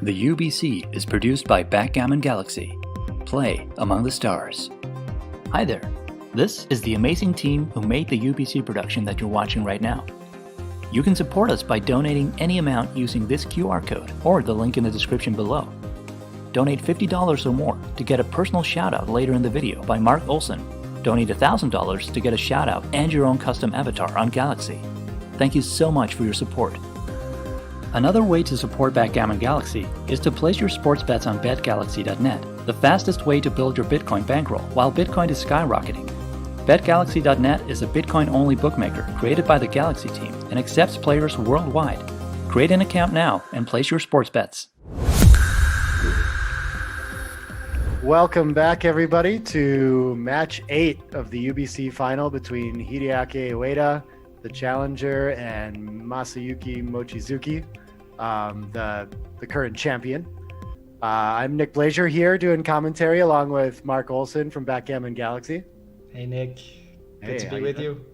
The UBC is produced by Backgammon Galaxy. Play among the stars. Hi there. This is the amazing team who made the UBC production that you're watching right now. You can support us by donating any amount using this QR code or the link in the description below. Donate $50 or more to get a personal shout-out later in the video by Marc Olsen. Donate $1,000 to get a shout-out and your own custom avatar on Galaxy. Thank you so much for your support. Another way to support Backgammon Galaxy is to place your sports bets on betgalaxy.net, the fastest way to build your Bitcoin bankroll while Bitcoin is skyrocketing. BetGalaxy.net is a Bitcoin-only bookmaker created by the Galaxy team and accepts players worldwide. Create an account now and place your sports bets. Welcome back, everybody, to match 8 of the UBC final between Hideaki Ueda, the challenger, and Masayuki Mochizuki, the current champion. I'm Nick Blasier here doing commentary along with Marc Olsen from Backgammon Galaxy. Hey Nick, good to be with you.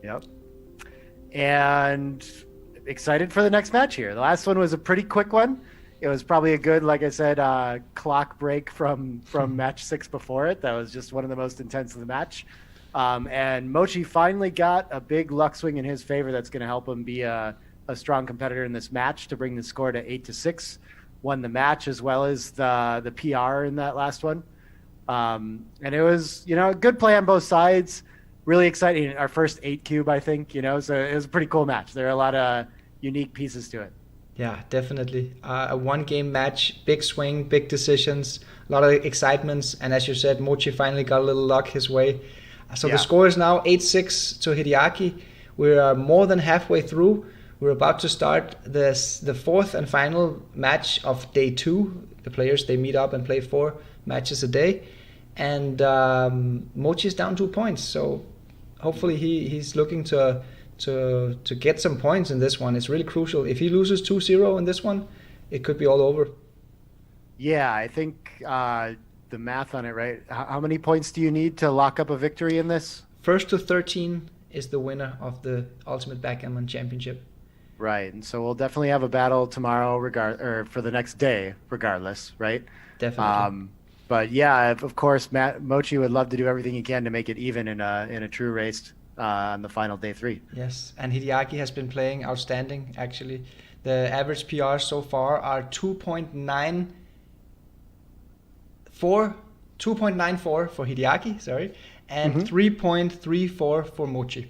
Yep. And excited for the next match here. The last one was a pretty quick one. It was probably a good, like I said, clock break from match 6 before it. That was just one of the most intense of the match. And Mochy finally got a big luck swing in his favor that's going to help him be a strong competitor in this match to bring the score to 8-6. Won the match as well as the PR in that last one. And it was, a good play on both sides. Really exciting. Our first 8 cube, I think, so it was a pretty cool match. There are a lot of unique pieces to it. Yeah, definitely. A one-game match, big swing, big decisions, a lot of excitements. And as you said, Mochy finally got a little luck his way. So The score is now 8-6 to Hideaki. We're more than halfway through. We're about to start the fourth and final match of day 2. The players, they meet up and play 4 matches a day. And Mochy is down 2 points. So hopefully he's looking to get some points in this one. It's really crucial. If he loses 2-0 in this one, it could be all over. Yeah, I think the math on it, right? How many points do you need to lock up a victory in this? First to 13 is the winner of the Ultimate Backgammon Championship. Right, and so we'll definitely have a battle tomorrow, or for the next day, regardless, right? Definitely. But yeah, of course, Mochy would love to do everything he can to make it even in a true race on the final day 3. Yes, and Hideaki has been playing outstanding. Actually, the average PR so far are 2.94 for Hideaki, and 3.34 for Mochy.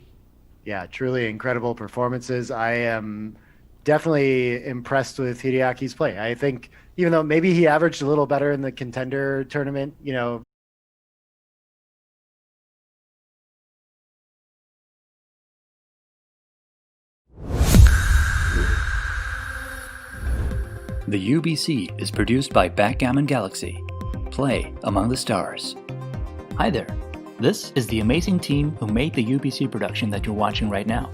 Yeah, truly incredible performances. I am definitely impressed with Hideaki's play. I think even though maybe he averaged a little better in the contender tournament, The UBC is produced by Backgammon Galaxy. Play among the stars. Hi there. This is the amazing team who made the UBC production that you're watching right now.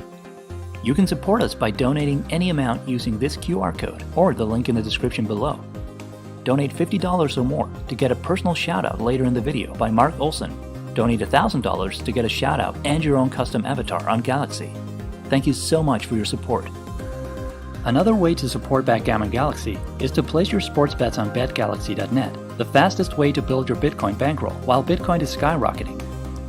You can support us by donating any amount using this QR code or the link in the description below. Donate $50 or more to get a personal shout-out later in the video by Marc Olsen. Donate $1,000 to get a shout-out and your own custom avatar on Galaxy. Thank you so much for your support. Another way to support Backgammon Galaxy is to place your sports bets on betgalaxy.net, the fastest way to build your Bitcoin bankroll while Bitcoin is skyrocketing.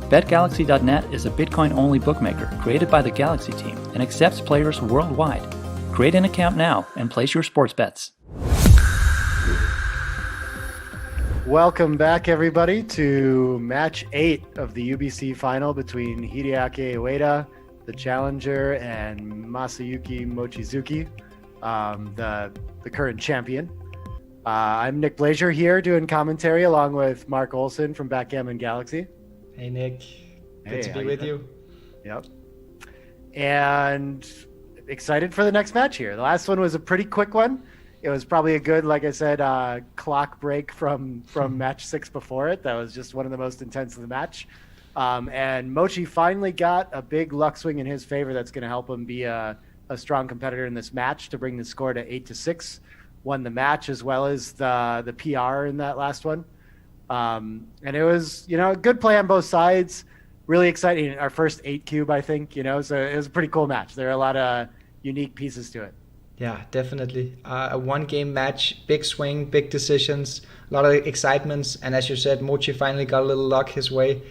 BetGalaxy.net is a Bitcoin-only bookmaker created by the Galaxy team and accepts players worldwide. Create an account now and place your sports bets. Welcome back, everybody, to match 8 of the UBC final between Hideaki Ueda, the challenger, and Masayuki Mochizuki, the current champion. I'm Nick Blasier here doing commentary along with Marc Olsen from Backgammon Galaxy. Hey Nick, good to be with you. Yep. And excited for the next match here. The last one was a pretty quick one. It was probably a good, like I said, clock break from match 6 before it. That was just one of the most intense of the match. And Mochy finally got a big luck swing in his favor that's going to help him be a strong competitor in this match to bring the score to 8-6. Won the match as well as the PR in that last one. And it was, a good play on both sides. Really exciting. Our first 8 cube, I think, so it was a pretty cool match. There are a lot of unique pieces to it. Yeah, definitely. A one-game match, big swing, big decisions, a lot of excitements, and as you said, Mochy finally got a little luck his way.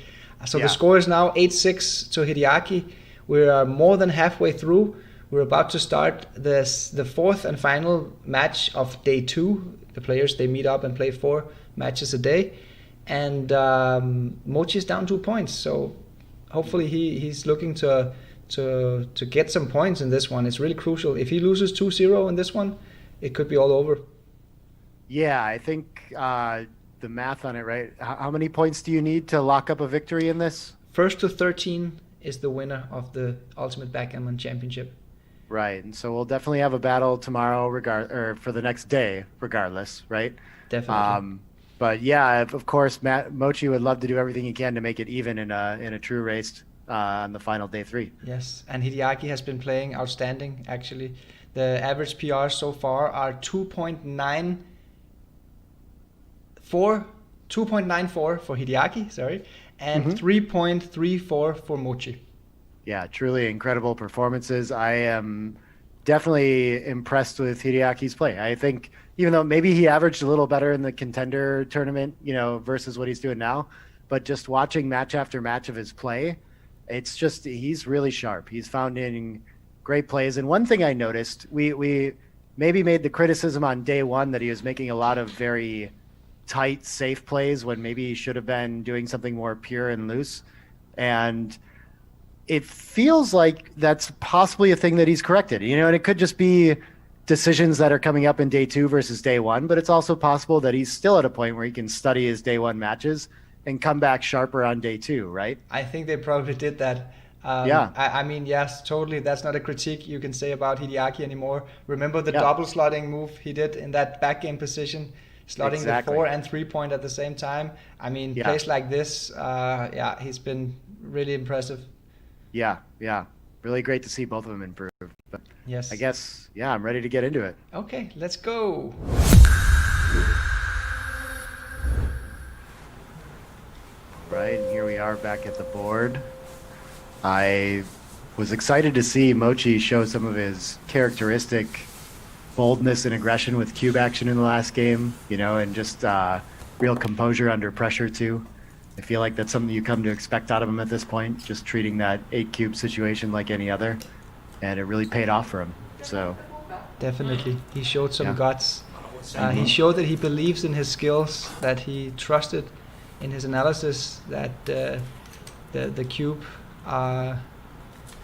So the score is now 8-6 to Hideaki. We're more than halfway through. We're about to start the fourth and final match of day 2. The players, they meet up and play 4 matches a day, and Mochy is down 2 points. So hopefully he's looking to get some points in this one. It's really crucial. If he loses 2-0 in this one, it could be all over. Yeah, I think the math on it, right? How many points do you need to lock up a victory in this? First to 13 is the winner of the Ultimate Backgammon Championship. Right, and so we'll definitely have a battle tomorrow, or for the next day, regardless, right? Definitely. But yeah, of course, Mochy would love to do everything he can to make it even in a true race on the final day 3. Yes, and Hideaki has been playing outstanding, actually. The average PR so far are 2.94 for Hideaki, sorry, and 3.34 for Mochy. Yeah, truly incredible performances. I am definitely impressed with Hideaki's play. I think even though maybe he averaged a little better in the contender tournament, versus what he's doing now, but just watching match after match of his play, it's just, he's really sharp. He's found in great plays. And one thing I noticed, we maybe made the criticism on day 1 that he was making a lot of very tight, safe plays when maybe he should have been doing something more pure and loose. And it feels like that's possibly a thing that he's corrected, and it could just be decisions that are coming up in day 2 versus day 1, but it's also possible that he's still at a point where he can study his day 1 matches and come back sharper on day 2, right? I think they probably did that. I mean, yes, totally. That's not a critique you can say about Hideaki anymore. Remember the double slotting move he did in that back game position, slotting the 4 and 3 point at the same time. I mean, plays like this, he's been really impressive. Yeah. Really great to see both of them improve. But yes. I guess, I'm ready to get into it. Okay, let's go. Right, and here we are back at the board. I was excited to see Mochy show some of his characteristic boldness and aggression with cube action in the last game, and just real composure under pressure too. I feel like that's something you come to expect out of him at this point, just treating that 8 cube situation like any other, and it really paid off for him. So definitely, he showed some guts. He showed that he believes in his skills, that he trusted in his analysis that the cube, that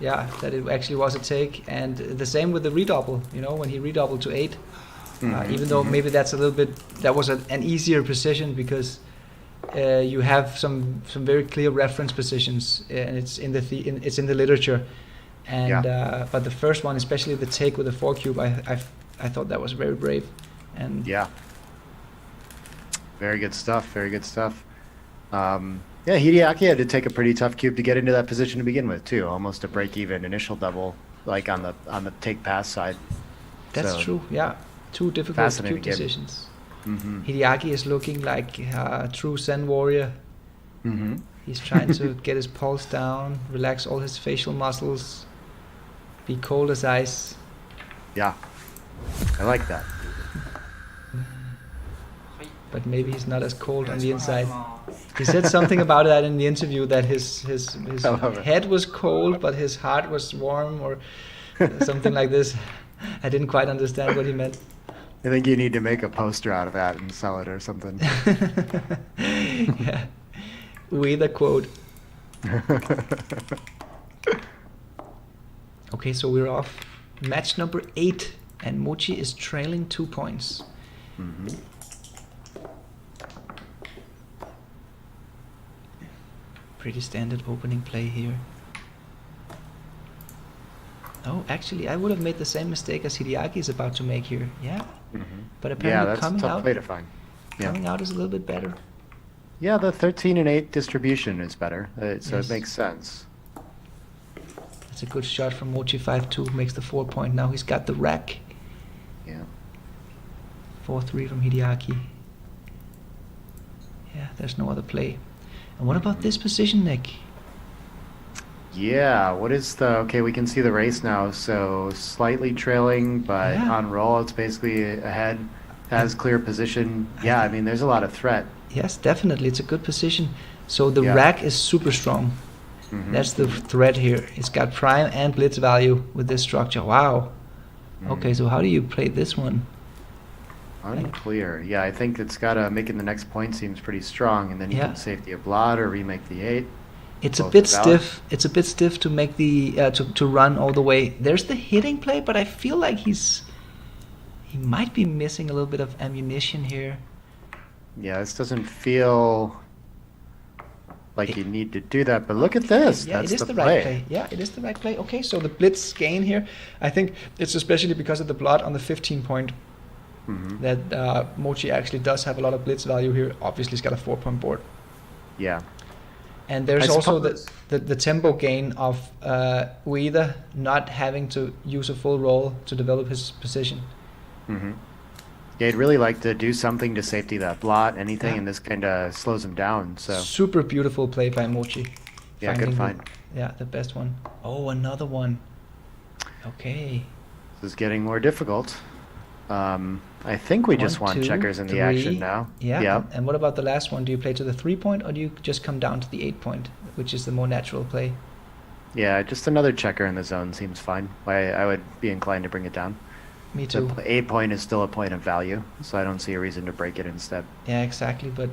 it actually was a take, and the same with the redouble. When he redoubled to 8, even though maybe that's a little bit, that was an easier position because you have some very clear reference positions, and it's in the literature. And but the first one, especially the take with the 4 cube, I thought that was very brave. And very good stuff. Hideaki had to take a pretty tough cube to get into that position to begin with too. Almost a break-even initial double, like on the take pass side. That's true. Yeah, 2 difficult cube decisions. Hideaki is looking like a true Zen warrior. He's trying to get his pulse down, relax all his facial muscles, be cold as ice. Yeah, I like that. But maybe he's not as cold on the inside. He said something about that in the interview, that his head was cold, but his heart was warm, or something like this. I didn't quite understand what he meant. I think you need to make a poster out of that and sell it or something. Yeah. Ueda quote. Okay, so we're off. Match number 8, and Mochy is trailing 2 points. Pretty standard opening play here. Oh, actually, I would have made the same mistake as Hideaki is about to make here. Yeah. But apparently that's a tough play to find. Coming out is a little bit better. Yeah, the 13 and 8 distribution is better, so it makes sense. It's a good shot from Mochy. 5-2 makes the 4 point. Now he's got the rack. Yeah. 4-3 from Hideaki. Yeah, there's no other play. And what about this position, Nick? Yeah, what is the... Okay, we can see the race now. So slightly trailing, but Yeah. on roll, it's basically ahead. Has clear position. Yeah, I mean, there's a lot of threat. Yes, definitely. It's a good position. So the Yeah. rack is super strong. That's the threat here. It's got prime and blitz value with this structure. Wow. Okay, so how do you play this one? Unclear. Yeah, I think it's got to making the next point seems pretty strong, and then you Yeah. can safety a blot or remake the 8. It's a Both bit are valid. stiff. It's a bit stiff to make the to run all the way. There's the hitting play, but I feel like he might be missing a little bit of ammunition here. Yeah, this doesn't feel like you need to do that, but look at this. Yeah, That's it is the play. right play. Yeah, it is the right play. Okay, so the blitz gain here, I think it's especially because of the blot on the 15 point that Mochy actually does have a lot of blitz value here. Obviously, he's got a 4-point board. Yeah. And there's I also suppose- the tempo gain of Ueda not having to use a full roll to develop his position. Yeah, he'd really like to do something to safety that blot, anything, Yeah. and this kind of slows him down. So Super beautiful play by Mochy. yeah, good Finding find. the best one. Oh, another one. Okay. This is getting more difficult. I think we just 1, want 2, checkers in the 3. action now. Yeah. Yeah. And what about the last one? Do you play to the 3-point or do you just come down to the 8-point, which is the more natural play? Yeah, just another checker in the zone seems fine. I would be inclined to bring it down. Me The too. 8-point is still a point of value, so I don't see a reason to break it instead. Yeah, exactly. But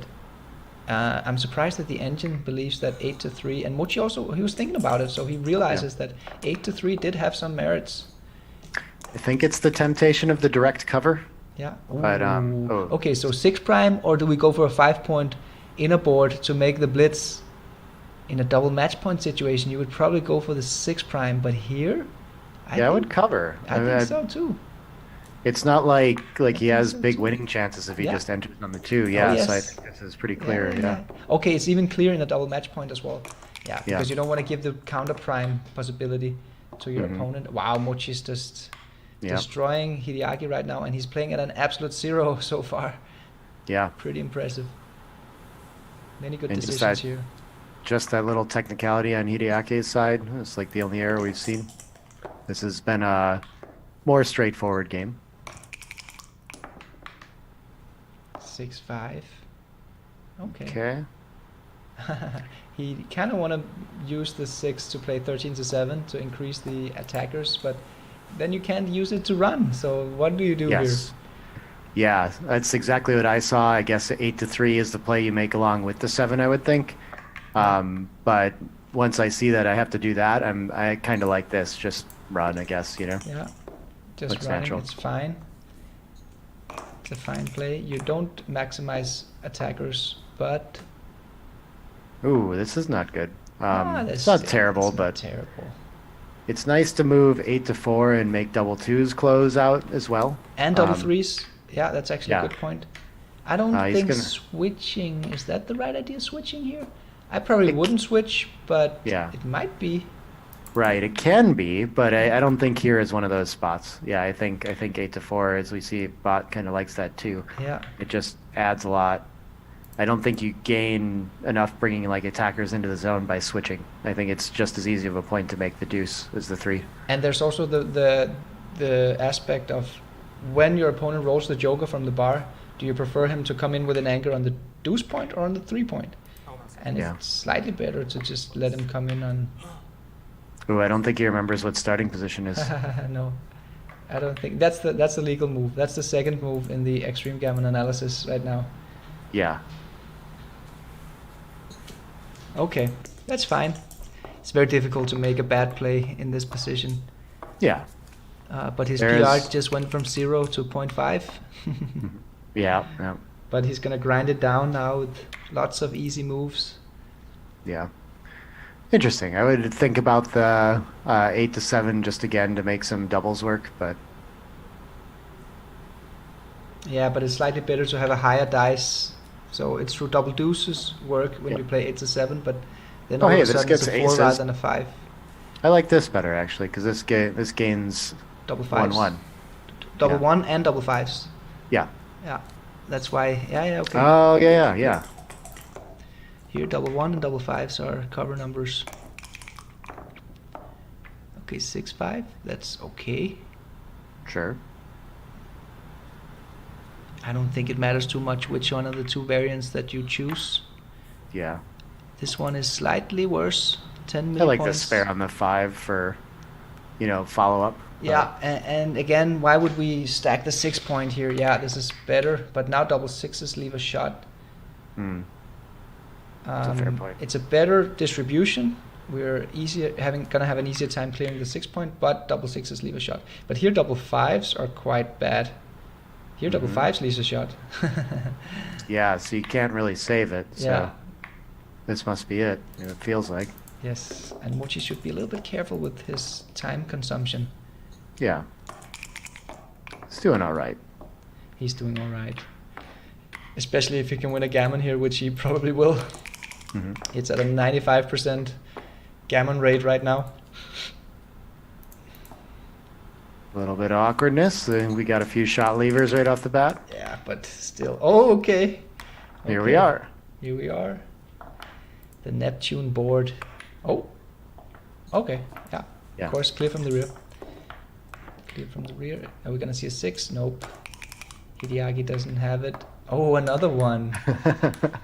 I'm surprised that the engine believes that 8 to 3, and Mochy also, he was thinking about it, so he realizes that 8 to 3 did have some merits. I think it's the temptation of the direct cover. Yeah. But, Ooh. oh. Okay, so 6 prime, or do we go for a 5-point inner board to make the blitz? In a double match point situation, you would probably go for the 6 prime, but here, I would cover. I think so too. It's not like he has so big too. winning chances if he Yeah. just enters on the 2. Yeah, so I yes. think this is pretty clear. Yeah. Okay, it's even clear in a double match point as well. Yeah, Yeah. because you don't want to give the counter prime possibility to your opponent. Wow, Mochy's just Yeah. destroying Hideaki right now, and he's playing at an absolute 0 so far. Yeah. Pretty impressive. Many good And just decisions that- here. Just that little technicality on Hideaki's side. It's like the only error we've seen. This has been a more straightforward game. 6-5. Okay. Okay. He kind of want to use the 6 to play 13 to 7 to increase the attackers, but then you can't use it to run. So what do you do Yes. Yeah, that's exactly what I saw. I guess 8 to 3 is the play you make along with the 7, I would think. But once I see that I have to do that, I kind of like this. Just run, I guess, you know. here? Yeah, just Looks running. natural. It's fine. It's a fine play. You don't maximize attackers, but Ooh, this is not good. that's It's not still- terrible, it's not but terrible. it's nice to move 8 to 4 and make double 2s close out as well. And double 3s. Yeah, that's actually yeah. a good point. I don't He's think gonna- switching, is that the right idea, switching here? I probably wouldn't switch, but Yeah. it might be. Right, it can be, but I don't think here is one of those spots. Yeah, I think 8 to 4, as we see, bot kind of likes that too. Yeah. It just adds a lot. I don't think you gain enough bringing like attackers into the zone by switching. I think it's just as easy of a point to make the deuce as the 3. And there's also the aspect of when your opponent rolls the joker from the bar, do you prefer him to come in with an anchor on the deuce point or on the 3-point? And Yeah. it's slightly better to just let him come in on. Ooh, I don't think he remembers what starting position is. No, I don't think that's the legal move. That's the second move in the extreme gammon analysis right now. Yeah. Okay, that's fine. It's very difficult to make a bad play in this position. Yeah. But his There's- PR just went from 0 to 0.5. Yeah. Yeah. But he's gonna grind it down now with lots of easy moves. Yeah. Interesting. I would think about the 8 to 7 just again to make some doubles work, but Yeah, but it's slightly better to have a higher dice. So it's through double deuces work when Yep. you play 8 to 7, but then Oh, all hey, of a this sudden it's gets a 4 aces. rather than a 5. I like this better actually because this gains Double 5s. 1-1. Double Yeah. 1 and double 5s. Yeah. Yeah, that's why. Yeah, okay. Oh yeah. Here, double 1 and double 5s are cover numbers. Okay, 6-5. That's okay. Sure. I don't think it matters too much which one of the two variants that you choose. Yeah. This one is slightly worse. 10 milli I like points. the spare on the 5 for, follow up. Yeah, and again, why would we stack the 6 point here? Yeah, this is better, but now double sixes leave a shot. That's a fair point. It's a better distribution. We're gonna have an easier time clearing the 6 point, but double sixes leave a shot. But here double fives are quite bad. Here double fives leaves a shot. Yeah, so you can't really save it. So Yeah. this must be it. It feels like. Yes, and Mochy should be a little bit careful with his time consumption. Yeah. It's doing all right. He's doing all right. Especially if he can win a gammon here, which he probably will. It's at a 95% gammon rate right now. A little bit of awkwardness. We got a few shot levers right off the bat. Yeah, but still. Oh, okay. Here we are. Here we are. The Neptune board. Oh. Okay. Yeah. Yeah. Of course, clear from the rear. Clear from the rear. Are we going to see a 6? Nope. Hideaki doesn't have it. Oh, another one.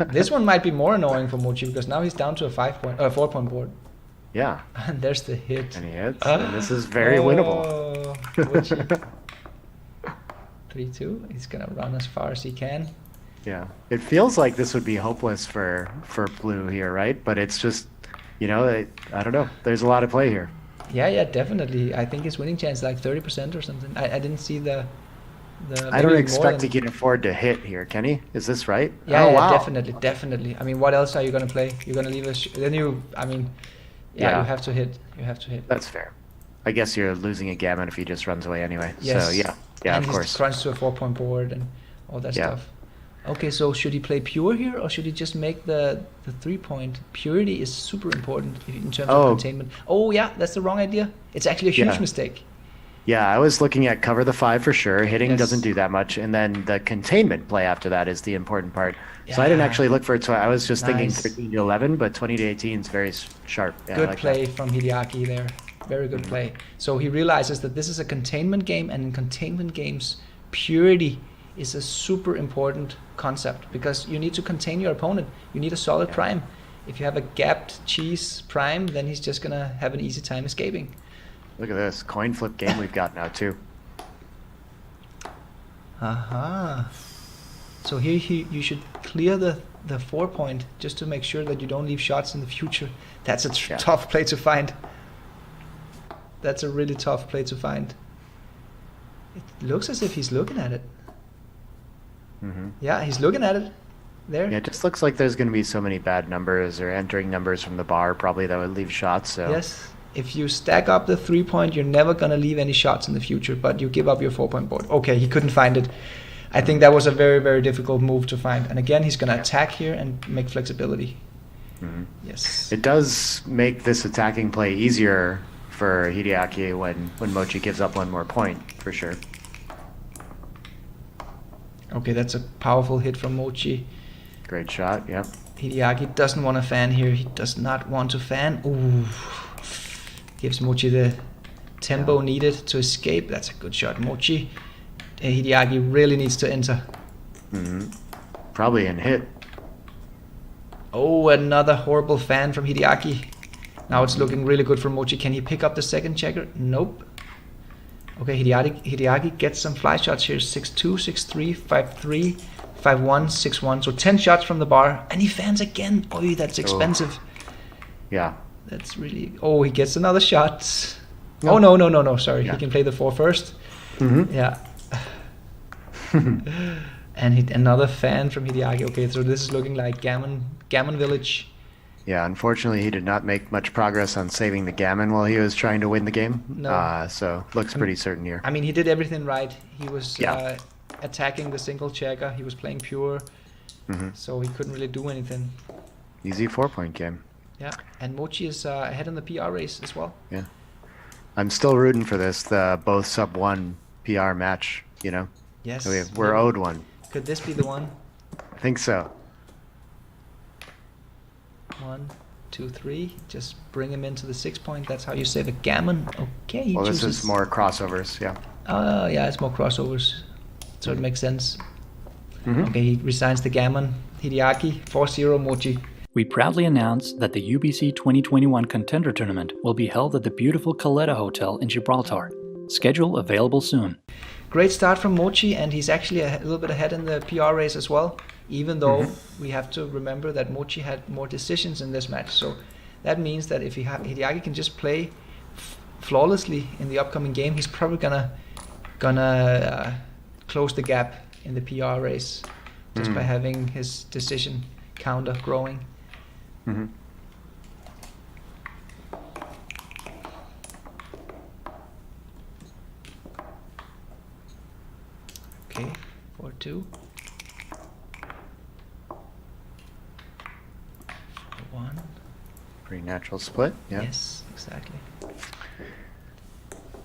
This one might be more annoying for Mochy because now he's down to a 4-point board. Yeah. And there's the hit. And he hits. And this is very winnable. Mochy. 3-2. He's going to run as far as he can. Yeah. It feels like this would be hopeless for blue here, right? But it's just, I don't know. There's a lot of play here. Yeah, definitely. I think his winning chance is like 30% or something. I didn't see the I don't expect he can afford to hit here, can he? Is this right? Yeah, oh, yeah, wow. definitely. I mean, what else are you going to play? You're going to leave then you have to hit. You have to hit. That's fair. I guess you're losing a gammon if he just runs away anyway. Yes. So, yeah, and of he's course. crunched to a 4-point board and all that stuff. Okay, so should he play pure here or should he just make the 3-point? Purity is super important in terms of containment. Oh, yeah, that's the wrong idea. It's actually a huge mistake. Yeah, I was looking at cover the 5 for sure. Hitting doesn't do that much. And then the containment play after that is the important part. Yeah. So I didn't actually look for it. So I was just thinking 13 to 11, but 20 to 18 is very sharp. Yeah, Good like play that. from Hideaki there. Very good play. So he realizes that this is a containment game, and in containment games, purity is a super important concept because you need to contain your opponent. You need a solid prime. If you have a gapped cheese prime, then he's just going to have an easy time escaping. Look at this coin flip game we've got now too. So here you should clear the 4-point just to make sure that you don't leave shots in the future. That's a tough play to find. That's a really tough play to find. It looks as if he's looking at it. Yeah, he's looking at it. There. Yeah, it just looks like there's going to be so many bad numbers or entering numbers from the bar probably that would leave shots. So yes. If you stack up the 3-point, you're never going to leave any shots in the future, but you give up your 4-point board. Okay, he couldn't find it. I think that was a very, very difficult move to find. And again, he's going to attack here and make flexibility. Yes. It does make this attacking play easier for Hideaki when Mochy gives up one more point, for sure. Okay, that's a powerful hit from Mochy. Great shot, yep. Hideaki doesn't want to fan here. He does not want to fan. Ooh. Gives Mochy the tempo needed to escape. That's a good shot. Mochy. Hideaki really needs to enter. Probably in hit. Oh, another horrible fan from Hideaki. Now it's looking really good for Mochy. Can he pick up the second checker? Nope. Okay, Hideaki gets some fly shots here. 6-2, 6-3, 5-3, 5-1, 6-1. So 10 shots from the bar. And he fans again. Boy, that's expensive. Yeah. That's really... Oh, he gets another shot. No. Oh, no. Sorry. He can play the 4 first. Yeah. And another fan from Hideaki. Okay, so this is looking like Gammon Village. Yeah, unfortunately, he did not make much progress on saving the gammon while he was trying to win the game. No. So looks pretty certain here. I mean, he did everything right. He was attacking the single checker. He was playing pure. So he couldn't really do anything. Easy 4-point game. Yeah, and Mochy is ahead in the PR race as well. Yeah. I'm still rooting for this, the both sub-1 PR match, Yes. We're owed one. Could this be the one? I think so. 1, 2-3. Just bring him into the 6 point. That's how you save a gammon. Okay, he Well, this chooses... is more crossovers, yeah. Yeah, it's more crossovers. So it makes sense. Mm-hmm. Okay, he resigns the gammon. Hideaki, 4-0 Mochy. We proudly announce that the UBC 2021 Contender Tournament will be held at the beautiful Caleta Hotel in Gibraltar. Schedule available soon. Great start from Mochy, and he's actually a little bit ahead in the PR race as well, even though we have to remember that Mochy had more decisions in this match. So that means that if Hideaki can just play flawlessly in the upcoming game, he's probably gonna close the gap in the PR race just by having his decision counter growing. Mm-hmm. Okay, 4-2. 4-1. Pretty natural split, yeah. Yes, exactly.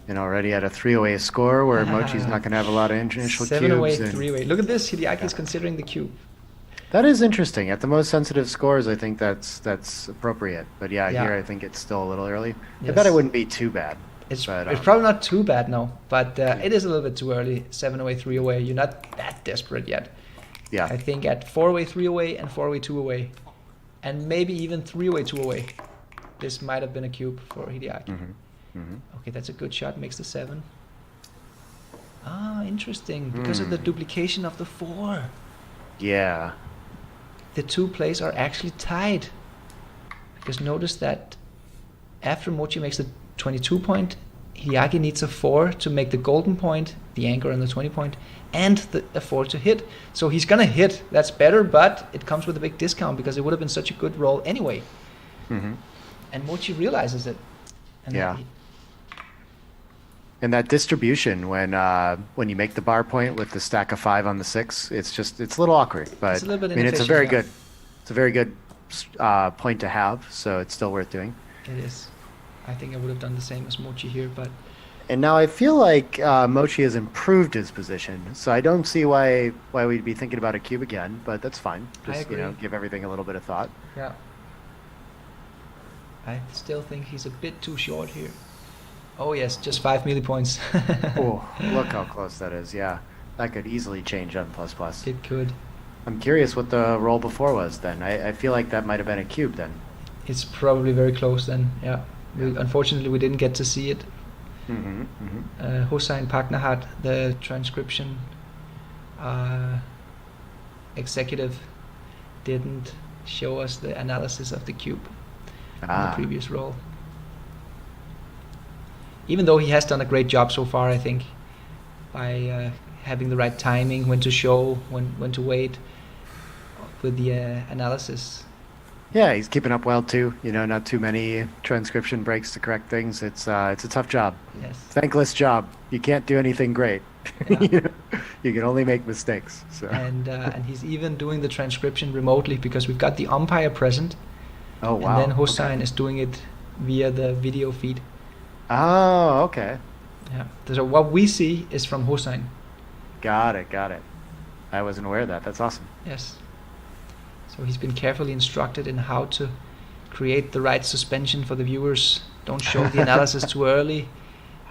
And already at a 3-away score where Mochy's not going to have a lot of initial 7-away, cubes. 3-away. Look at this, Hideaki is considering the cube. That is interesting. At the most sensitive scores, I think that's appropriate. But yeah, here I think it's still a little early. Yes. I bet it wouldn't be too bad. It's probably not too bad, no. But it is a little bit too early. 7-away, 3-away. You're not that desperate yet. Yeah. I think at 4-away, 3-away, and 4-away, 2-away, and maybe even 3-away, 2-away, this might have been a cube for Hideaki. Mm-hmm. Mm-hmm. Okay, that's a good shot. Makes the 7. Ah, interesting. Because of the duplication of the 4. Yeah. The 2 plays are actually tied. Because notice that after Mochy makes the 22 point, Hideaki needs a 4 to make the golden point, the anchor and the 20 point, and a 4 to hit. So he's gonna hit. That's better, but it comes with a big discount because it would have been such a good roll anyway. Mm-hmm. And Mochy realizes it. And yeah. And that distribution when you make the bar point with the stack of 5 on the 6, it's a little awkward, but it's a little bit I mean it's a very good point to have, so it's still worth doing. It is. I think I would have done the same as Mochy here, but and now I feel like Mochy has improved his position, so I don't see why we'd be thinking about a cube again, but that's fine. Just give everything a little bit of thought. Yeah. I still think he's a bit too short here. Oh yes, just 5 melee points. Oh, look how close that is. Yeah, that could easily change on ++. It could. I'm curious what the roll before was then. I feel like that might have been a cube then. It's probably very close then, yeah. Unfortunately, we didn't get to see it. Mm-hmm, mm-hmm. Hossein Paknahat, the transcription executive, didn't show us the analysis of the cube in the previous roll. Even though he has done a great job so far, I think, by having the right timing, when to show, when to wait with the analysis. Yeah, he's keeping up well too. Not too many transcription breaks to correct things. It's a tough job. Yes. Thankless job. You can't do anything great. Yeah. You can only make mistakes. So. And he's even doing the transcription remotely because we've got the umpire present. Oh wow. And then Hossein is doing it via the video feed. Oh, okay. Yeah. So what we see is from Hossein. Got it. I wasn't aware of that. That's awesome. Yes. So he's been carefully instructed in how to create the right suspension for the viewers. Don't show the analysis too early.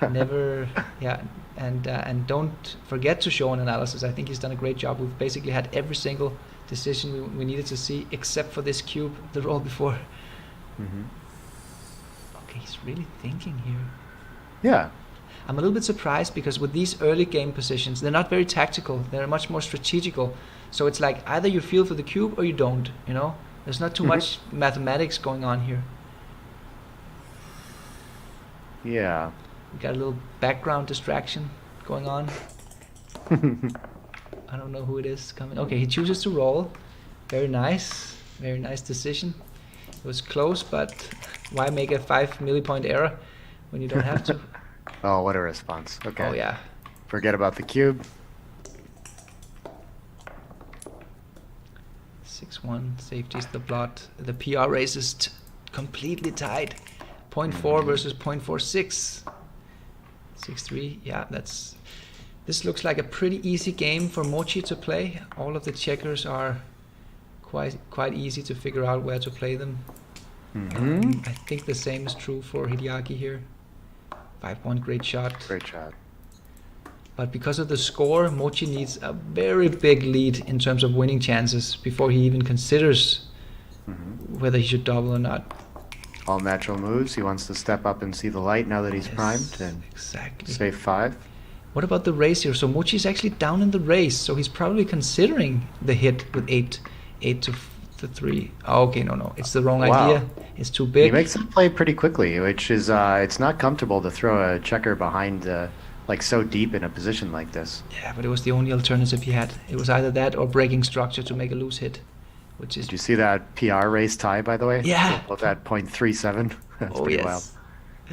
Never, and don't forget to show an analysis. I think he's done a great job. We've basically had every single decision we needed to see, except for this cube, the roll before. Mm-hmm. Okay, he's really thinking here. Yeah. I'm a little bit surprised because with these early game positions, they're not very tactical. They're much more strategical. So it's like either you feel for the cube or you don't, There's not too much mathematics going on here. Yeah. We got a little background distraction going on. I don't know who it is coming. Okay, he chooses to roll. Very nice. Very nice decision. It was close, but why make a 5 millipoint error when you don't have to? Oh, what a response. Okay. Oh, yeah. Forget about the cube. 6-1, safety's the blot. The PR race is completely tied. 0.4 versus 0.46. 6-3, yeah, this looks like a pretty easy game for Mochy to play. All of the checkers are quite easy to figure out where to play them. I think the same is true for Hideaki here. 5-point, great shot. Great shot. But because of the score, Mochy needs a very big lead in terms of winning chances before he even considers whether he should double or not. All natural moves. He wants to step up and see the light now that he's primed and save 5. What about the race here? So Mochi is actually down in the race, so he's probably considering the hit with 8 to 3. Oh, okay, no, it's the wrong idea. It's too big. He makes the play pretty quickly, which is it's not comfortable to throw a checker behind like so deep in a position like this. Yeah, but it was the only alternative he had. It was either that or breaking structure to make a loose hit, which is. Did you see that PR race tie, by the way? Yeah. Both at .37. That's pretty wild. Yes.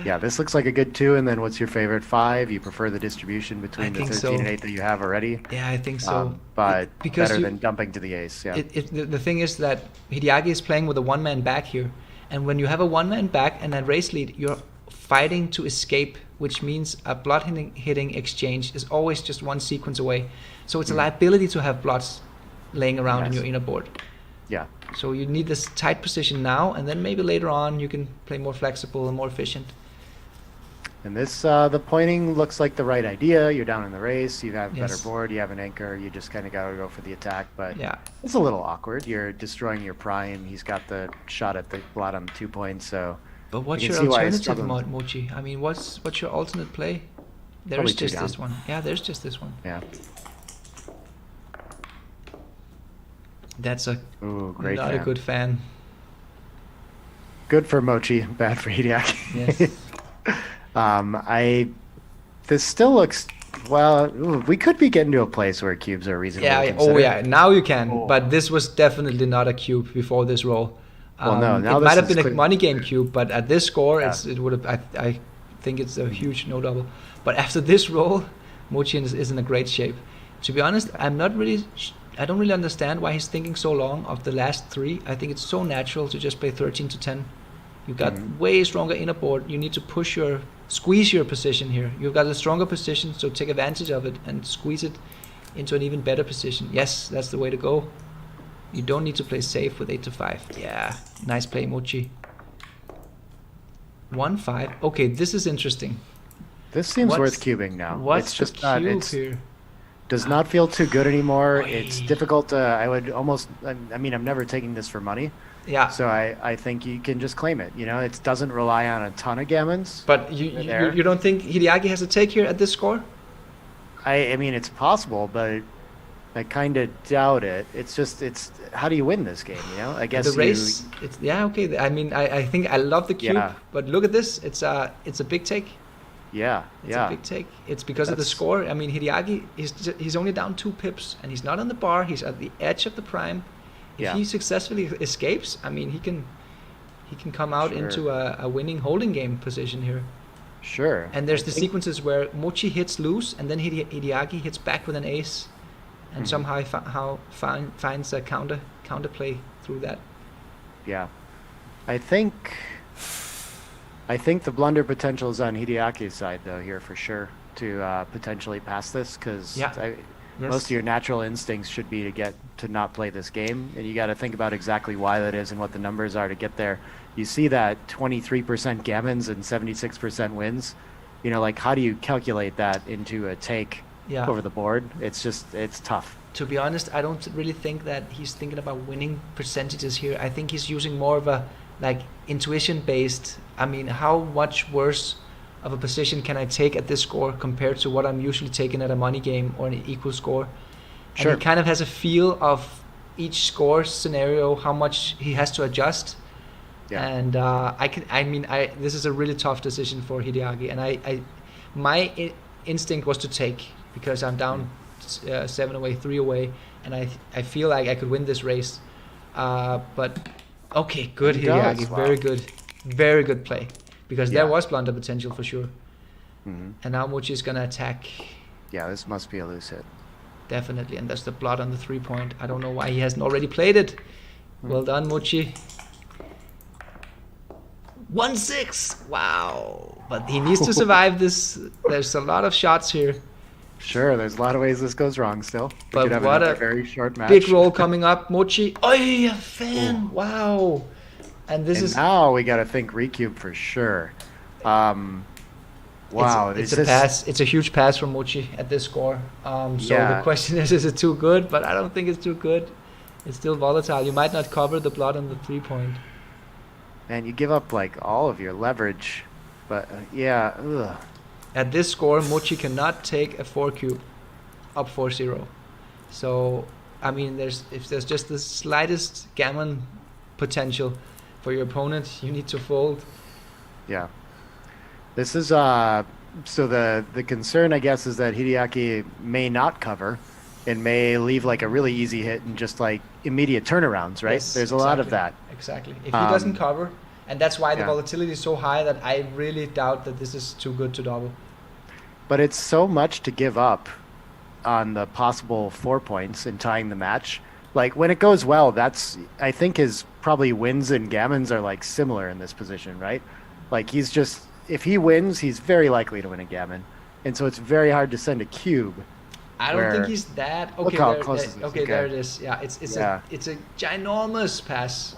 Yeah, this looks like a good 2. And then what's your favorite 5? You prefer the distribution between the 13 and 8 that you have already? Yeah, I think so. But better than dumping to the ace. Yeah. The thing is that Hideaki is playing with a one-man back here, and when you have a one-man back and a race lead, you're fighting to escape, which means a blood hitting exchange is always just one sequence away. So it's a liability to have bloods laying around in your inner board. Yeah. So you need this tight position now, and then maybe later on you can play more flexible and more efficient. And this, the pointing looks like the right idea. You're down in the race. You have a better board. You have an anchor. You just kind of got to go for the attack. But it's a little awkward. You're destroying your prime. He's got the shot at the bottom 2 points. So. But what's your alternative, Mochy? I mean, what's your alternate play? There's just this one. Yeah, there's just this one. Yeah. That's great not fan. a good fan. Good for Mochy, bad for Hideaki. Yes. This still looks, well, we could be getting to a place where cubes are reasonably considered. Now you can, but this was definitely not a cube before this roll. Well, no, now it might have been a money game cube, but at this score, it would have. I think it's a huge no double. But after this roll, Mochy is in a great shape. To be honest, I don't really understand why he's thinking so long of the last 3. I think it's so natural to just play 13 to 10. You've got way stronger inner board. You need to squeeze your position here. You've got a stronger position, so take advantage of it and squeeze it into an even better position. Yes, that's the way to go. You don't need to play safe with 8 to 5. Yeah, nice play, Mochy. 1-5. Okay, this is interesting. This seems worth cubing now. What's just the cube here? Does not feel too good anymore. It's difficult to. I would almost. I mean, I'm never taking this for money. Yeah. So I think you can just claim it. You know, it doesn't rely on a ton of gammons. But you don't think Hideaki has a take here at this score? I mean, it's possible, but I kind of doubt it. It's how do you win this game? You know, I guess the race. Okay. I mean, I think I love the cube, but look at this. It's a big take. Yeah, it's a big take. It's because of the score. I mean, Hideaki he's only down 2 pips, and he's not on the bar. He's at the edge of the prime. If he successfully escapes, I mean, he can come out into a winning holding game position here. Sure. And there's the sequences where Mochy hits loose, and then Hideaki hits back with an ace, and somehow finds a counterplay through that. Yeah, I think the blunder potential is on Hideaki's side, though, here for sure, to potentially pass this, because most of your natural instincts should be to not play this game, and you got to think about exactly why that is and what the numbers are to get there. You see that 23% gammons and 76% wins. You know, like, how do you calculate that into a take over the board? It's tough. To be honest, I don't really think that he's thinking about winning percentages here. I think he's using more of a intuition-based. I mean, how much worse of a position can I take at this score compared to what I'm usually taking at a money game or an equal score? Sure. And he kind of has a feel of each score scenario, how much he has to adjust. Yeah. And this is a really tough decision for Hideaki, and my instinct was to take, because I'm down 7 away, 3 away, and I feel like I could win this race. But okay, good Hideaki, very good play, because there was blunder potential for sure. And now Mochy is gonna attack. Yeah, this must be a loose hit. Definitely, and that's the blood on the 3-point. I don't know why he hasn't already played it. Well done, Mochy. 1-6. Wow. But he needs to survive this. There's a lot of shots here. Sure, there's a lot of ways this goes wrong still. But what a very short match. Big roll coming up, Mochy. Oh, a fan. Wow. And this is now we got to think recube for sure. Wow, it's a pass. It's a huge pass from Mochy at this score. So the question is it too good? But I don't think it's too good. It's still volatile. You might not cover the blood on the 3-point. And you give up like all of your leverage. But yeah, ugh. At this score, Mochy cannot take a 4-cube up 4-0. So, I mean, if there's just the slightest gammon potential for your opponent, you need to fold. Yeah. This is so the concern, I guess, is that Hideaki may not cover and may leave like a really easy hit and just like immediate turnarounds, right? Yes, There's a lot of that. Exactly. If he doesn't cover, and that's why the volatility is so high that I really doubt that this is too good to double. But it's so much to give up on the possible 4 points in tying the match. Like when it goes well, that's I think his probably wins and gammons are like similar in this position, right? Like he's just if he wins, he's very likely to win a gammon, and so it's very hard to send a cube. I don't think he's that. Okay, look how close it is. Okay, there it is. Yeah, it's a ginormous pass.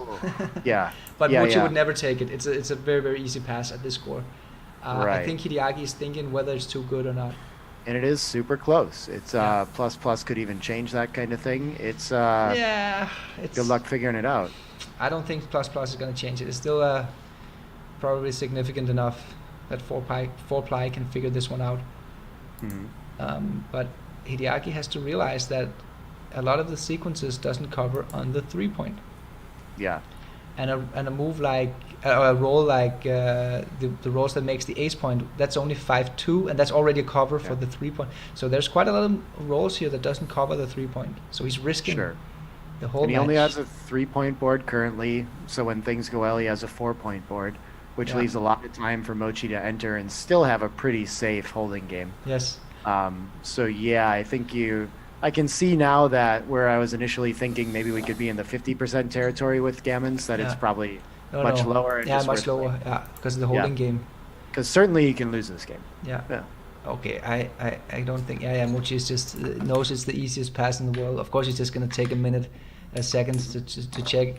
Yeah. But Mochy would never take it. It's a very, very easy pass at this score. Right. I think Hideaki is thinking whether it's too good or not. And it is super close. It's plus could even change that kind of thing. It's good luck figuring it out. I don't think plus is going to change it. It's still probably significant enough that 4-ply can figure this one out. Mm-hmm. But Hideaki has to realize that a lot of the sequences doesn't cover on the 3-point. Yeah. And a move like a roll like the rolls that makes the ace point, that's only 5-2, and that's already a cover for the 3-point. So there's quite a lot of rolls here that doesn't cover the 3-point. So he's risking the whole. And he match. only has a 3-point board currently. So when things go well, he has a 4-point board, which leaves a lot of time for Mochy to enter and still have a pretty safe holding game. Yes. So yeah, I think I can see now that where I was initially thinking maybe we could be in the 50% territory with gammons, that it's probably much lower. And much lower. Yeah, because of the holding game. Because certainly you can lose this game. Yeah. Okay, I don't think. Mochy just knows it's the easiest pass in the world. Of course, he's just gonna take a second to check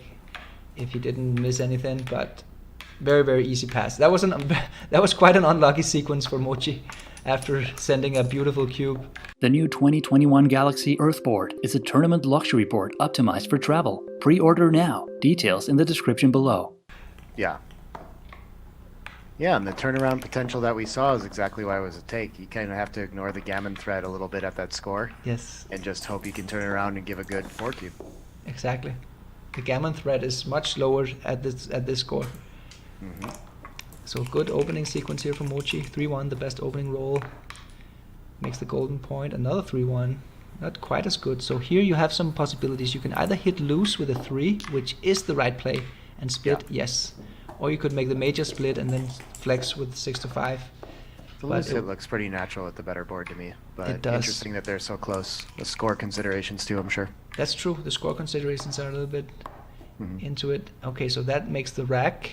if he didn't miss anything, but very, very easy pass. That was quite an unlucky sequence for Mochy after sending a beautiful cube. The new 2021 Galaxy Earth board is a tournament luxury board optimized for travel. Pre-order now. Details in the description below. Yeah. Yeah, and the turnaround potential that we saw is exactly why it was a take. You kind of have to ignore the gammon threat a little bit at that score. Yes. And just hope you can turn around and give a good 4-cube. Exactly. The gammon threat is much lower at this score. Mm-hmm. So good opening sequence here from Mochy. 3-1, the best opening roll. Makes the golden point. Another 3-1. Not quite as good. So here you have some possibilities. You can either hit loose with a 3, which is the right play, and split, yes. Or you could make the major split and then flex with 6-5. The loose hit looks pretty natural at the better board to me. But it does. Interesting that they're so close. The score considerations too, I'm sure. That's true. The score considerations are a little bit into it. Okay, so that makes the rack.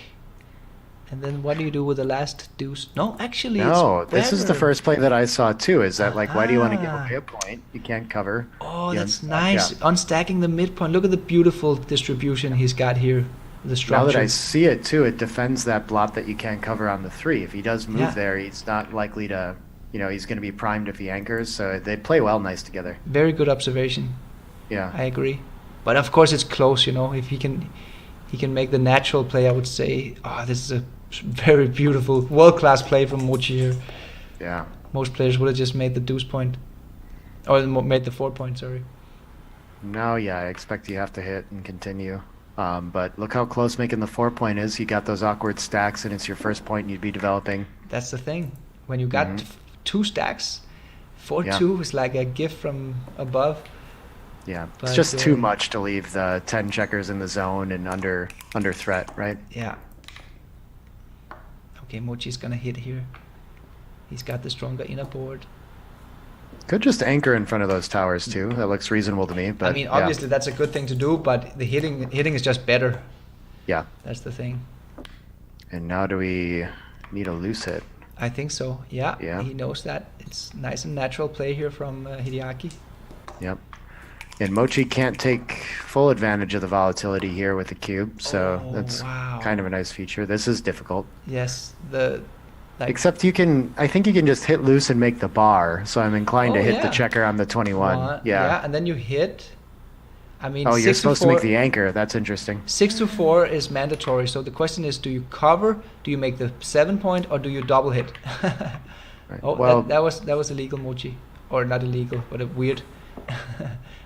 And then what do you do with the last deuce? No, actually, it's this is the first play that I saw too. Is that like, why do you want to give away a point? You can't cover. Oh, that's nice. Yeah. Unstacking the midpoint. Look at the beautiful distribution he's got here. The structure. Now that I see it too, it defends that blot that you can't cover on the 3. If he does move there, he's not likely to, he's going to be primed if he anchors. So they play well nice together. Very good observation. Yeah. I agree. But of course it's close, If he can make the natural play, I would say, this is a very beautiful, world-class play from Mochy here. Yeah. Most players would have just made the deuce point. Or made the 4 point, sorry. No, I expect you have to hit and continue. But look how close making the 4 point is. You got those awkward stacks, and it's your first point you'd be developing. That's the thing. When you got 2 stacks, 4-2 is like a gift from above. Yeah, but it's just too much to leave the 10 checkers in the zone and under threat, right? Yeah. Okay, Mochy's gonna hit here. He's got the stronger inner board. Could just anchor in front of those towers too. That looks reasonable to me. But I mean, obviously that's a good thing to do, but the hitting is just better. Yeah. That's the thing. And now do we need a loose hit? I think so. Yeah. Yeah. He knows that. It's nice and natural play here from Hideaki. Yep. And Mochy can't take full advantage of the volatility here with the cube, so that's kind of a nice feature. This is difficult. Yes, Except I think you can just hit loose and make the bar. So I'm inclined to hit the checker on the 21. Yeah, and then you hit. I mean, you're supposed to make the anchor. That's interesting. 6-4 is mandatory. So the question is, do you cover? Do you make the 7-point, or do you double hit? Right. Oh, well, that was illegal, Mochy, or not illegal, but weird.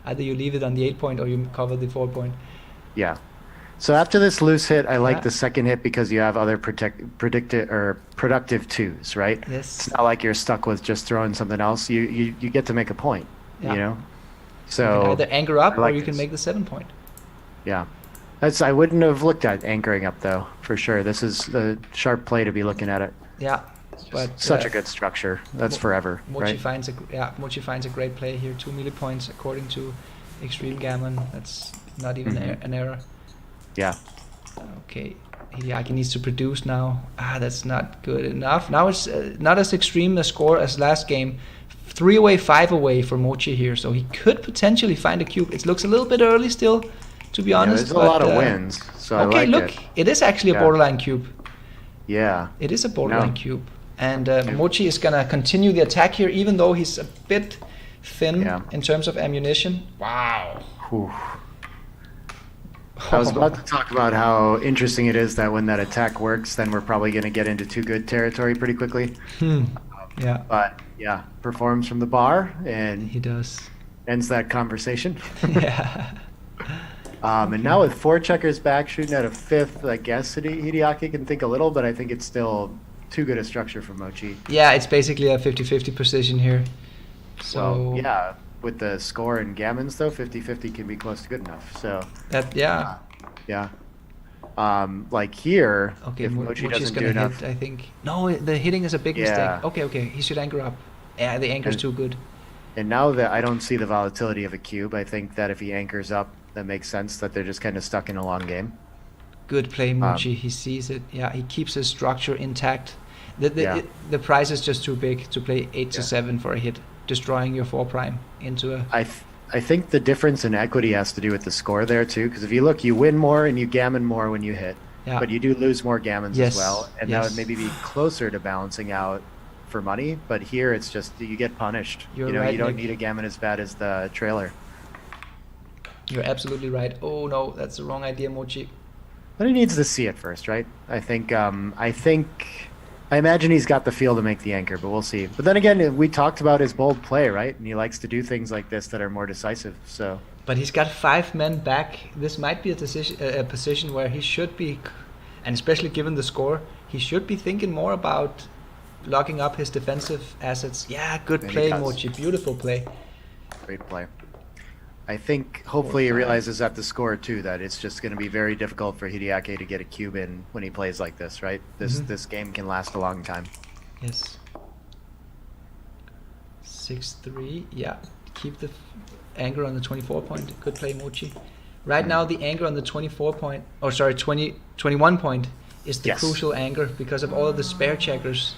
Either you leave it on the 8-point or you cover the 4-point. Yeah. So after this loose hit, I like the second hit because you have other productive twos, right? Yes. It's not like you're stuck with just throwing something else. You get to make a point. You know. So you can either anchor up like or you can make the 7-point. Yeah. I wouldn't have looked at anchoring up though, for sure. This is a sharp play to be looking at it. Yeah. But such a good structure. That's forever. Mochy right? finds a great play here. 2 melee points according to Extreme Gammon. That's not even an error. Yeah. Okay. Hideaki needs to produce now. That's not good enough. Now it's not as extreme a score as last game. 3 away, 5 away for Mochy here. So he could potentially find a cube. It looks a little bit early still, to be honest. There's a lot of wins. So okay, I like look. It is actually a borderline cube. Yeah. It is a borderline cube. And Mochy is going to continue the attack here, even though he's a bit thin in terms of ammunition. Wow. Whew. I was about to talk about how interesting it is that when that attack works, then we're probably going to get into too good territory pretty quickly. Yeah. But yeah, performs from the bar and he does. Ends that conversation. Yeah. And now with 4 checkers back, shooting at a 5th, I guess Hideaki can think a little, but I think it's still too good a structure for Mochy. Yeah, it's basically a 50-50 position here. So well, yeah, with the score in Gammons though, 50-50 can be close to good enough. So that like here, okay, if Mochy Mochi's doesn't gonna do enough, hit, I think. No, the hitting is a big mistake. Okay, he should anchor up. Yeah, the anchor's too good. And now that I don't see the volatility of a cube, I think that if he anchors up, that makes sense that they're just kind of stuck in a long game. Good play, Mochy. He sees it. Yeah, he keeps his structure intact. The price is just too big to play 8-7 for a hit, destroying your 4' into a. I think the difference in equity has to do with the score there too, because if you look, you win more and you gammon more when you hit, but you do lose more gammons as well, and that would maybe be closer to balancing out for money. But here it's just you get punished. You don't need a gammon as bad as the trailer. You're absolutely right. Oh no, that's the wrong idea, Mochy. But he needs to see it first, right? I imagine he's got the feel to make the anchor, but we'll see. But then again, we talked about his bold play, right? And he likes to do things like this that are more decisive. So. But he's got 5 men back. This might be a position where he should be, and especially given the score, he should be thinking more about locking up his defensive assets. Yeah, good play, Mochy. Beautiful play. Great play. I think hopefully he realizes at the score too that it's just going to be very difficult for Hideaki to get a cube in when he plays like this, right? This game can last a long time. Yes. 6-3. Yeah. Keep the anchor on the 24-point. Good play, Mochy. Right now the anchor on the 21 point is the crucial anchor because of all of the spare checkers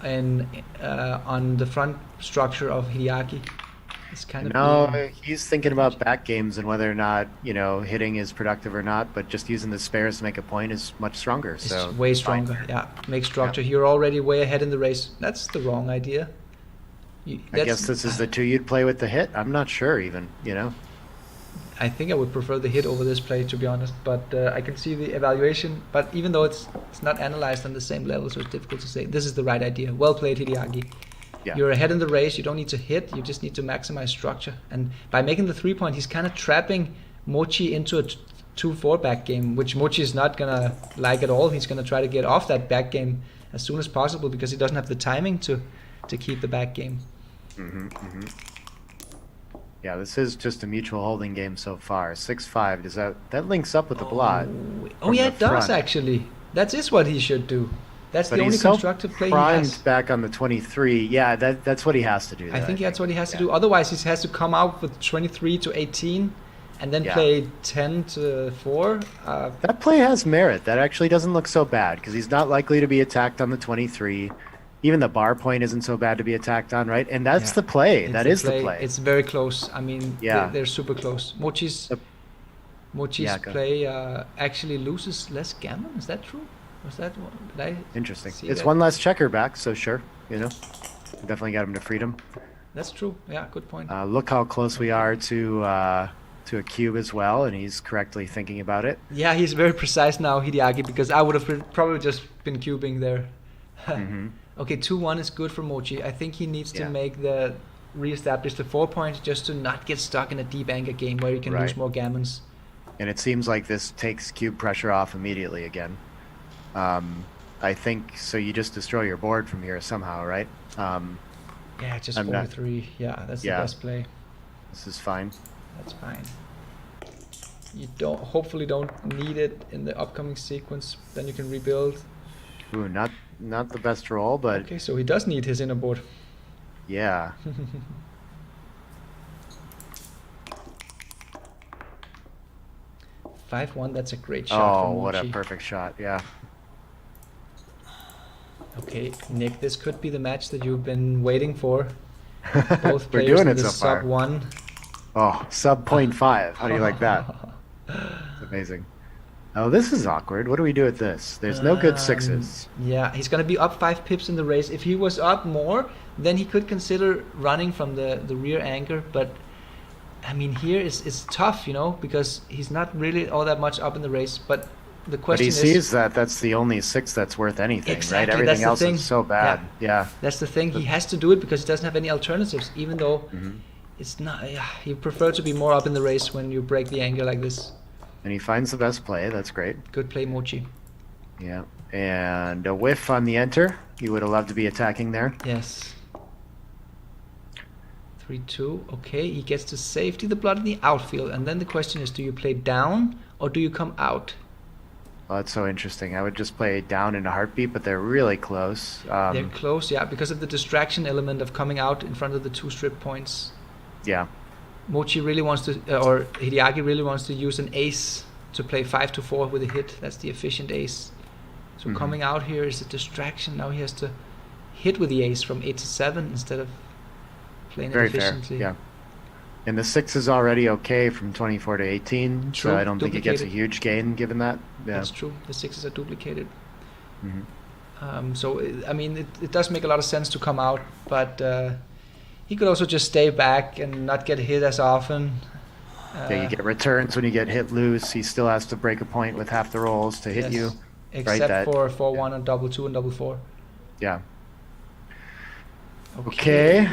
and on the front structure of Hideaki. It's kind of he's thinking about back games and whether or not hitting is productive or not, but just using the spares to make a point is much stronger. It's way stronger. Yeah, make structure. You're already way ahead in the race. That's the wrong idea. I guess this is the 2 you'd play with the hit. I'm not sure even. I think I would prefer the hit over this play, to be honest. But I can see the evaluation. But even though it's not analyzed on the same level, so it's difficult to say. This is the right idea. Well played, Hideaki. Yeah. You're ahead in the race. You don't need to hit. You just need to maximize structure. And by making the 3-point, he's kind of trapping Mochy into a 2-4 back game, which Mochy is not going to like at all. He's going to try to get off that back game as soon as possible because he doesn't have the timing to keep the back game. Yeah, this is just a mutual holding game so far. 6-5. Does that links up with the blot? Oh yeah, it does actually. That is what he should do. That's the only constructive play he has. Back on the 23. Yeah, that's what he has to do. I think that's what he has to do. Otherwise, he has to come out with 23-18 and then play 10-4. That play has merit. That actually doesn't look so bad because he's not likely to be attacked on the 23. Even the bar point isn't so bad to be attacked on, right? And that's the play. That is the play. It's very close. I mean, they're super close. Mochy's Mochi's play actually loses less gammon. Is that true? Was that one? Did I Interesting. see It's that? one less checker back, so sure. Definitely got him to freedom. That's true. Yeah, good point. Look how close we are to a cube as well, and he's correctly thinking about it. Yeah, he's very precise now, Hideaki, because I would have probably just been cubing there. Okay, 2-1 is good for Mochy. I think he needs to re-establish the 4 points just to not get stuck in a deep anchor game where you can lose more gammons. And it seems like this takes cube pressure off immediately again. I think so. You just destroy your board from here somehow, right? Yeah, just 4-3. Yeah, that's the best play. This is fine. That's fine. You hopefully don't need it in the upcoming sequence. Then you can rebuild. Ooh, not the best roll, but okay, so he does need his inner board. Yeah. 5-1. That's a great shot. Oh, what a perfect shot! Yeah. Okay, Nick, this could be the match that you've been waiting for. Both We're players doing in it the so far. sub 1. Oh, sub 0.5. How do you like that? Amazing. Oh, this is awkward. What do we do with this? There's no good sixes. Yeah, he's going to be up 5 pips in the race. If he was up more, then he could consider running from the rear anchor. But, I mean, here it's tough, because he's not really all that much up in the race. But the question is... But he sees that that's the only 6 that's worth anything, right? Everything else is so bad. Yeah. That's the thing. He has to do it because he doesn't have any alternatives, even though it's not... you prefer to be more up in the race when you break the anchor like this. And he finds the best play. That's great. Good play, Mochy. Yeah. And a whiff on the enter. You would have loved to be attacking there. Yes. 3-2. Okay, he gets to safety the blood in the outfield. And then the question is, do you play down or do you come out? Well, that's so interesting. I would just play down in a heartbeat, but they're really close. They're close, yeah, because of the distraction element of coming out in front of the 2 strip points. Yeah. Mochi really wants to, or Hideaki really wants to use an ace to play 5-4 with a hit. That's the efficient ace. So coming out here is a distraction. Now he has to hit with the ace from 8-7 instead of playing it efficiently. Fair. Yeah. And the 6 is already okay from 24 to 18, True. so I don't think he gets a huge gain given that. Yeah. That's true. The 6s are duplicated. So, I mean, it does make a lot of sense to come out, but he could also just stay back and not get hit as often. You get returns when you get hit loose. He still has to break a point with half the rolls to hit you. Except for 4-1 and double 2 and double 4. Yeah. Okay.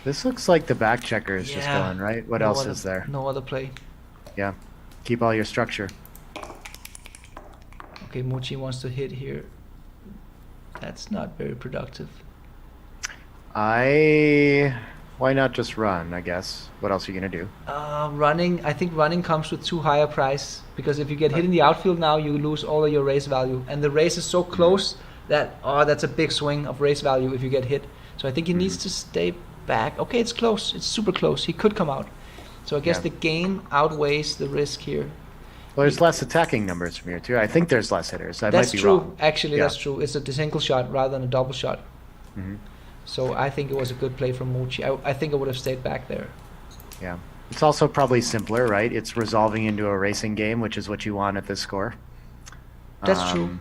This looks like the back checker is just going, right? What else is there? No other play. Yeah. Keep all your structure. Okay, Mochi wants to hit here. That's not very productive. Why not just run, I guess? What else are you going to do? I think running comes with too high a price, because if you get hit in the outfield now, you lose all of your race value. And the race is so close that, that's a big swing of race value if you get hit. So I think he needs to stay back. Okay, it's close. It's super close. He could come out. So I guess the gain outweighs the risk here. Well, there's less attacking numbers from here, too. I think there's less hitters. That's might be true. wrong. Actually, that's true. It's a single shot rather than a double shot. So I think it was a good play from Mochi. I think I would have stayed back there. Yeah. It's also probably simpler, right? It's resolving into a racing game, which is what you want at this score. That's true.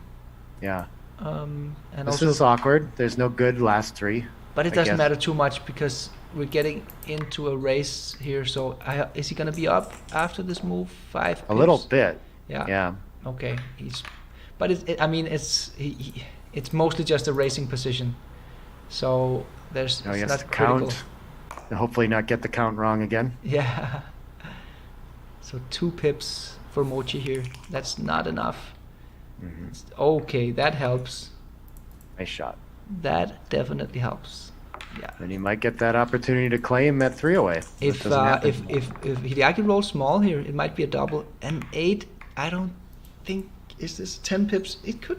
Yeah. And this also, is awkward. There's no good last 3. But it doesn't matter too much because we're getting into a race here. So is he going to be up after this move? 5 pips? A little bit. Yeah. Yeah. Okay. But it's mostly just a racing position. So it's he has not to critical. count. And hopefully not get the count wrong again. Yeah. So 2 pips for Mochi here. That's not enough. Okay, that helps. Nice shot. That definitely helps. Yeah. And you might get that opportunity to claim at 3 away. If Hideaki rolls small here, it might be a double. And 8, I don't think, is this 10 pips? It could.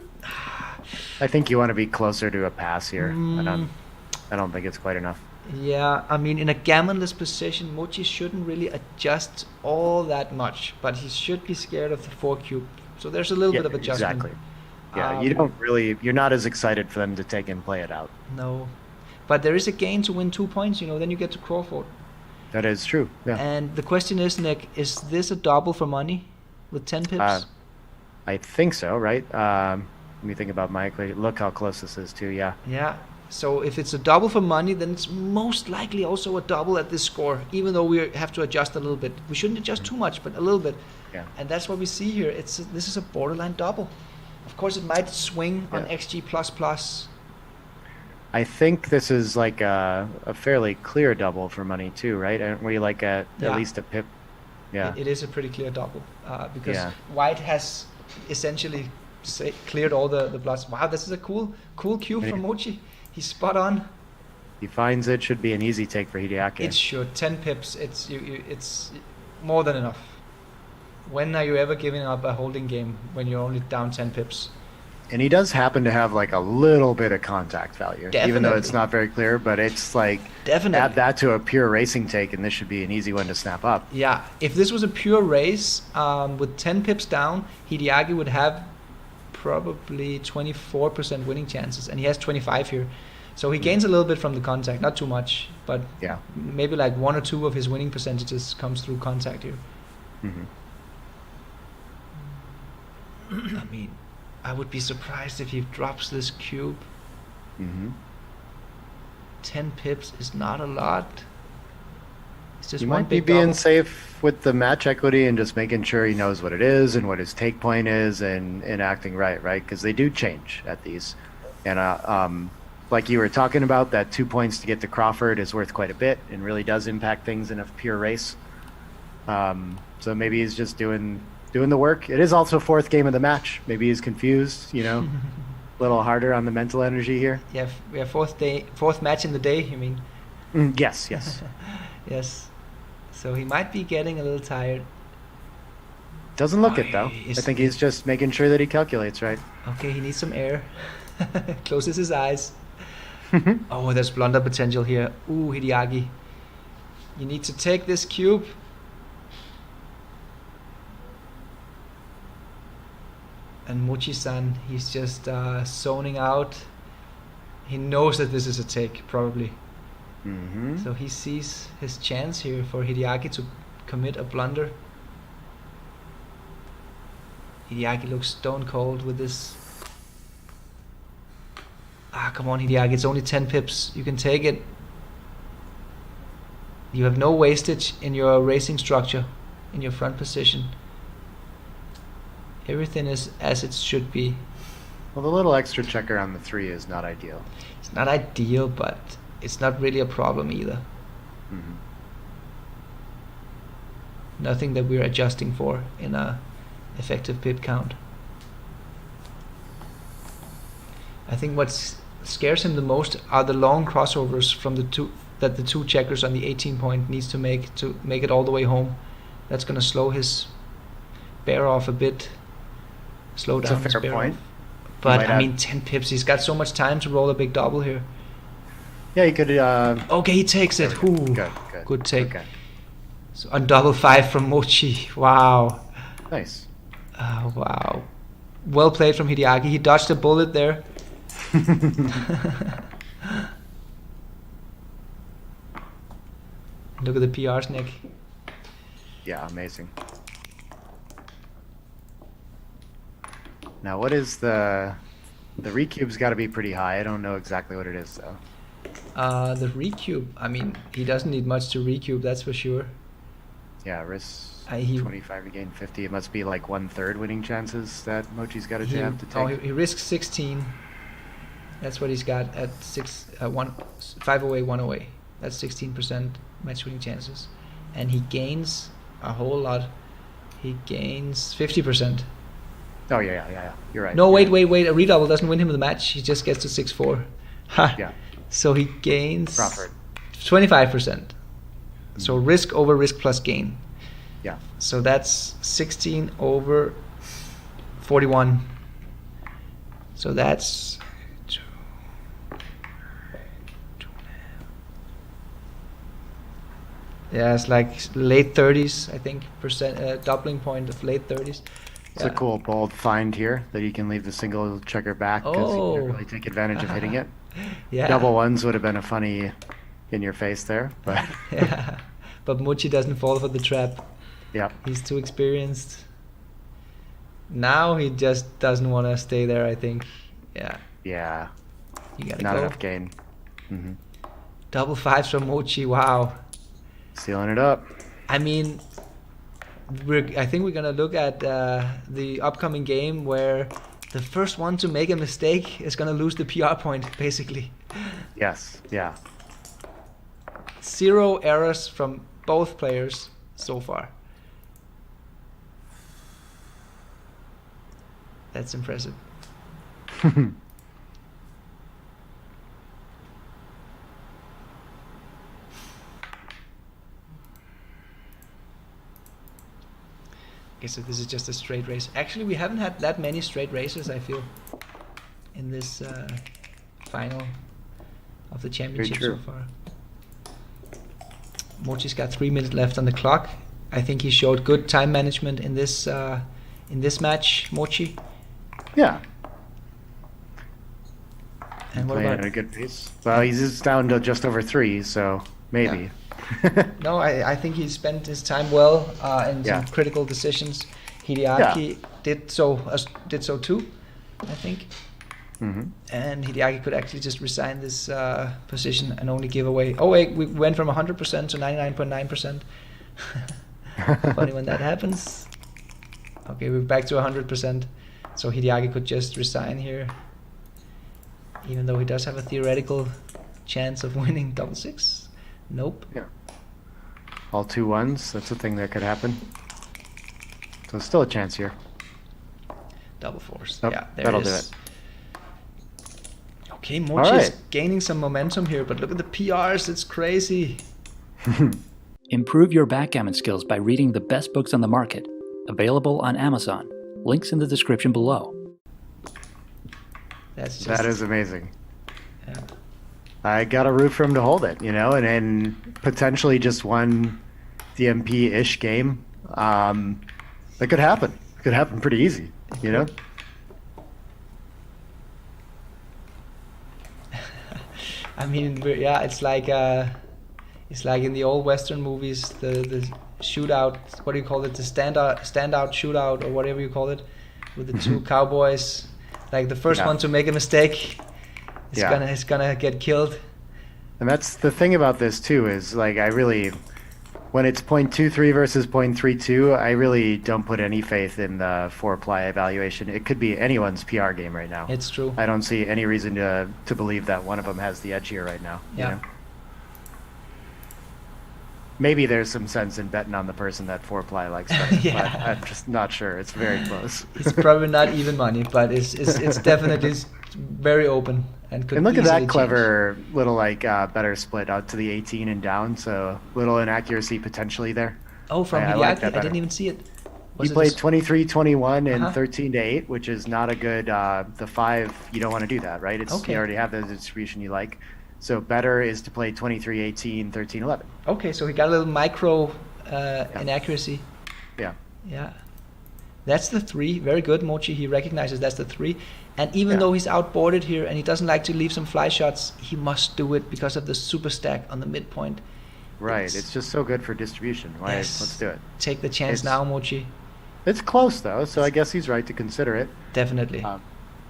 I think you want to be closer to a pass here. I don't think it's quite enough. Yeah, I mean, in a gammonless position, Mochi shouldn't really adjust all that much, but he should be scared of the 4 cube. So there's a little bit of adjustment. Exactly. Yeah, you're not as excited for them to take and play it out. No. But there is a gain to win 2 points, then you get to Crawford. That is true. Yeah. And the question is, Nick, is this a double for money with 10 pips? I think so, right? Let me think about my equation. Look how close this is to, yeah. Yeah. So if it's a double for money, then it's most likely also a double at this score, even though we have to adjust a little bit. We shouldn't adjust too much, but a little bit. Yeah. And that's what we see here. This is a borderline double. Of course, it might swing on XG++. I think this is like a fairly clear double for money too, right? Aren't we like at least a pip? Yeah. It is a pretty clear double because white has essentially cleared all the bluffs. Wow, this is a cool cube from Mochy. He's spot on. He finds it. Should be an easy take for Hideaki. It should. 10 pips. It's more than enough. When are you ever giving up a holding game when you're only down 10 pips? And he does happen to have like a little bit of contact value, even though it's not very clear. But it's like add that to a pure racing take, and this should be an easy one to snap up. Yeah, if this was a pure race with 10 pips down, Hideaki would have probably 24% winning chances, and he has 25 here. So he gains a little bit from the contact, not too much, but maybe like 1 or 2 of his winning percentages comes through contact here. I mean, I would be surprised if he drops this cube. 10 pips is not a lot. It's just he one might be big being double. safe with the match equity and just making sure he knows what it is and what his take point is and acting right? Because they do change at these. And like you were talking about, that 2 points to get to Crawford is worth quite a bit and really does impact things in a pure race. So maybe he's just doing the work. It is also 4th game of the match. Maybe he's confused, a little harder on the mental energy here. Yeah, we have 4th match in the day, you mean? Yes. Yes. So he might be getting a little tired. Doesn't look it though. I think he's just making sure that he calculates right. Okay, he needs some air. Closes his eyes. Oh, there's blunder potential here. Ooh, Hideaki. You need to take this cube. And Mochi-san, he's just zoning out. He knows that this is a take, probably. So he sees his chance here for Hideaki to commit a blunder. Hideaki looks stone cold with this. Come on, Hideaki, it's only 10 pips. You can take it. You have no wastage in your racing structure, in your front position. Everything is as it should be. Well, the little extra checker on the 3 is not ideal. It's not ideal, but it's not really a problem either. Nothing that we're adjusting for in a effective pip count. I think what scares him the most are the long crossovers from the two checkers on the 18 point needs to make it all the way home. That's going to slow his bear off a bit. Slow down his bear off. But I mean, 10 pips. He's got so much time to roll a big double here. Yeah, he could. Okay, he takes it. Ooh, good take. Okay. So on double 5 from Mochy. Wow. Nice. Wow. Well played from Hideaki. He dodged a bullet there. Look at the PRs, Nick. Yeah, amazing. Now, what is the recube's got to be pretty high. I don't know exactly what it is though. The recube. I mean, he doesn't need much to recube. That's for sure. Yeah, risk 25 to gain 50. It must be like 1/3 winning chances that Mochi's got to have to take. Oh, he risks 16. That's what he's got at 5 away, 1 away. That's 16% match winning chances, and he gains a whole lot. He gains 50%. Oh yeah. You're right. No, wait. A redouble doesn't win him the match. He just gets to 6-4. Yeah. So he gains Crawford. 25%. So risk over risk plus gain. Yeah. So that's 16 over 41. So that's it's like late 30s, I think, percent doubling point of late 30s. It's a cool bold find here that he can leave the single checker back because he can really take advantage of hitting it. Yeah. Double ones would have been a funny in your face there, but yeah. but Mochy doesn't fall for the trap. Yeah. He's too experienced. Now he just doesn't want to stay there, I think. Yeah. Yeah. You gotta Not go. enough gain. Mm-hmm. Double fives from Mochy. Wow. Sealing it up. I mean, I think we're gonna look at the upcoming game where the first one to make a mistake is gonna lose the PR point, basically. Yes. Yeah. 0 errors from both players so far. That's impressive. Okay, so this is just a straight race. Actually, we haven't had that many straight races, I feel, in this final of the championship so far. Mochy's got 3 minutes left on the clock. I think he showed good time management in this match, Mochy. Yeah. And what playing about at a good pace? Well, he's just down to just over 3, so maybe. Yeah. No, I think he spent his time well in Yeah. some critical decisions. Hideaki did so too, I think. Mm-hmm. And Hideaki could actually just resign this position and only give away. Oh wait, we went from 100% to 99.9%. Funny when that happens. Okay, we're back to 100%. So Hideaki could just resign here, even though he does have a theoretical chance of winning double six. Nope. Yeah. All 2-1s. That's a thing that could happen. So still a chance here. Double fours. Nope, Yeah, there that'll it do is. Okay, All Mochy is right. gaining some momentum here, but look at the PRs. It's crazy. Improve your backgammon skills by reading the best books on the market, available on Amazon. Links in the description below. That's just, That is amazing. yeah. I got a root for him to hold it, and potentially just one DMP-ish game. That could happen. It could happen pretty easy, I mean, it's like in the old Western movies, the shootout. What do you call it? The standout shootout, or whatever you call it, with the two cowboys. Like the first one to make a mistake, is gonna get killed. And that's the thing about this too, is like when it's 0.23 versus 0.32, I really don't put any faith in the 4-ply evaluation. It could be anyone's PR game right now. It's true. I don't see any reason to believe that one of them has the edge here right now. Yeah. Maybe there's some sense in betting on the person that 4-ply likes better, Yeah. but I'm just not sure. It's very close. It's probably not even money, but it's definitely very open and could. And look at easily that clever little better split out to the 18 and down, so little inaccuracy potentially there. Oh, from I Hideaki, like that I better. didn't even see it. He played 23-21 and Uh-huh. 13-8, which is not a good. The 5, you don't want to do that, right? Okay. You already have the distribution you like. So better is to play 23-18, 13-11. Okay, so he got a little micro inaccuracy. Yeah. Yeah. That's the 3. Very good, Mochy. He recognizes that's the 3. And even though he's outboarded here and he doesn't like to leave some fly shots, he must do it because of the super stack on the midpoint. Right. It's just so good for distribution. Let's do it. Take the chance now, Mochy. It's close, though, so I guess he's right to consider it. Definitely.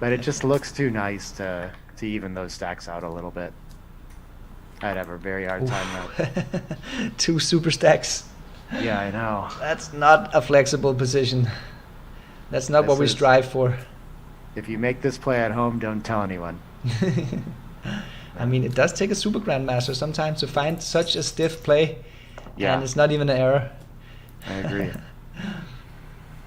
But it just looks too nice to even those stacks out a little bit. I'd have a very hard time now. 2 super stacks. Yeah, I know. That's not a flexible position. That's not what we strive for. If you make this play at home, don't tell anyone. I mean, it does take a Super-Grandmaster sometimes to find such a stiff play, and it's not even an error. I agree.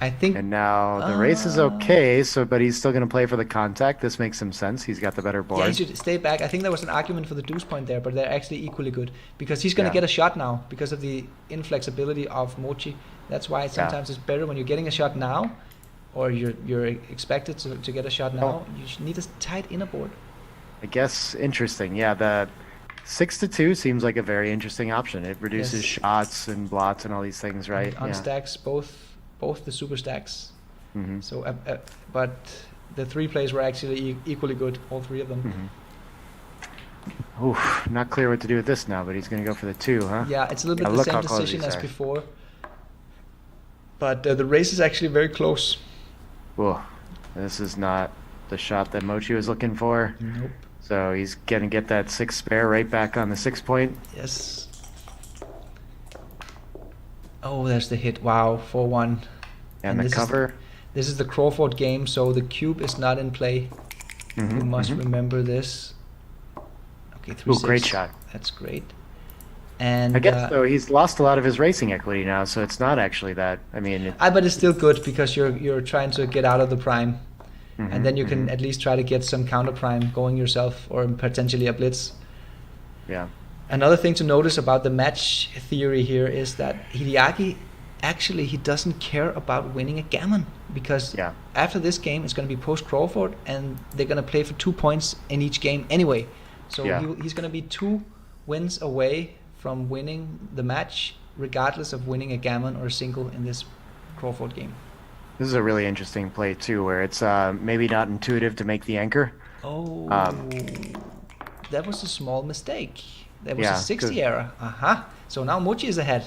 I think. And now the race is okay, but he's still going to play for the contact. This makes some sense. He's got the better board. Yeah, he should stay back. I think there was an argument for the deuce point there, but they're actually equally good because he's going to get a shot now because of the inflexibility of Mochy. That's why sometimes it's better when you're getting a shot now, or you're expected to get a shot now. You need a tight inner board. I guess interesting. Yeah, the 6-2 seems like a very interesting option. It reduces shots and blots and all these things, right? On stacks, both the super stacks. Mm-hmm. So, but the 3 plays were actually equally good, all 3 of them. Mm-hmm. Oof, not clear what to do with this now, but he's going to go for the 2, huh? Yeah, it's a little bit Look the how same close decision these as are. before. But the race is actually very close. Whoa, this is not the shot that Mochy was looking for. Nope. So he's going to get that 6 spare right back on the 6 point. Yes. Oh, there's the hit. Wow, 4-1. And the cover. This is the Crawford game, so the cube is not in play. You must remember this. Okay, 3-6. Ooh, great shot. That's great. And I guess so. He's lost a lot of his racing equity now, so it's not actually that. I mean, but it's still good because you're trying to get out of the prime, and then you can at least try to get some counter prime going yourself, or potentially a blitz. Yeah. Another thing to notice about the match theory here is that Hideaki actually he doesn't care about winning a gammon, because after this game it's going to be post Crawford and they're going to play for 2 points in each game anyway. So he's going to be 2 wins away from winning the match, regardless of winning a gammon or a single in this Crawford game. This is a really interesting play too, where it's maybe not intuitive to make the anchor. Oh, that was a small mistake. That was a 60 error. So now Mochy is ahead.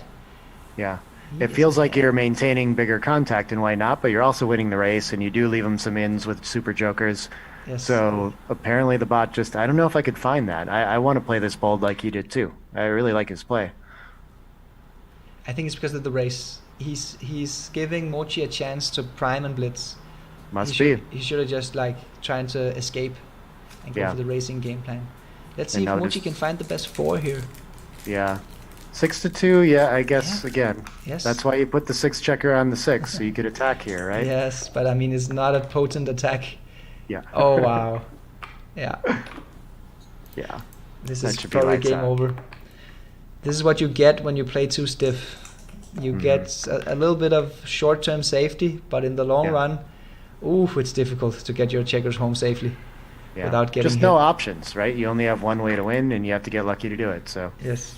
Yeah. It feels like you're maintaining bigger contact and whatnot, but you're also winning the race, and you do leave him some ins with super jokers. Yes. So apparently the bot just, I don't know if I could find that. I want to play this bold like he did too. I really like his play. I think it's because of the race. He's giving Mochy a chance to prime and blitz. He should have just trying to escape and go for the racing game plan. Let's see if Mochy can find the best 4 here. Yeah. 6-2, yeah, I guess again. Yes. That's why you put the 6 checker on the 6, so you could attack here, right? Yes, but I mean it's not a potent attack. Yeah. Oh wow. Yeah. Yeah. This is probably game over. This is what you get when you play too stiff. You get a little bit of short-term safety, but in the long run, it's difficult to get your checkers home safely without getting just hit. no options, right? You only have one way to win, and you have to get lucky to do it. So yes.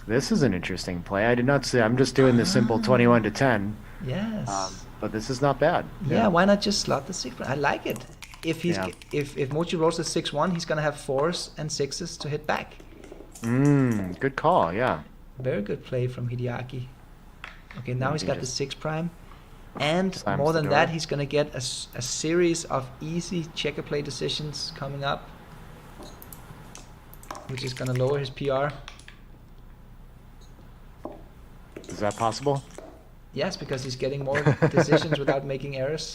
This is an interesting play. I did not say. I'm just doing the simple 21-10. Yes. But this is not bad. Yeah, why not just slot the 6? I like it. If Mochy rolls a 6-1, he's gonna have 4s and 6s to hit back. Good call. Yeah. Very good play from Hideaki. Okay, now he's got the 6 prime, and more than that, he's gonna get a series of easy checker play decisions coming up, which is gonna lower his PR. Is that possible? Yes, because he's getting more decisions without making errors.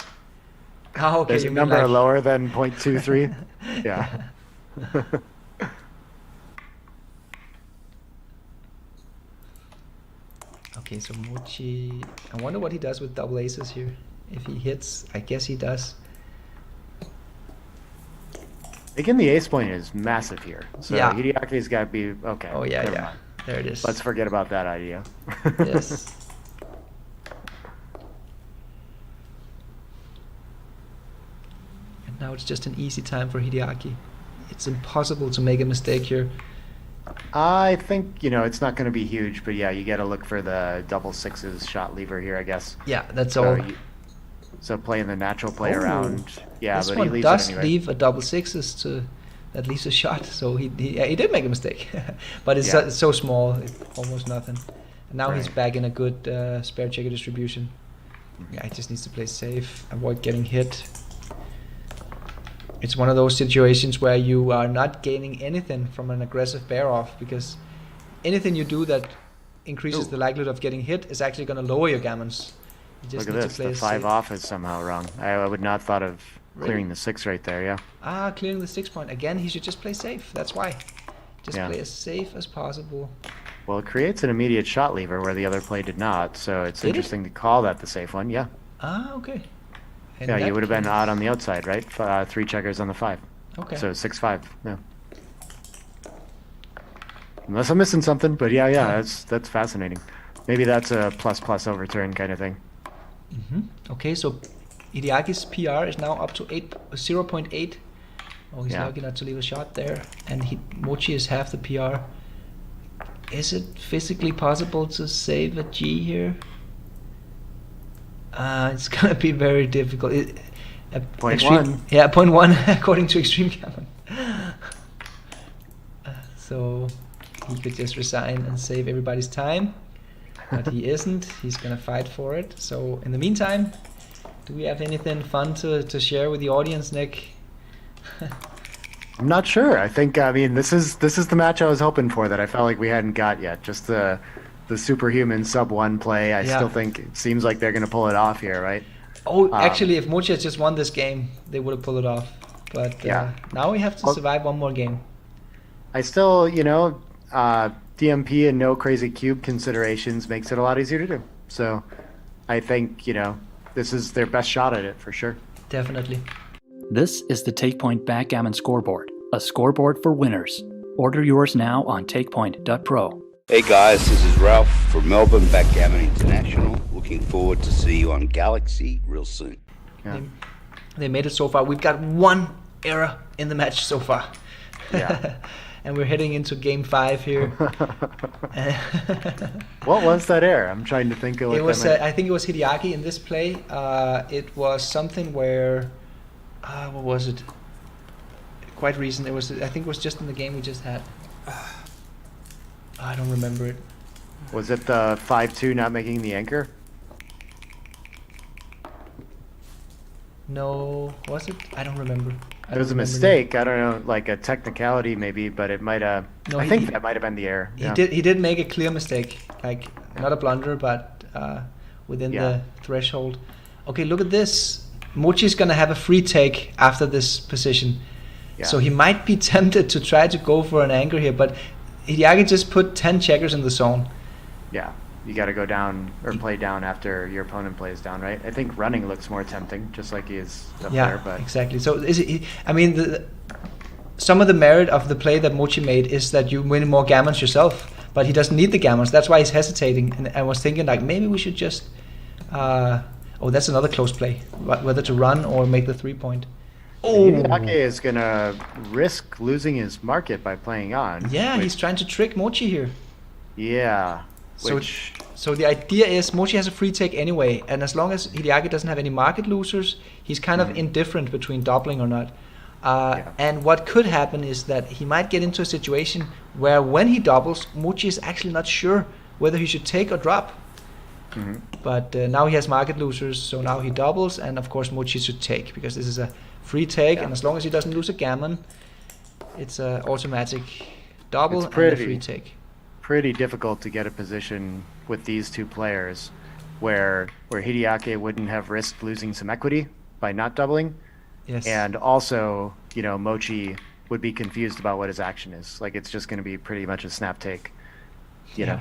Oh, okay. There's a number lower than 0.23? Yeah. Okay, so Mochy... I wonder what he does with double aces here. If he hits, I guess he does. Again, the ace point is massive here. So Hideaki's got to be... Okay. Oh, yeah. There it is. Let's forget about that idea. Yes. And now it's just an easy time for Hideaki. It's impossible to make a mistake here. I think, it's not going to be huge, but yeah, you got to look for the double 6s shot lever here, I guess. Yeah, that's all. So playing the natural play around. Yeah, this but one he leaves does it anyway. leave a double 6s to at least a shot, so he did make a mistake. But it's so small, it's almost nothing. And now he's back in a good spare checker distribution. Yeah, he just needs to play safe, avoid getting hit. It's one of those situations where you are not gaining anything from an aggressive bear off, because anything you do that increases the likelihood of getting hit is actually going to lower your gammons. You just Look at this, the 5 off is somehow wrong. I would not thought of clearing the 6 right there, yeah. Clearing the 6 point. Again, he should just play safe, that's why. Just play as safe as possible. Well, it creates an immediate shot lever where the other play did not, so it's interesting to call that the safe one, yeah. Okay. Yeah, you would have been odd on the outside, right? 3 checkers on the 5. Okay. So 6-5, yeah. Unless I'm missing something, but yeah, that's fascinating. Maybe that's a plus overturn kind of thing. Okay, so Hideaki's PR is now up to 0.8. Oh, he's lucky not to leave a shot there. And Mochy is half the PR. Is it physically possible to save a G here? It's gonna be very difficult. 0.1. Yeah, 0.1 according to Extreme Gammon. So he could just resign and save everybody's time. But he isn't. He's going to fight for it. So in the meantime, do we have anything fun to share with the audience, Nick? I'm not sure. I mean, this is the match I was hoping for that I felt like we hadn't got yet. Just the superhuman sub-1 play. I still think it seems like they're going to pull it off here, right? Oh, actually, if Mochy had just won this game, they would have pulled it off. But now we have to survive one more game. I still, DMP and no crazy cube considerations makes it a lot easier to do. So I think, this is their best shot at it for sure. Definitely. This is the TakePoint Backgammon Scoreboard, a scoreboard for winners. Order yours now on takepoint.pro. Hey guys, this is Ralph from Melbourne Backgammon International. Looking forward to see you on Galaxy real soon. Yeah. They made it so far. We've got one error in the match so far. Yeah. And we're heading into game 5 here. What was that error? I'm trying to think of what it was. I think it was Hideaki in this play. It was something where, what was it? Quite recent. It was. I think it was just in the game we just had. I don't remember it. Was it the 5-2 not making the anchor? No, was it? I don't remember. It was a mistake. I don't know, like a technicality maybe, but it might have. No, I think that might have been the error. He did make a clear mistake, like not a blunder, but within the threshold. Okay, look at this. Mochy's gonna have a free take after this position, so he might be tempted to try to go for an anchor here, but Hideaki just put 10 checkers in the zone. Yeah. You got to go down or play down after your opponent plays down, right? I think running looks more tempting, just like he is up there. But exactly. So is it? I mean, some of the merit of the play that Mochy made is that you win more gammons yourself, but he doesn't need the gammons. That's why he's hesitating. And I was thinking like maybe we should just. That's another close play. Whether to run or make the 3-point. Oh, Hideaki is gonna risk losing his market by playing on. Yeah, he's trying to trick Mochy here. Yeah. So the idea is Mochy has a free take anyway, and as long as Hideaki doesn't have any market losers, he's kind of indifferent between doubling or not. And what could happen is that he might get into a situation where when he doubles, Mochy is actually not sure whether he should take or drop. Mm-hmm. But now he has market losers, so now he doubles, and of course Mochy should take, because this is a free take, and as long as he doesn't lose a gammon, it's an automatic double and a free take. Pretty difficult to get a position with these two players where Hideaki wouldn't have risked losing some equity by not doubling. Yes. And also, Mochy would be confused about what his action is. Like, it's just going to be pretty much a snap take, you know.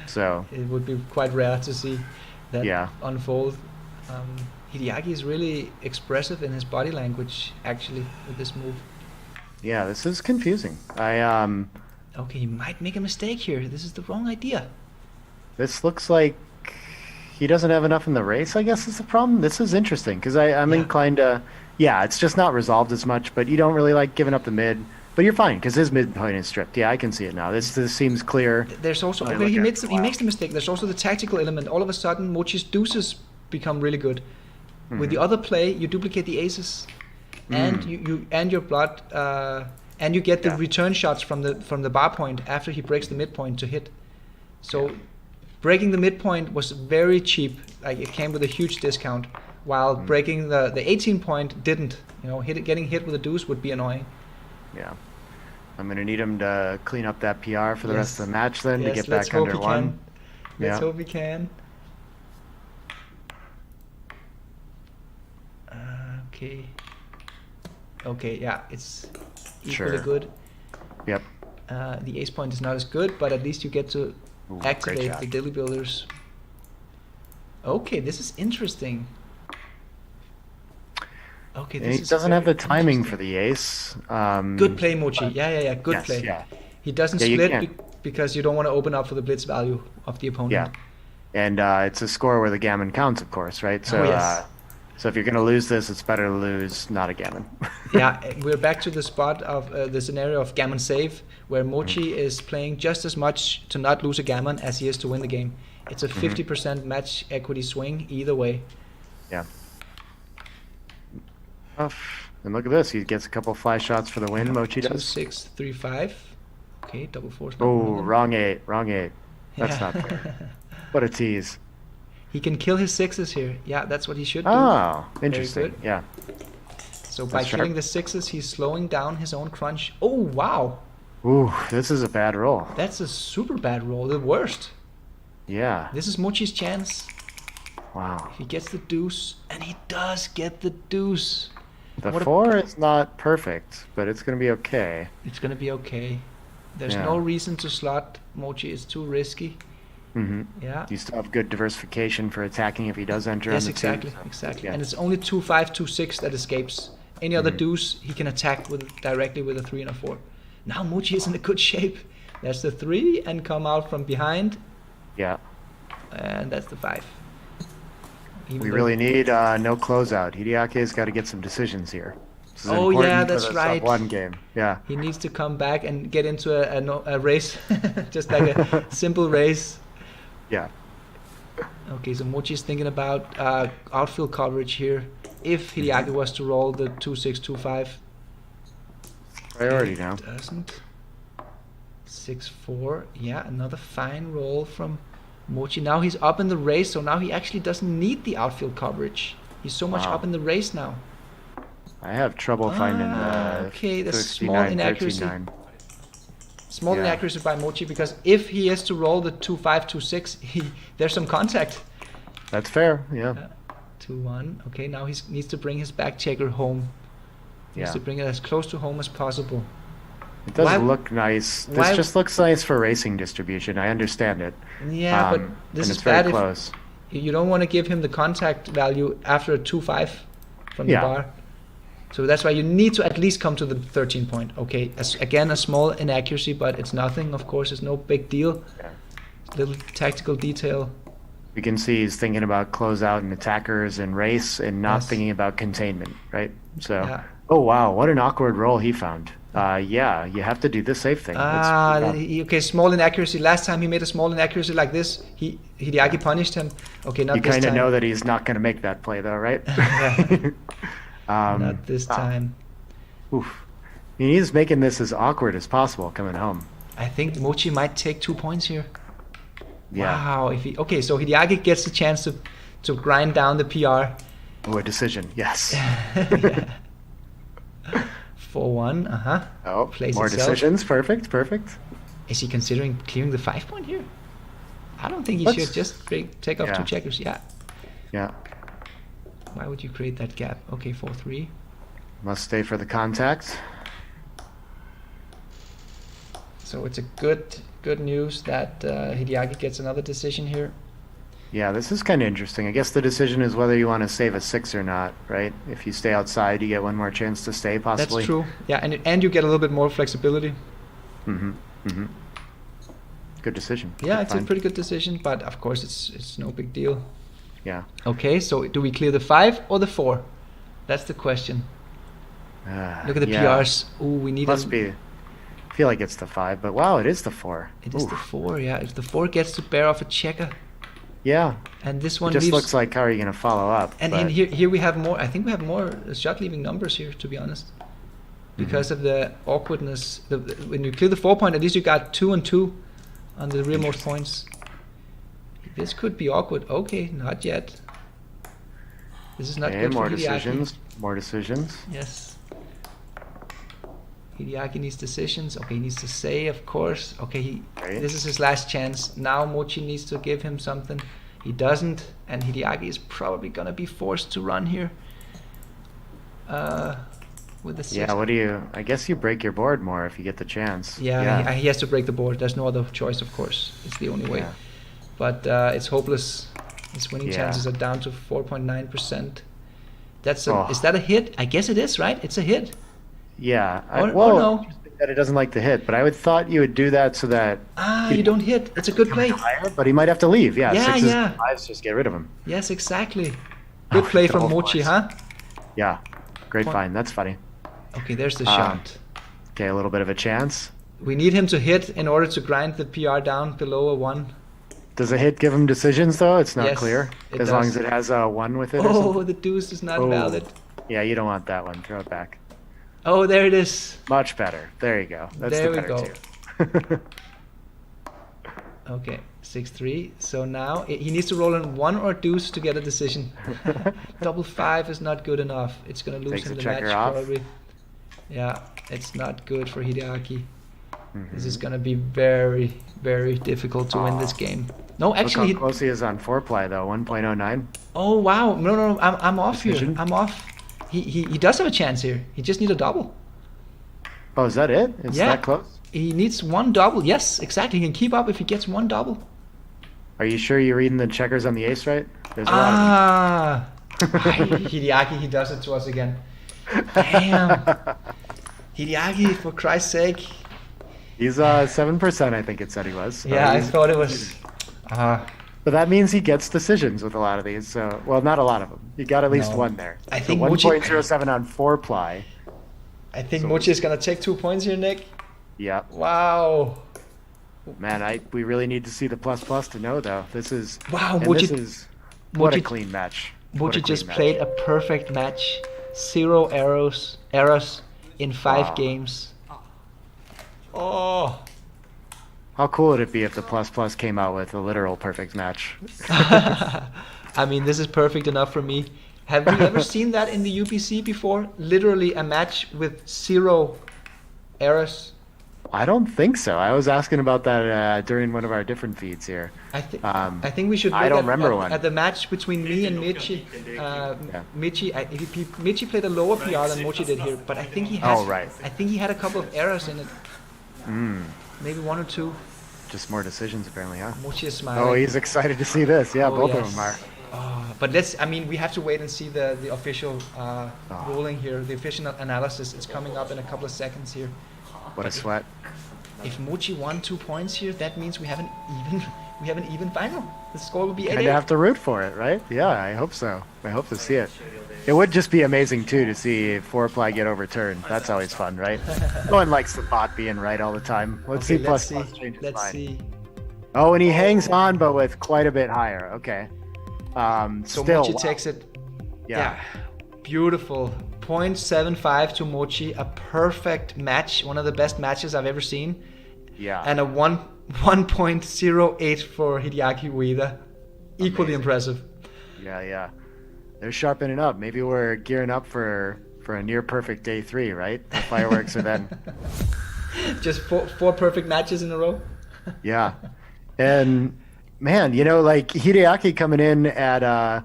So it would be quite rare to see that unfold. Hideaki is really expressive in his body language, actually, with this move. Yeah, this is confusing. Okay, he might make a mistake here. This is the wrong idea. This looks like he doesn't have enough in the race, I guess is the problem. This is interesting, because I'm inclined to... Yeah, it's just not resolved as much, but you don't really like giving up the mid. But you're fine, because his mid point is stripped. Yeah, I can see it now. This seems clear. There's also... Okay, he makes the mistake. There's also the tactical element. All of a sudden, Mochy's deuces become really good. Mm-hmm. With the other play, you duplicate the aces. And you and your blood... and you get the return shots from the bar point after he breaks the midpoint to hit. So breaking the midpoint was very cheap. Like, it came with a huge discount, while breaking the 18 point didn't. Getting hit with a deuce would be annoying. Yeah. I'm going to need him to clean up that PR for the rest of the match then to get back under one. Let's hope he can. Okay, yeah, it's equally good. Yep. The ace point is not as good, but at least you get to activate the Dilly Builders. Okay, this is interesting. Okay, this he doesn't have the timing for the ace. Good play, Mochy. Yeah. Good play. Yeah. He doesn't split because you don't want to open up for the blitz value of the opponent. Yeah. And it's a score where the gammon counts, of course, right? So, so if you're going to lose this, it's better to lose not a gammon. Yeah, we're back to the spot of the scenario of gammon save, where Mochy is playing just as much to not lose a gammon as he is to win the game. It's a 50% match equity swing either way. Yeah. And look at this, he gets a couple fly shots for the win. Mochy does. 2-6, 3-5. Okay, double four is not Oh, one of them. wrong 8. That's Yeah. not fair. What a tease. He can kill his 6s here. Yeah, that's what he should do. Oh, interesting. good. Yeah. So by That's sharp. killing the 6s, he's slowing down his own crunch. Oh, wow. Ooh, this is a bad roll. That's a super bad roll. The worst. Yeah. This is Mochy's chance. Wow. If he gets the deuce, and he does get the deuce. The What a- 4 is not perfect, but it's going to be okay. It's gonna be okay. There's Yeah. no reason to slot Mochy. It's too risky. Mm-hmm. Yeah. You still have good diversification for attacking if he does enter Yes, on the exactly, 2. exactly. Yeah. And it's only 2-5, 2-6 that escapes. Any other deuce, he can attack with directly with a 3 and a 4. Now Mochy is in a good shape. That's the 3 and come out from behind, Yeah. and that's the 5. Even We though- really need no closeout. Hideaki's got to get some decisions here. This is Oh, important yeah, for that's the right. Sub-1 game. Yeah. He needs to come back and get into a race, just like a simple race. Yeah. Okay, so Mochy's thinking about outfield coverage here. If Hideaki was to roll the 2-6, 2-5, Priority now. doesn't. 6-4, yeah, another fine roll from Mochy. Now he's up in the race, so now he actually doesn't need the outfield coverage. He's so much Wow. up in the race now. I have trouble finding the okay, the 69, small inaccuracy. 39. Small Yeah. inaccuracy by Mochy, because if he is to roll the 2-5, 2-6, there's some contact. That's fair. Yeah. 2-1. Okay, now he needs to bring his back checker home. He needs Yeah. to bring it as close to home as possible. It does Why- look nice. This why- just looks nice for racing distribution. I understand it. Yeah, but and this is it's very bad if close. you don't want to give him the contact value after a 2-5 from Yeah. the bar. So that's why you need to at least come to the 13 point. Okay, again, a small inaccuracy, but it's nothing. Of course, it's no big deal. Yeah. Little tactical detail. We can see he's thinking about closeout and attackers and race and not Yes. thinking about containment, right? So, Yeah. oh wow, what an awkward roll he found. Yeah, you have to do the safe thing. Okay, small inaccuracy. Last time he made a small inaccuracy like this, Hideaki punished him. Okay, not you this kind of time. know that he's not going to make that play, though, right? Not this time. Oof. He's making this as awkward as possible coming home. I think Mochy might take 2 points here. Yeah. Wow. Okay, so Hideaki gets the chance to grind down the PR. Oh, a decision. Yes. 4-1. Oh, Plays more itself. decisions. Perfect. Perfect. Is he considering clearing the 5 point here? I don't think he Let's- should just take off Yeah. 2 checkers. Yeah. Yeah. Why would you create that gap? Okay, 4-3. Must stay for the contact. So it's a good news that Hideaki gets another decision here. Yeah, this is kind of interesting. I guess the decision is whether you want to save a 6 or not, right? If you stay outside, you get one more chance to stay, possibly. That's true. Yeah, and you get a little bit more flexibility. Mm-hmm. Mm-hmm. Good decision. Yeah, Good it's find. a pretty good decision, but of course it's no big deal. Yeah. Okay, so do we clear the 5 or the 4? That's the question. Look at the yeah. PRs. Ooh, we need Must be. I feel like it's the 5, but wow, it is the 4. It is the Oof. 4, yeah. If the 4 gets to bear off a checker, Yeah. and this It one just leaves... looks like how are you going to follow up? And but- here we have more. I think we have more shot leaving numbers here, to be honest, because of the awkwardness. When you clear the 4 point, at least you got 2 and 2 on the rearmost points. This could be awkward. Okay, not yet. This is not Okay, good more for Hideaki. decisions. More decisions. Yes. Hideaki needs decisions. Okay, he needs to say, of course. Okay, Right. this is his last chance. Now Mochy needs to give him something. He doesn't, and Hideaki is probably gonna be forced to run here. With the 6. Yeah, what do you... I guess you break your board more if you get the chance. Yeah, he has to break the board. There's no other choice, of course. It's the only way. Yeah. But it's hopeless. His winning Yeah. chances are down to 4.9%. That's a, Oh. Is that a hit? I guess it is, right? It's a hit. Yeah. Or well, no. interesting that it doesn't like to hit, but I would thought you would do that so that... You don't hit. It's a good play. higher, but he might have to leave. Yeah, Yeah, 6s yeah. and 5s, just get rid of him. Yes, exactly. Good play from double Mochy, fours. huh? Yeah, great Point- find. That's funny. Okay, there's the Um, shot. Okay, a little bit of a chance. We need him to hit in order to grind the PR down below a 1. Does a hit give him decisions, though? It's not Yes, clear. it As long does. as it has a 1 with it or Oh, something. the deuce is not Oh. valid. Yeah, you don't want that one. Throw it back. Oh, there it is. Much better. There you go. That's There the we better go. two. Okay, 6-3. So now he needs to roll in 1 or deuce to get a decision. Double 5 is not good enough. It's gonna lose Takes in the the checker match off. probably. Yeah, it's not good for Hideaki. This is gonna be very, very difficult to win this game. No, Look actually, how close he is on 4-ply though, 1.09. oh wow, no, I'm off Decision? here. I'm off. He does have a chance here. He just needs a double. Oh, is that it? It's Yeah. that close? He needs 1 double. Yes, exactly. He can keep up if he gets 1 double. Are you sure you're reading the checkers on the ace right? There's a lot Hideaki, he does it to us again. Damn. Hideaki, for Christ's sake. He's 7%, I think it said he was. So Yeah, I he's- thought it was. But that means he gets decisions with a lot of these. So, well, not a lot of them. You got at least No. one there. I So think Mochi- 1.07 on 4-ply. I think Mochi is gonna take 2 points here, Nick. Yeah. Wow. Man, we really need to see the plus to know though. This is Wow, and Mochi- this is what a Mochi- clean match. What a Mochi clean just match. played a perfect match. 0 errors in 5 Wow. games. Oh. How cool would it be if the plus came out with a literal perfect match? I mean, this is perfect enough for me. Have you ever seen that in the UBC before? Literally a match with 0 errors. I don't think so. I was asking about that during one of our different feeds here. I think we should. I look don't at, remember at, one. at the match between me and Michi. Michi played a lower PR than Mochi did here, but I think he has. Oh, right. I think he had a couple of errors in it. Maybe 1 or 2. Just more decisions apparently, huh? Mochi is smiling. Oh, he's excited to see this. Yeah, Oh, both yes. of them are. But we have to wait and see the official ruling here. The official analysis is coming up in a couple of seconds here. What a sweat. If Mochi won 2 points here, that means we have an even final. The score will be 8-8. Kind of have to root for it, right? Yeah, I hope so. I hope to see it. It would just be amazing too to see 4-ply get overturned. That's always fun, right? No one likes the bot being right all the time. Let's see plus change his Let's mind. see. Oh, and he hangs on, but with quite a bit higher. Okay. So Still, Mochi wow. takes it. Yeah. Beautiful. 0.75 to Mochi. A perfect match. One of the best matches I've ever seen. Yeah. And a 1.08 for Hideaki Ueda. Equally impressive. Yeah. They're sharpening up. Maybe we're gearing up for a near perfect day 3, right? The fireworks are then. Just four perfect matches in a row. Yeah. And man, like Hideaki coming in at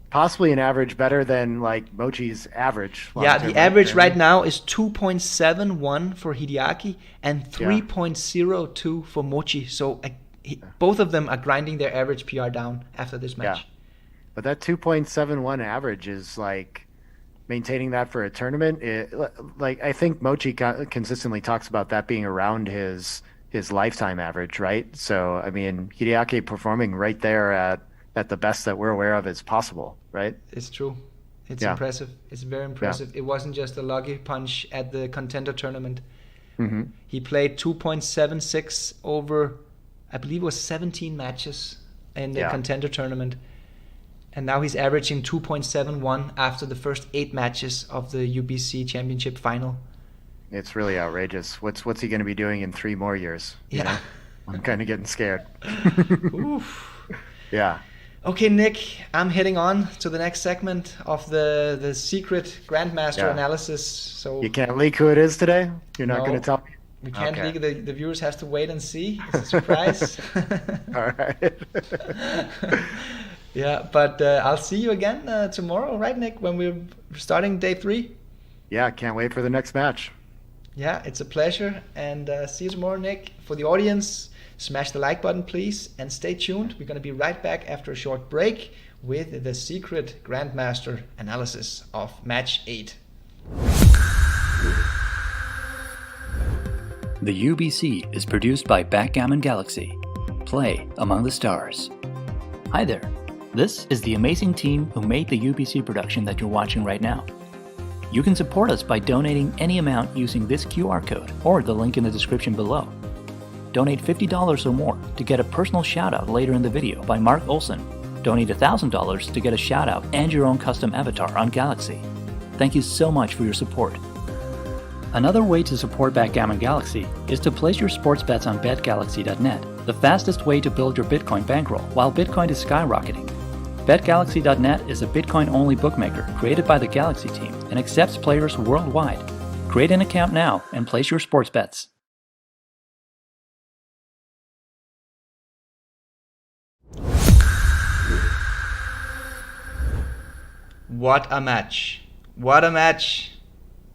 possibly an average better than like Mochi's average. Yeah, the average right now is 2.71 for Hideaki and 3.02 for Mochi. So both of them are grinding their average PR down after this match. Yeah. But that 2.71 average is like maintaining that for a tournament. I think Mochi consistently talks about that being around his lifetime average, right? So, I mean, Hideaki performing right there at the best that we're aware of is possible, right? It's true. It's impressive. It's very impressive. It wasn't just a lucky punch at the contender tournament. Mm-hmm. He played 2.76 over, I believe it was 17 matches in the contender tournament. And now he's averaging 2.71 after the first 8 matches of the UBC Championship final. It's really outrageous. What's he going to be doing in 3 more years? You know? I'm kind of getting scared. Oof. Yeah. Okay, Nick, I'm heading on to the next segment of the secret Grandmaster analysis. So you can't leak who it is today? You're not No. going to tell me? we can't leak. The viewers has to wait and see. It's a surprise. All right. Yeah, but I'll see you again tomorrow, right, Nick, when we're starting day 3? Yeah, can't wait for the next match. Yeah, it's a pleasure. And see you tomorrow, Nick. For the audience, smash the like button, please, and stay tuned. We're going to be right back after a short break with the secret Grandmaster analysis of match 8. The UBC is produced by Backgammon Galaxy. Play among the stars. Hi there. This is the amazing team who made the UBC production that you're watching right now. You can support us by donating any amount using this QR code or the link in the description below. Donate $50 or more to get a personal shout-out later in the video by Marc Olsen. Donate $1,000 to get a shout-out and your own custom avatar on Galaxy. Thank you so much for your support. Another way to support Backgammon Galaxy is to place your sports bets on betgalaxy.net, the fastest way to build your Bitcoin bankroll while Bitcoin is skyrocketing. BetGalaxy.net is a Bitcoin-only bookmaker created by the Galaxy team and accepts players worldwide. Create an account now and place your sports bets. What a match. What a match.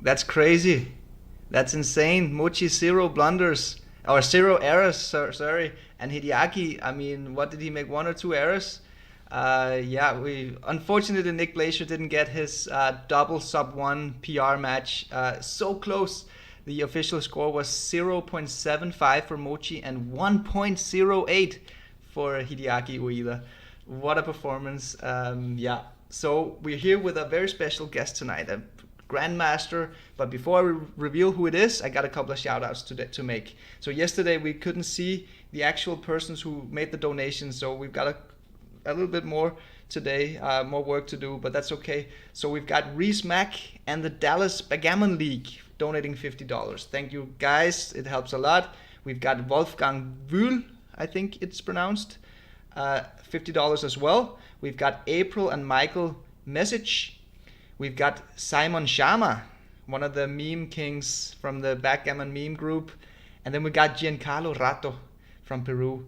That's crazy. That's insane. Mochy 0 blunders. Or 0 errors, sorry. And Hideaki, I mean, what did he make? 1 or 2 errors? Unfortunately Nick Blasier didn't get his double sub 1 PR match. So close. The official score was 0.75 for Mochy and 1.08 for Hideaki Ueda. What a performance. So we're here with a very special guest tonight, a Grandmaster. But before I reveal who it is, I got a couple of shout outs to make. So yesterday we couldn't see the actual persons who made the donations, so we've got a little bit more today, more work to do, but that's okay. So we've got Reese Mack and the Dallas Backgammon League donating $50. Thank you guys, it helps a lot. We've got Wolfgang Wühl, I think it's pronounced, $50 as well. We've got April and Michael Message. We've got Simon Sharma, one of the meme kings from the Backgammon meme group. And then we got Giancarlo Rato from Peru.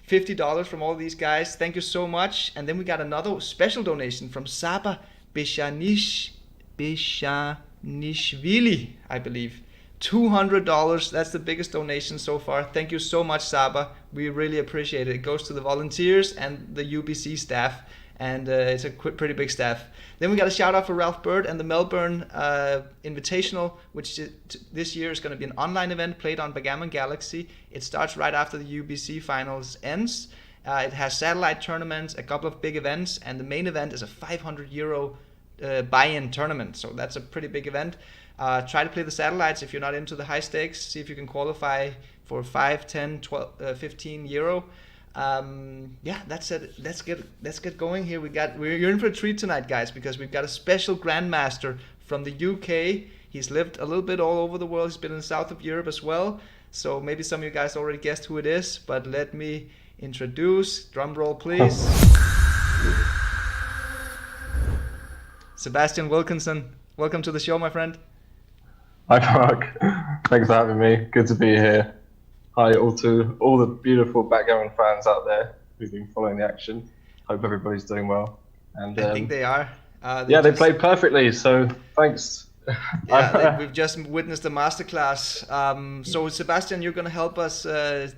$50 from all these guys. Thank you so much. And then we got another special donation from Saba Beshanishvili, I believe. $200. That's the biggest donation so far. Thank you so much, Saba. We really appreciate it. It goes to the volunteers and the UBC staff, and it's a pretty big staff. Then we got a shout out for Ralph Bird and the Melbourne Invitational, which this year is going to be an online event played on Backgammon Galaxy. It starts right after the UBC finals ends. It has satellite tournaments, a couple of big events, and the main event is a €500 buy-in tournament. So that's a pretty big event. Try to play the satellites if you're not into the high stakes. See if you can qualify for 5, 10, 12, 15 euro. That's it. Let's get going here. You're in for a treat tonight, guys, because we've got a special Grandmaster from the UK. He's lived a little bit all over the world. He's been in the south of Europe as well. So maybe some of you guys already guessed who it is, but let me introduce. Drum roll, please. Sebastian Wilkinson. Welcome to the show, my friend. Hi Mark, thanks for having me. Good to be here. Hi to all the beautiful Backgammon fans out there who've been following the action. Hope everybody's doing well. And I think they are. They played perfectly, so thanks. We've just witnessed a masterclass. So Sebastian, you're going to help us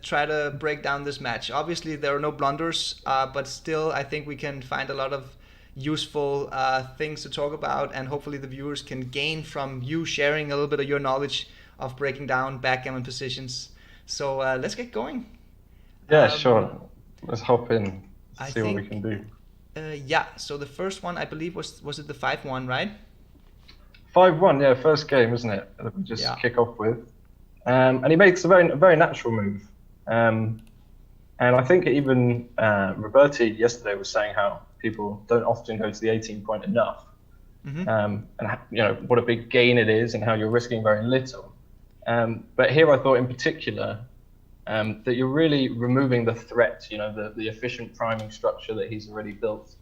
try to break down this match. Obviously there are no blunders, but still I think we can find a lot of useful things to talk about, and hopefully the viewers can gain from you sharing a little bit of your knowledge of breaking down backgammon positions. So let's get going. Yeah, sure. Let's hop in, see what we can do. So the first one, I believe, was it the 5-1, right? 5-1, yeah, first game, isn't it? That we just kick off with. And he makes a very natural move. And I think even Roberti yesterday was saying how people don't often go to the 18 point enough. And what a big gain it is and how you're risking very little. But here I thought in particular that you're really removing the threat, the efficient priming structure that he's already built.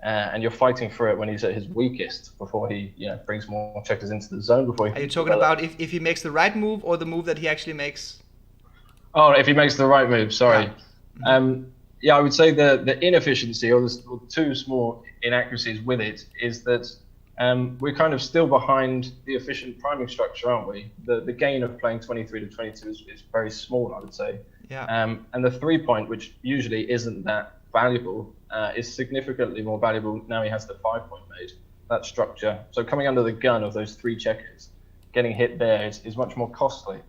And you're fighting for it when he's at his weakest before he brings more checkers into the zone. Are you talking about if he makes the right move or the move that he actually makes? Oh, if he makes the right move, sorry. I would say the inefficiency or the two small inaccuracies with it is that we're kind of still behind the efficient priming structure, aren't we? The gain of playing 23 to 22 is very small, I would say. And the 3 point, which usually isn't that valuable, is significantly more valuable now he has the 5 point made, that structure. So coming under the gun of those 3 checkers, getting hit there is much more costly.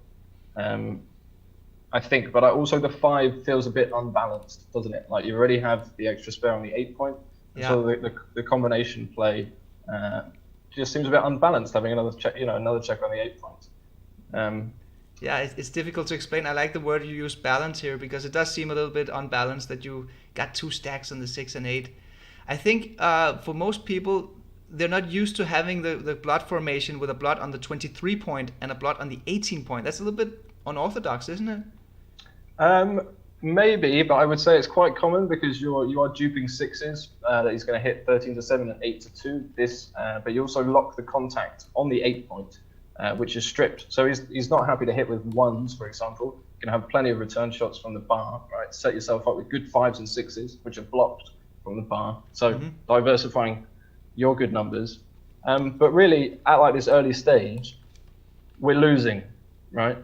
I think, but also the 5 feels a bit unbalanced, doesn't it? Like you already have the extra spare on the 8 point, so the combination play just seems a bit unbalanced, having another check on the 8 point. It's difficult to explain. I like the word you use, balance, here, because it does seem a little bit unbalanced that you got 2 stacks on the 6 and 8. I think for most people, they're not used to having the blot formation with a blot on the 23 point and a blot on the 18 point. That's a little bit unorthodox, isn't it? Maybe, but I would say it's quite common because you are duping sixes that he's going to hit 13 to 7 and 8 to 2. But you also lock the contact on the 8 point, which is stripped. So he's not happy to hit with ones, for example. You can have plenty of return shots from the bar, right? Set yourself up with good 5s and 6s, which are blocked from the bar. So diversifying your good numbers. But really, at like this early stage, we're losing, right?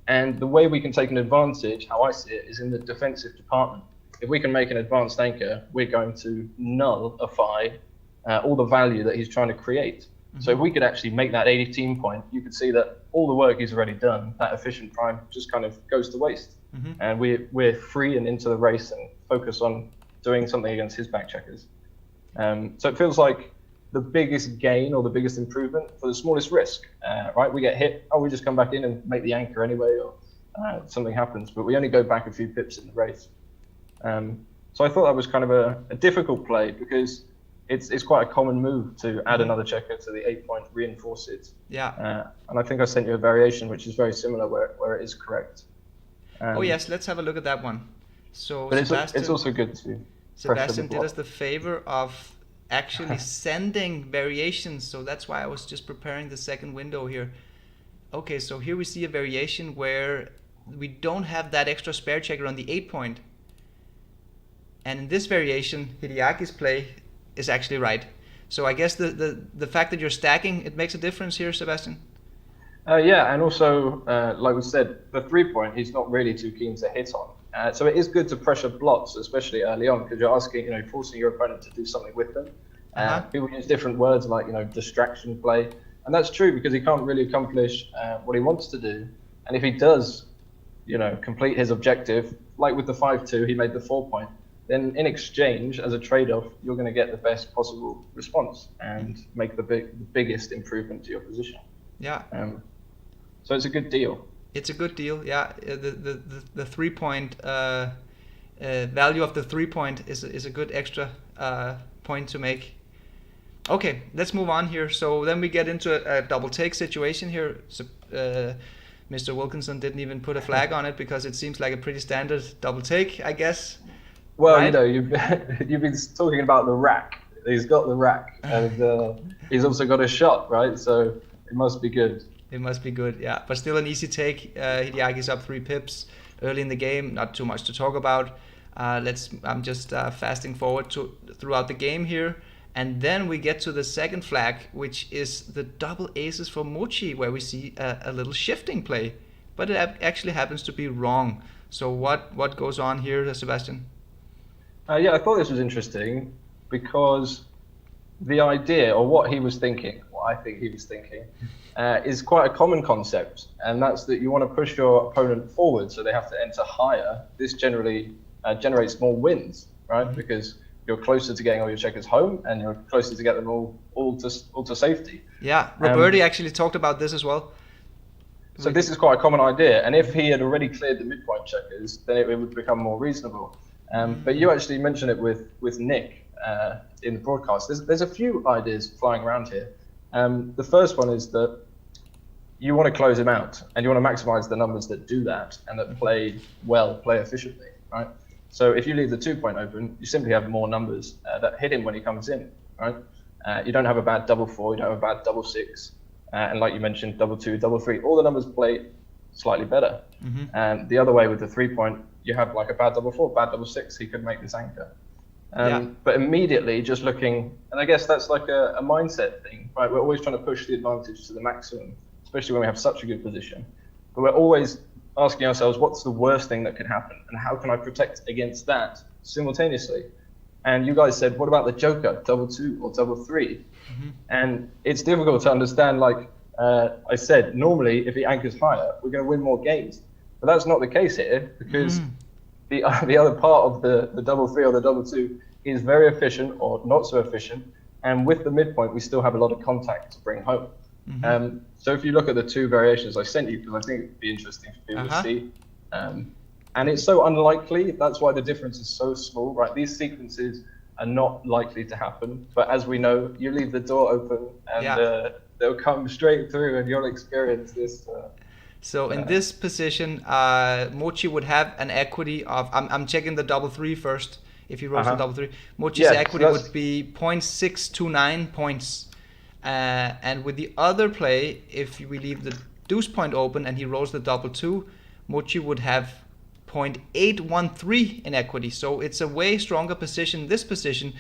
And the way we can take an advantage, how I see it, is in the defensive department. If we can make an advanced anchor, we're going to nullify all the value that he's trying to create. So if we could actually make that 18 point, you could see that all the work he's already done, that efficient prime, just kind of goes to waste. And we're free and into the race and focus on doing something against his back checkers. So it feels like the biggest gain or the biggest improvement for the smallest risk, right? We get hit, we just come back in and make the anchor anyway, or something happens, but we only go back a few pips in the race. So I thought that was kind of a difficult play because it's quite a common move to add another checker to the 8 point, reinforce it. Yeah. And I think I sent you a variation which is very similar where it is correct. Oh yes, let's have a look at that one. So but it's also good to Sebastian did us the favor of actually sending variations, so that's why I was just preparing the second window here. Okay, so here we see a variation where we don't have that extra spare checker on the 8 point, and in this variation Hideaki's play is actually right. So I guess the fact that you're stacking, it makes a difference here, Sebastian. Yeah, and also like we said, the 3 point he's not really too keen to hit on. So it is good to pressure blots, especially early on, because you're asking, forcing your opponent to do something with them. People use different words like, distraction play. And that's true because he can't really accomplish what he wants to do. And if he does, complete his objective, like with the 5-2, he made the 4 point, then in exchange, as a trade-off, you're going to get the best possible response and make the biggest improvement to your position. Yeah. So it's a good deal. It's a good deal, yeah. The 3 point value of the 3 point is a good extra point to make. Okay, let's move on here. So then we get into a double take situation here. So, Mr. Wilkinson didn't even put a flag on it because it seems like a pretty standard double take, I guess. Well, right? You've been talking about the rack. He's got the rack, and he's also got a shot, right? So it must be good. It must be good, yeah. But still an easy take. Hideaki's up 3 pips early in the game. Not too much to talk about. I'm just fasting forward throughout the game here. And then we get to the second flag, which is the double aces for Mochy, where we see a little shifting play. But it actually happens to be wrong. So what goes on here, Sebastian? Yeah, I thought this was interesting because the idea, or what he was thinking, what I think he was thinking, is quite a common concept, and that's that you want to push your opponent forward so they have to enter higher. This generally generates more wins, right? Because you're closer to getting all your checkers home, and you're closer to get them all to safety. Yeah, Roberti actually talked about this as well. So this is quite a common idea, and if he had already cleared the midpoint checkers, then it would become more reasonable. But you actually mentioned it with Nick in the broadcast. There's a few ideas flying around here. The first one is that you want to close him out, and you want to maximize the numbers that do that and that play efficiently, right? So if you leave the 2 point open, you simply have more numbers that hit him when he comes in, right? You don't have a bad double 4, you don't have a bad double 6, and like you mentioned, double 2, double 3, all the numbers play slightly better. And the other way with the 3 point, you have like a bad double 4, bad double 6, he could make this anchor. But immediately just looking, and I guess that's like a mindset thing, right? We're always trying to push the advantage to the maximum, especially when we have such a good position. But we're always asking ourselves, what's the worst thing that could happen? And how can I protect against that simultaneously? And you guys said, what about the joker, double 2 or double 3? And it's difficult to understand, like I said, normally if he anchors higher, we're going to win more games. But that's not the case here, because the other part of the double 3 or the double 2 is very efficient or not so efficient. And with the midpoint, we still have a lot of contact to bring home. So if you look at the 2 variations I sent you, because I think it'd be interesting for people to see. And it's so unlikely, that's why the difference is so small, right? These sequences are not likely to happen. But as we know, you leave the door open and they'll come straight through, and you'll experience this. So in this position, Mochy would have an equity of, I'm checking the double three first. If he rolls the double three, Mochy's equity would be 0.629 points. And with the other play, if we leave the deuce point open and he rolls the double two, Mochy would have 0.813 in equity. So it's a way stronger position, this position,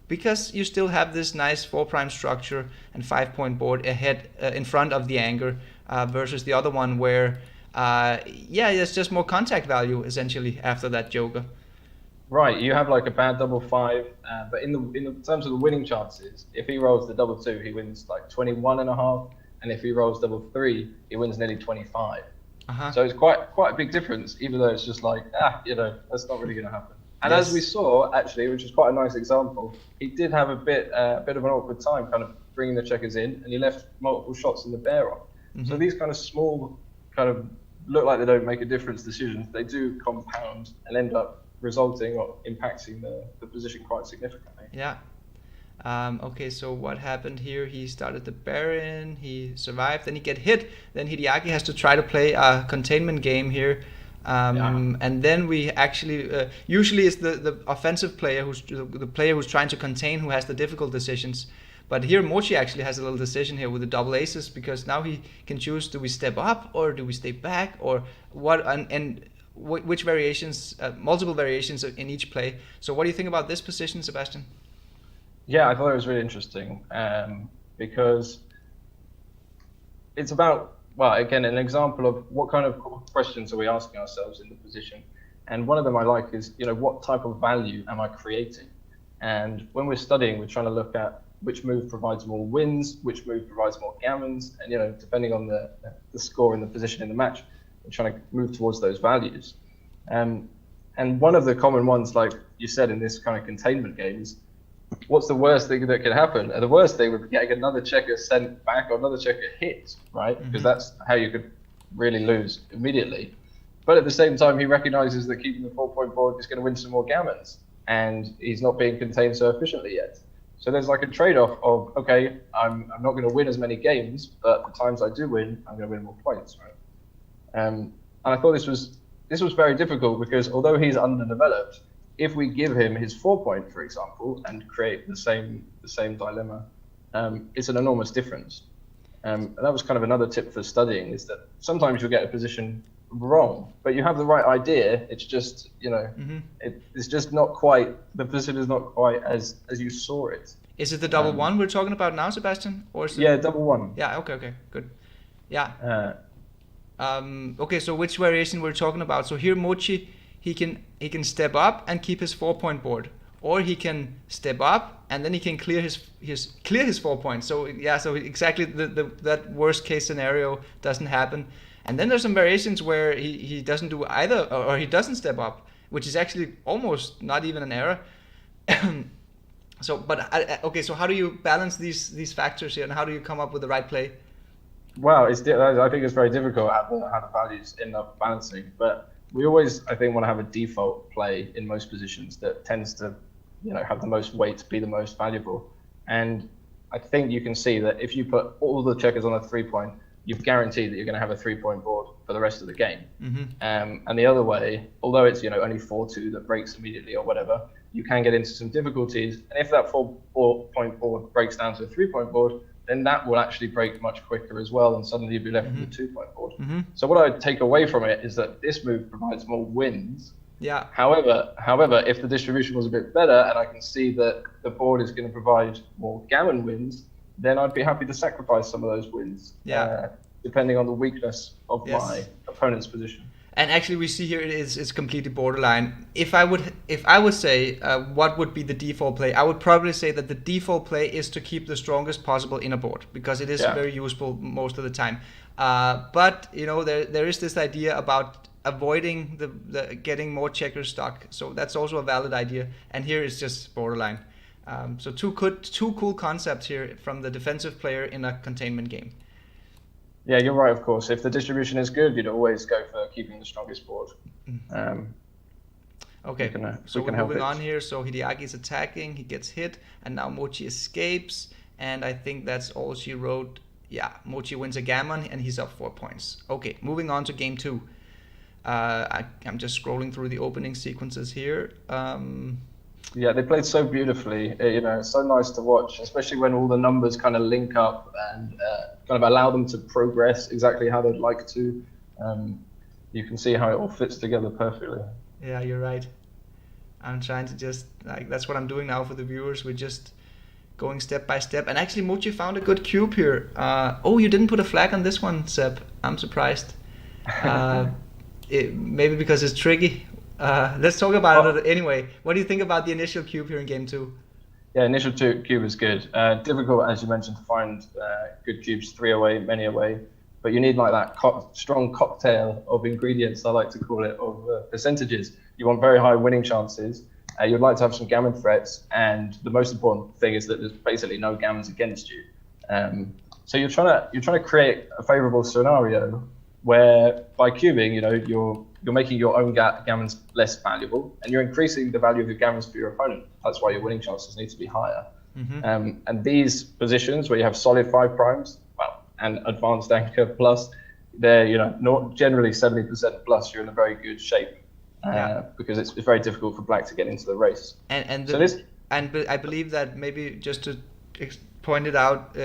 because you still have this nice 4' structure and 5-point board ahead in front of the anchor versus the other one where, there's just more contact value essentially after that joker. Right, you have like a bad double five, but in the terms of the winning chances, if he rolls the double two, he wins like 21.5, and if he rolls double three, he wins nearly 25. So it's quite a big difference, even though it's just like, that's not really going to happen. And as we saw, actually, which is quite a nice example, he did have a bit of an awkward time kind of bringing the checkers in, and he left multiple shots in the bear on. So these kind of small, kind of look like they don't make a difference decisions, they do compound and end up resulting or impacting the position quite significantly. Yeah. Okay, so what happened here? He started the Baron, he survived, then he get hit. Then Hideaki has to try to play a containment game here. And then we actually, usually it's the offensive player, the player who's trying to contain, who has the difficult decisions. But here Mochy actually has a little decision here with the double aces, because now he can choose, do we step up or do we stay back, or what, and which variations, multiple variations in each play. So what do you think about this position, Sebastian? Yeah, I thought it was really interesting because it's about, well, again, an example of what kind of questions are we asking ourselves in the position. And one of them I like is, what type of value am I creating? And when we're studying, we're trying to look at which move provides more wins, which move provides more gammons, and, depending on the score and the position in the match, we're trying to move towards those values. And one of the common ones, like you said, in this kind of containment game is, what's the worst thing that could happen? And the worst thing would be getting another checker sent back or another checker hit, right? Because that's how you could really lose immediately. But at the same time, he recognizes that keeping the 4-point board is going to win some more gammons, and he's not being contained so efficiently yet. So there's like a trade-off of, okay, I'm not going to win as many games, but the times I do win, I'm going to win more points, right? And I thought this was very difficult because although he's underdeveloped, if we give him his 4-point, for example, and create the same dilemma, it's an enormous difference. And that was kind of another tip for studying, is that sometimes you'll get a position wrong, but you have the right idea. It's just, it's just not quite, the position is not quite as you saw it. Is it the double one we're talking about now, Sebastian? Or is it... double one. Yeah, okay, good. Yeah. Okay, so which variation we're talking about? So here Mochy, he can step up and keep his 4-point board, or he can step up and then he can clear his 4 points. So so exactly that worst case scenario doesn't happen. And then there's some variations where he doesn't do either, or he doesn't step up, which is actually almost not even an error. So how do you balance these factors here, and how do you come up with the right play? Well, I think it's very difficult how the values end up balancing, but we always, I think, want to have a default play in most positions that tends to, have the most weight, be the most valuable. And I think you can see that if you put all the checkers on a 3-point, you've guaranteed that you're going to have a 3-point board for the rest of the game. And the other way, although it's only 4-2 that breaks immediately or whatever, you can get into some difficulties. And if that 4-point board breaks down to a 3-point board, then that will actually break much quicker as well, and suddenly you'll be left with a 2-point board. So what I take away from it is that this move provides more wins. Yeah. However, if the distribution was a bit better and I can see that the board is going to provide more gammon wins, then I'd be happy to sacrifice some of those wins, depending on the weakness of my opponent's position. And actually, we see here it's completely borderline. If I would say what would be the default play, I would probably say that the default play is to keep the strongest possible inner board, because it is very useful most of the time. But there is this idea about avoiding the getting more checkers stuck. So that's also a valid idea. And here it's just borderline. So two cool concepts here from the defensive player in a containment game. Yeah, you're right, of course. If the distribution is good, you'd always go for keeping the strongest board. Okay, so we're moving on here. So Hideaki is attacking, he gets hit, and now Mochy escapes. And I think that's all she wrote. Yeah, Mochy wins a gammon, and he's up 4 points. Okay, moving on to game 2. I'm just scrolling through the opening sequences here. Yeah, they played so beautifully. It's so nice to watch, especially when all the numbers kind of link up and kind of allow them to progress exactly how they'd like to. You can see how it all fits together perfectly. Yeah, you're right. I'm trying to just, that's what I'm doing now for the viewers. We're just going step by step. And actually, Mochy found a good cube here. You didn't put a flag on this one, Seb. I'm surprised. Maybe because it's tricky. Let's talk about it anyway. What do you think about the initial cube here in game 2? Yeah, initial cube is good. Difficult, as you mentioned, to find good cubes, 3 away, many away. But you need like that strong cocktail of ingredients, I like to call it, of percentages. You want very high winning chances. You'd like to have some gammon threats, and the most important thing is that there's basically no gammons against you. So you're trying to create a favourable scenario where by cubing, you're making your own gammons less valuable, and you're increasing the value of your gammons for your opponent. That's why your winning chances need to be higher. Mm-hmm. And these positions where you have solid 5 primes, and advanced anchor plus, they're not generally 70% plus. You're in a very good shape because it's very difficult for black to get into the race. And I believe that maybe just to point it out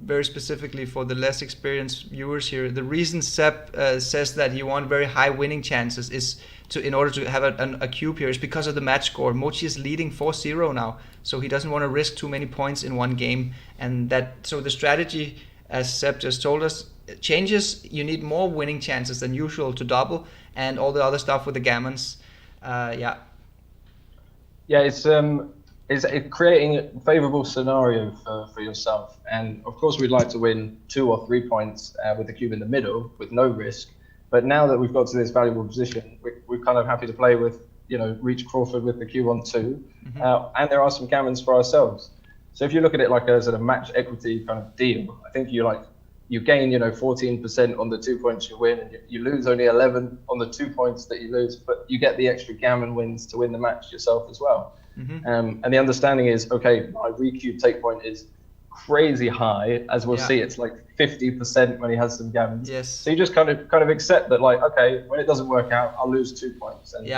very specifically for the less experienced viewers here, the reason Seb says that you want very high winning chances is in order to have a cube here is because of the match score. Mochy is leading 4-0 now, so he doesn't want to risk too many points in one game, and so the strategy, as Seb just told us, changes. You need more winning chances than usual to double, and all the other stuff with the gammons. It's creating a favourable scenario for yourself. And of course, we'd like to win 2 or 3 points with the cube in the middle with no risk. But now that we've got to this valuable position, we're kind of happy to play with, reach Crawford with the cube on 2. Mm-hmm. And there are some gammons for ourselves. So if you look at it like as a match equity kind of deal, I think you gain 14% on the 2 points you win, and you lose only 11 on the 2 points that you lose, but you get the extra gammon wins to win the match yourself as well. Mm-hmm. And the understanding is, okay, my recube take point is crazy high, as we'll see. It's like 50% when he has some gammons. Yes. So you just kind of accept that, like, okay, when it doesn't work out, I'll lose 2 points. And,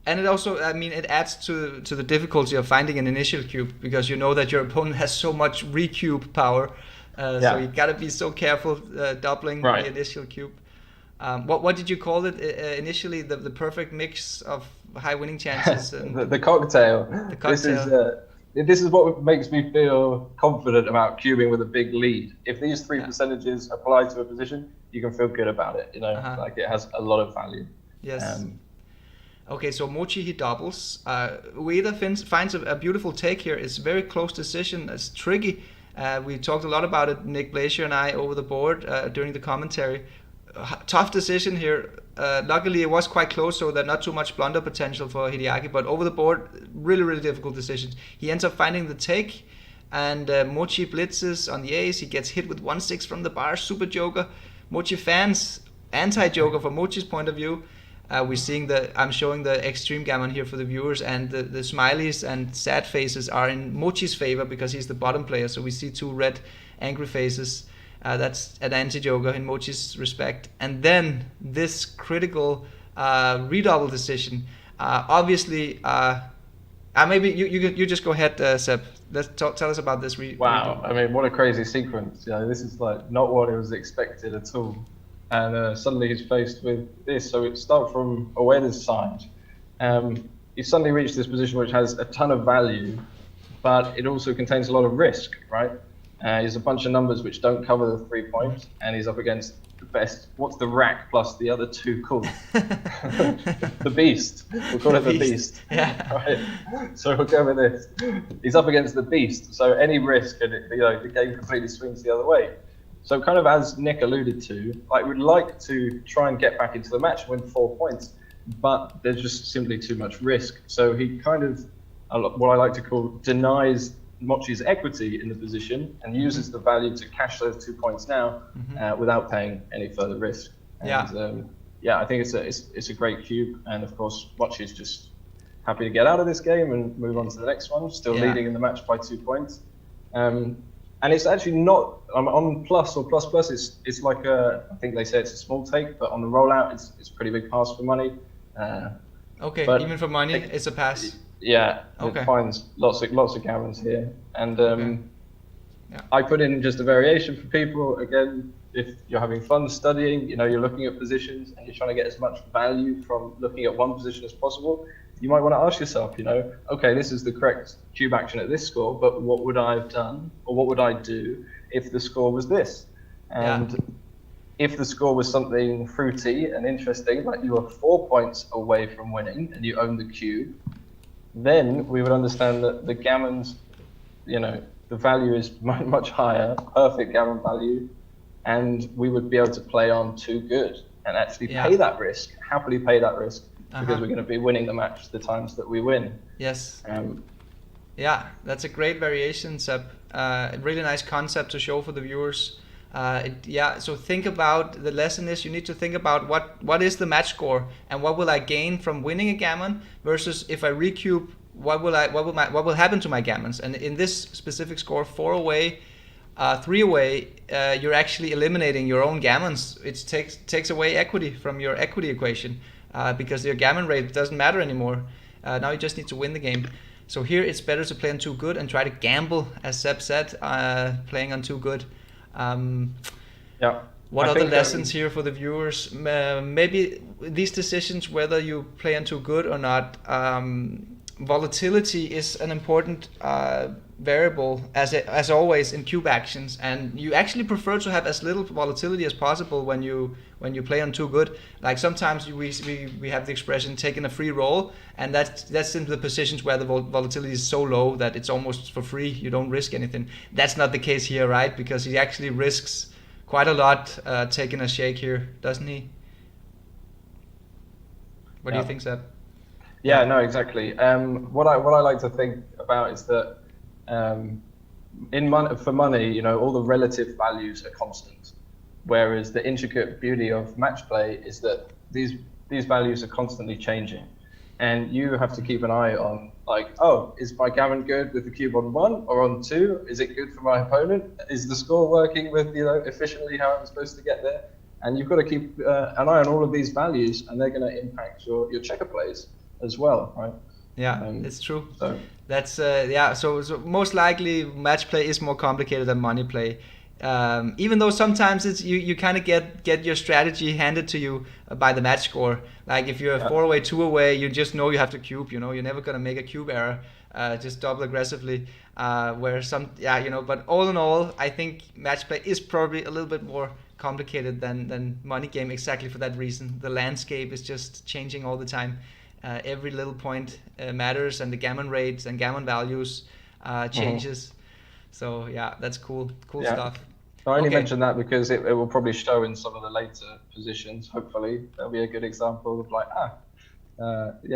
and it also, it adds to the difficulty of finding an initial cube, because you know that your opponent has so much recube power. So you got to be so careful doubling the initial cube. What did you call it initially? The perfect mix of high winning chances. And the cocktail. The cocktail. This is what makes me feel confident about cubing with a big lead. If these 3 percentages apply to a position, you can feel good about it. Like it has a lot of value. Yes. Okay, so Mochy, he doubles. Ueda finds a beautiful take here. It's a very close decision. It's tricky. We talked a lot about it, Nick, Blasier and I, over the board during the commentary. Tough decision here. Luckily, it was quite close, so there's not too much blunder potential for Hideaki. But over the board, really, really difficult decision. He ends up finding the take, and Mochy blitzes on the ace. He gets hit with 1-6 from the bar. Super joker. Mochy fans, anti-joker from Mochy's point of view. We're seeing I'm showing the extreme gammon here for the viewers, and the smileys and sad faces are in Mochy's favor because he's the bottom player. So we see 2 red angry faces. That's an anti-joker in Mochy's respect. And then this critical redouble decision. Obviously, maybe you just go ahead, Seb. Tell us about this. Wow, what a crazy sequence. This is like not what it was expected at all. And suddenly he's faced with this. So it starts from Ueda's side. You suddenly reach this position which has a ton of value, but it also contains a lot of risk, right? There's a bunch of numbers which don't cover the 3 points, and he's up against the best. What's the rack plus the other 2 called? The Beast. We'll call it the Beast. Yeah. Right? So we'll go with this. He's up against the Beast. So any risk, and the game completely swings the other way. So kind of as Nick alluded to, we'd like to try and get back into the match and win 4 points, but there's just simply too much risk. So he kind of, what I like to call, denies Mochy's equity in the position and uses the value to cash those 2 points now without paying any further risk. And, I think it's a great cube, and of course Mochy's just happy to get out of this game and move on to the next one, still Yeah. leading in the match by 2 points. And it's actually not on plus or plus plus. It's like I think they say it's a small take, but on the rollout, it's a pretty big pass for money. Okay, but even for money, it's a pass. Yeah, Okay. it finds lots of gammons here, and Okay. Yeah. I put in just a variation for people. Again, if you're having fun studying, you're looking at positions and you're trying to get as much value from looking at one position as possible, you might want to ask yourself, okay, this is the correct cube action at this score, but what would I have done, or what would I do if the score was this? And if the score was something fruity and interesting, like you were 4 points away from winning and you own the cube, then we would understand that the gammons, the value is much higher, perfect gammon value, and we would be able to play on too good and actually pay that risk, happily pay that risk, because we're going to be winning the match the times that we win. Yes. Yeah, that's a great variation, Seb. A really nice concept to show for the viewers. So think about, the lesson is you need to think about what is the match score and what will I gain from winning a gammon versus if I recube, what will happen to my gammons. And in this specific score, 4 away, 3 away, you're actually eliminating your own gammons. It takes away equity from your equity equation because your gammon rate doesn't matter anymore. Now you just need to win the game. So here it's better to play on too good and try to gamble, as Seb said, playing on too good. What are the lessons here for the viewers? Maybe these decisions, whether you play on too good or not, volatility is an important variable as always in cube actions, and you actually prefer to have as little volatility as possible when you play on too good. Like sometimes we have the expression taking a free roll, and that's in the positions where the volatility is so low that it's almost for free, you don't risk anything. That's not the case here, right? Because he actually risks quite a lot taking a shake here, doesn't he? What do you think, Seb? Yeah, no, exactly. What I like to think about is that for money, all the relative values are constant, whereas the intricate beauty of match play is that these values are constantly changing, and you have to keep an eye on, like, is my gammon good with the cube on 1 or on 2? Is it good for my opponent? Is the score working with efficiently how I'm supposed to get there? And you've got to keep an eye on all of these values, and they're going to impact your checker plays as well, right? Yeah, it's true. So that's So most likely match play is more complicated than money play. Even though sometimes it's you kind of get your strategy handed to you by the match score. Like if you're 4 away, 2 away, you just know you have to cube. You're never gonna make a cube error. Just double aggressively. But all in all, I think match play is probably a little bit more complicated than money game, exactly for that reason. The landscape is just changing all the time. Every little point matters, and the gammon rates and gammon values changes. So yeah, that's cool stuff. I only mention that because it will probably show in some of the later positions. Hopefully there'll be a good example of like,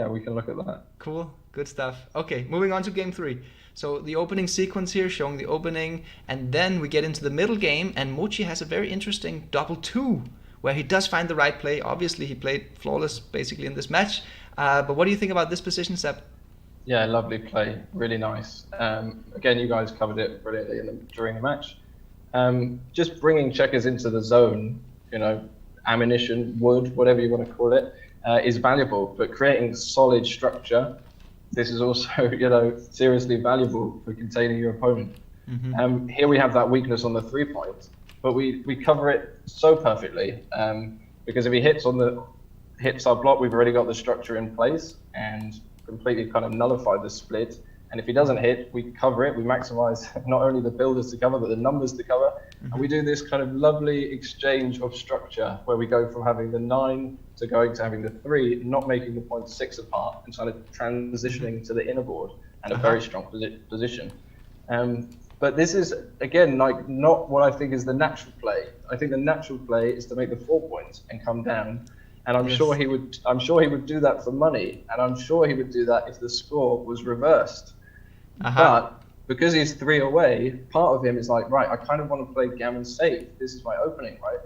we can look at that. Cool, good stuff. Okay, moving on to game 3. So the opening sequence here showing the opening, and then we get into the middle game, and Mochy has a very interesting double 2 where he does find the right play. Obviously he played flawless basically in this match. But what do you think about this position, Seb? Yeah, lovely play, really nice. Again, you guys covered it brilliantly during the match. Just bringing checkers into the zone, ammunition, wood, whatever you want to call it, is valuable. But creating solid structure, this is also, seriously valuable for containing your opponent. Mm-hmm. Here we have that weakness on the 3 points, but we cover it so perfectly because if he hits our block, we've already got the structure in place and completely kind of nullified the split. And if he doesn't hit, we cover it. We maximize not only the builders to cover, but the numbers to cover. Mm-hmm. And we do this kind of lovely exchange of structure where we go from having the 9 to going to having the 3, not making the points 6 apart, and kind of transitioning to the inner board and a very strong position. But this is, again, like not what I think is the natural play. I think the natural play is to make the 4 points and come down. And I'm sure he would do that for money, and I'm sure he would do that if the score was reversed. But because he's 3 away, part of him is like, right, I kind of want to play gammon safe. This is my opening, right?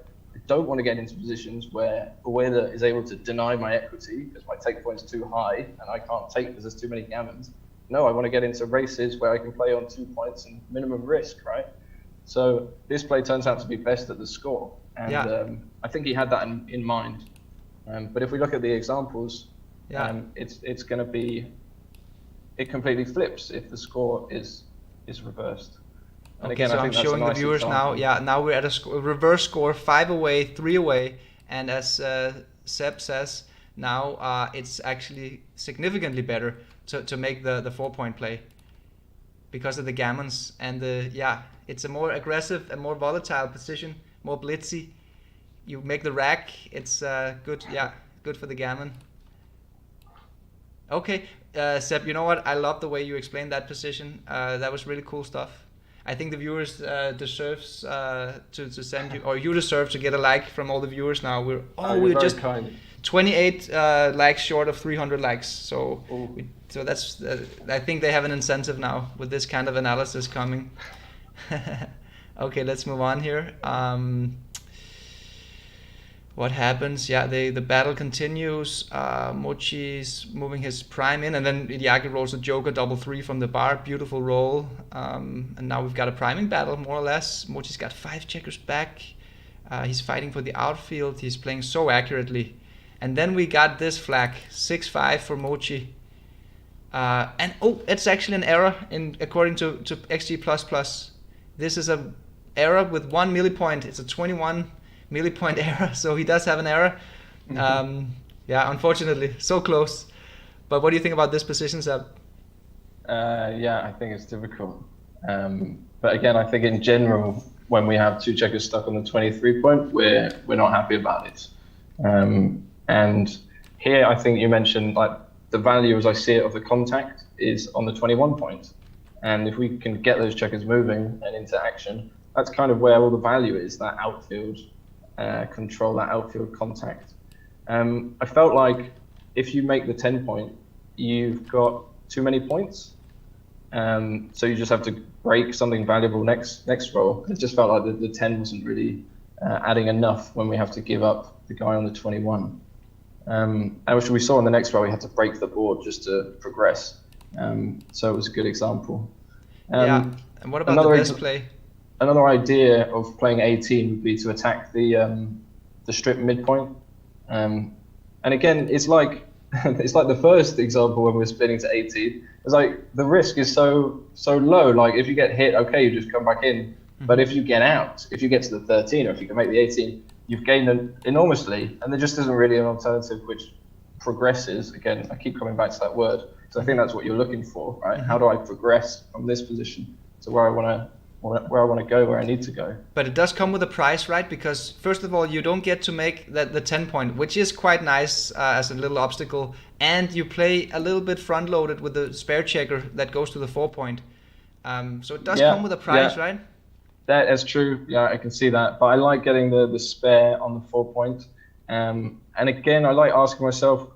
don't want to get into positions where Ueda is able to deny my equity because my take point's too high and I can't take because there's too many gammons. No, I want to get into races where I can play on 2 points and minimum risk, right? So this play turns out to be best at the score. And I think he had that in mind. But if we look at the examples, it's going to be, it completely flips if the score is reversed. And okay, again, so I think I'm showing the viewers example. now we're at a reverse score, 5 away, 3 away. And as Seb says, now it's actually significantly better to make the 4-point play because of the gammons and it's a more aggressive and more volatile position, more blitzy. You make the rack, it's good for the gammon. Okay, Seb, you know what? I love the way you explained that position. That was really cool stuff. I think the viewers deserves to send you, or you deserve to get a like from all the viewers now. We're just kind. 28 likes short of 300 likes. So that's I think they have an incentive now with this kind of analysis coming. Okay, let's move on here. What happens? Yeah, the battle continues. Mochy's moving his prime in, and then Hideaki rolls a Joker double 3 from the bar. Beautiful roll. And now we've got a priming battle, more or less. Mochy's got 5 checkers back. He's fighting for the outfield. He's playing so accurately. And then we got this flag, 6-5 for Mochy. And it's actually an error according to XG++. This is a error with 1 millipoint. It's a 21 millipoint error, so he does have an error. Unfortunately, so close. But what do you think about this position, Seb? I think it's difficult. But again, I think in general, when we have 2 checkers stuck on the 23 point, we're not happy about it. And here, I think you mentioned like the value as I see it of the contact is on the 21 point. And if we can get those checkers moving and into action, that's kind of where all the value is, that outfield control, that outfield contact. I felt like if you make the 10 point, you've got too many points. So you just have to break something valuable next roll. It just felt like the 10 wasn't really adding enough when we have to give up the guy on the 21. And which we saw in the next roll, we had to break the board just to progress. So it was a good example. And what about the best play? Another idea of playing 18 would be to attack the strip midpoint. And again, it's like the first example when we're spinning to 18. It's like the risk is so low. Like if you get hit, okay, you just come back in. But if you get out, if you get to the 13, or if you can make the 18, you've gained enormously. And there just isn't really an alternative which progresses. Again, I keep coming back to that word. So I think that's what you're looking for, right? How do I progress from this position to where I want to go, where I need to go? But it does come with a price, right? Because first of all, you don't get to make the 10 point, which is quite nice as a little obstacle. And you play a little bit front loaded with the spare checker that goes to the 4 point. So it does come with a price, right? That is true. Yeah, I can see that. But I like getting the spare on the 4 point. And again, I like asking myself,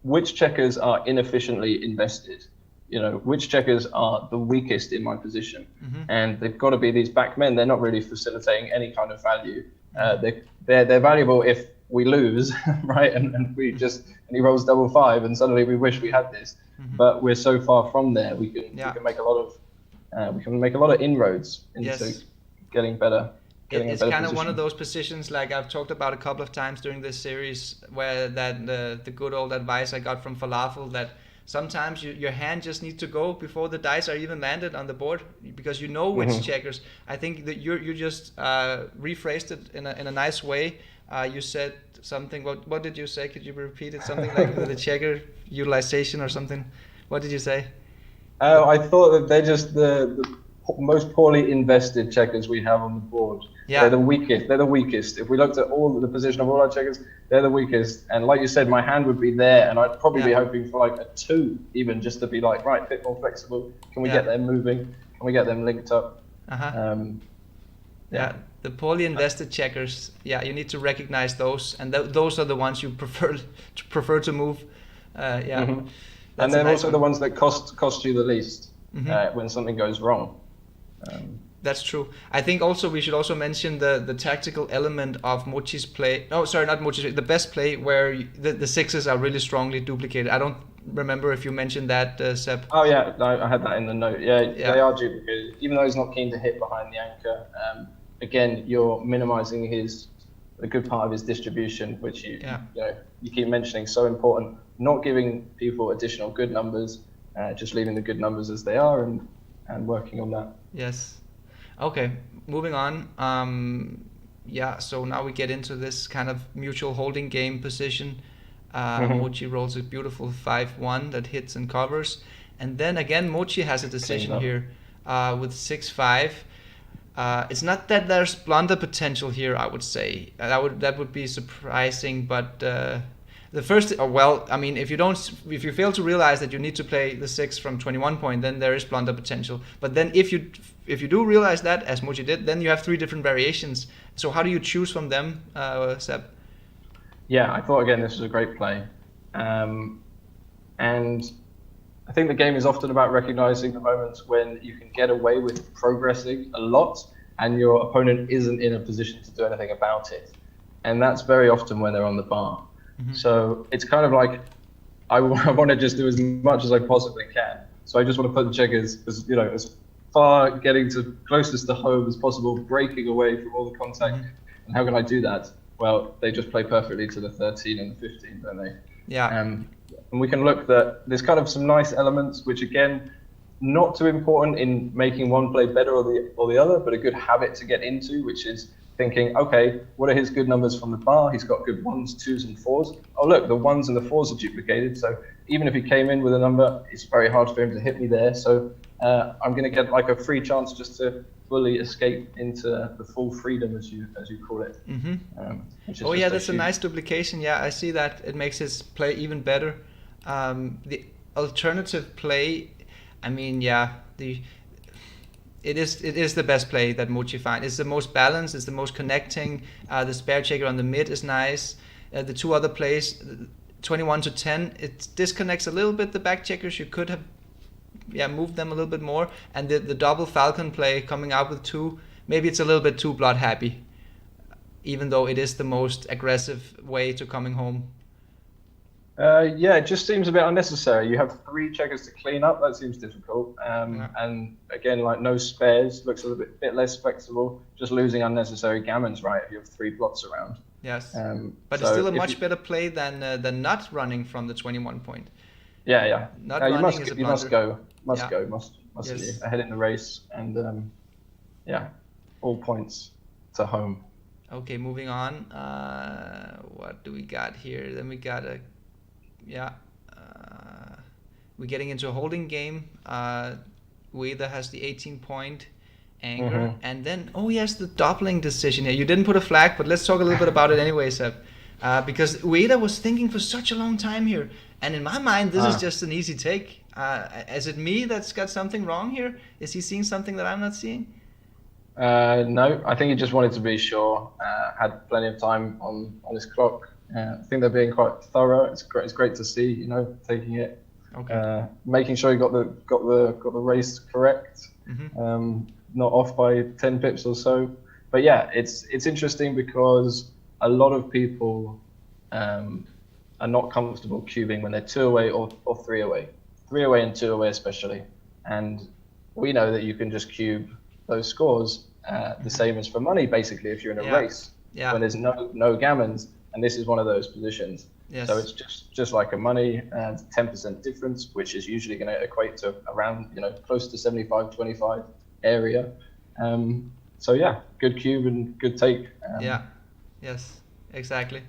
which checkers are inefficiently invested? You know, which checkers are the weakest in my position? And they've got to be these back men. They're not really facilitating any kind of value. They're valuable if we lose, right? And he rolls double 5, and suddenly we wish we had this. But we're so far from there. We can make a lot of inroads into getting better. It's kind of one of those positions, like I've talked about a couple of times during this series, where the good old advice I got from Falafel, that sometimes your hand just needs to go before the dice are even landed on the board, because you know which checkers. I think that you just rephrased it in a nice way. You said something. What did you say? Could you repeat it? Something like the checker utilization or something. What did you say? Oh, I thought that they're just the most poorly invested checkers we have on the board. Yeah. They're the weakest. If we looked at all the position of all our checkers, they're the weakest. And like you said, my hand would be there, and I'd probably be hoping for like a 2, even just to be like, right, a bit more flexible. Can we get them moving? Can we get them linked up? The poorly invested checkers. Yeah, you need to recognize those, and those are the ones you prefer to move. And then also the ones that cost you the least when something goes wrong. That's true. I think also we should also mention the tactical element of Mochy's play. No, sorry, not Mochy's. The best play where the sixes are really strongly duplicated. I don't remember if you mentioned that, Seb. Oh yeah, no, I had that in the note. Yeah, they are duplicated. Even though he's not keen to hit behind the anchor, again, you're minimizing a good part of his distribution, which you keep mentioning, so important. Not giving people additional good numbers, just leaving the good numbers as they are and working on that. Yes. Okay, moving on. So now we get into this kind of mutual holding game position. Mochy rolls a beautiful 5-1 that hits and covers. And then again, Mochy has a decision here with 6-5. It's not that there's blunder potential here, I would say. That would be surprising, but the first, if you fail to realize that you need to play the 6 from 21 point, then there is blunder potential. But then if you do realize that, as Mochy did, then you have 3 different variations. So how do you choose from them, Seb? Yeah, I thought again this was a great play, and I think the game is often about recognizing the moments when you can get away with progressing a lot and your opponent isn't in a position to do anything about it, and that's very often when they're on the bar. Mm-hmm. So it's kind of like I want to just do as much as I possibly can. So I just want to put the checkers as far getting to closest to home as possible, breaking away from all the contact. Mm-hmm. And how can I do that? Well, they just play perfectly to the 13 and the 15, don't they? Yeah. And we can look that there's kind of some nice elements, which again, not too important in making one play better or the other, but a good habit to get into, which is thinking, okay, what are his good numbers from the bar? He's got good 1s, 2s, and 4s. Oh, look, the 1s and the 4s are duplicated. So even if he came in with a number, it's very hard for him to hit me there. So I'm going to get like a free chance just to fully escape into the full freedom, as you call it. Mm-hmm. That's a nice duplication. Yeah, I see that. It makes his play even better. The alternative play, it is the best play that Mochy finds. It's the most balanced. It's the most connecting. The spare checker on the mid is nice. The 2 other plays, 21 to 10, it disconnects a little bit the back checkers. You could have moved them a little bit more. And the double falcon play coming out with 2, maybe it's a little bit too blood happy, even though it is the most aggressive way to coming home. It just seems a bit unnecessary. You have 3 checkers to clean up. That seems difficult. And again, like no spares, looks a little bit less flexible. Just losing unnecessary gammons, right? If you have 3 plots around. Yes. But it's still a much better play than not running from the 21 point. Yeah. Not running is a blunder. Must go ahead in the race, and all points to home. Okay, moving on. What do we got here? Then we got we're getting into a holding game. Ueda has the 18 point anger, and then the doubling decision here. You didn't put a flag, but let's talk a little bit about it anyway, Seb. Because Ueda was thinking for such a long time here, and in my mind, this is just an easy take. Is it me that's got something wrong here? Is he seeing something that I'm not seeing? No, I think he just wanted to be sure. Had plenty of time on his clock. I think they're being quite thorough. It's great to see, taking it, making sure he got the race correct, not off by 10 pips or so. But yeah, it's interesting because a lot of people are not comfortable cubing when they're 2 away or 3 away. 3 away and 2 away especially, and we know that you can just cube those scores the same as for money basically if you're in a race when there's no gammons, and this is one of those positions. Yes. So it's just like a money and 10% difference, which is usually going to equate to around close to 75-25 area. So yeah, good cube and good take. Yes, exactly.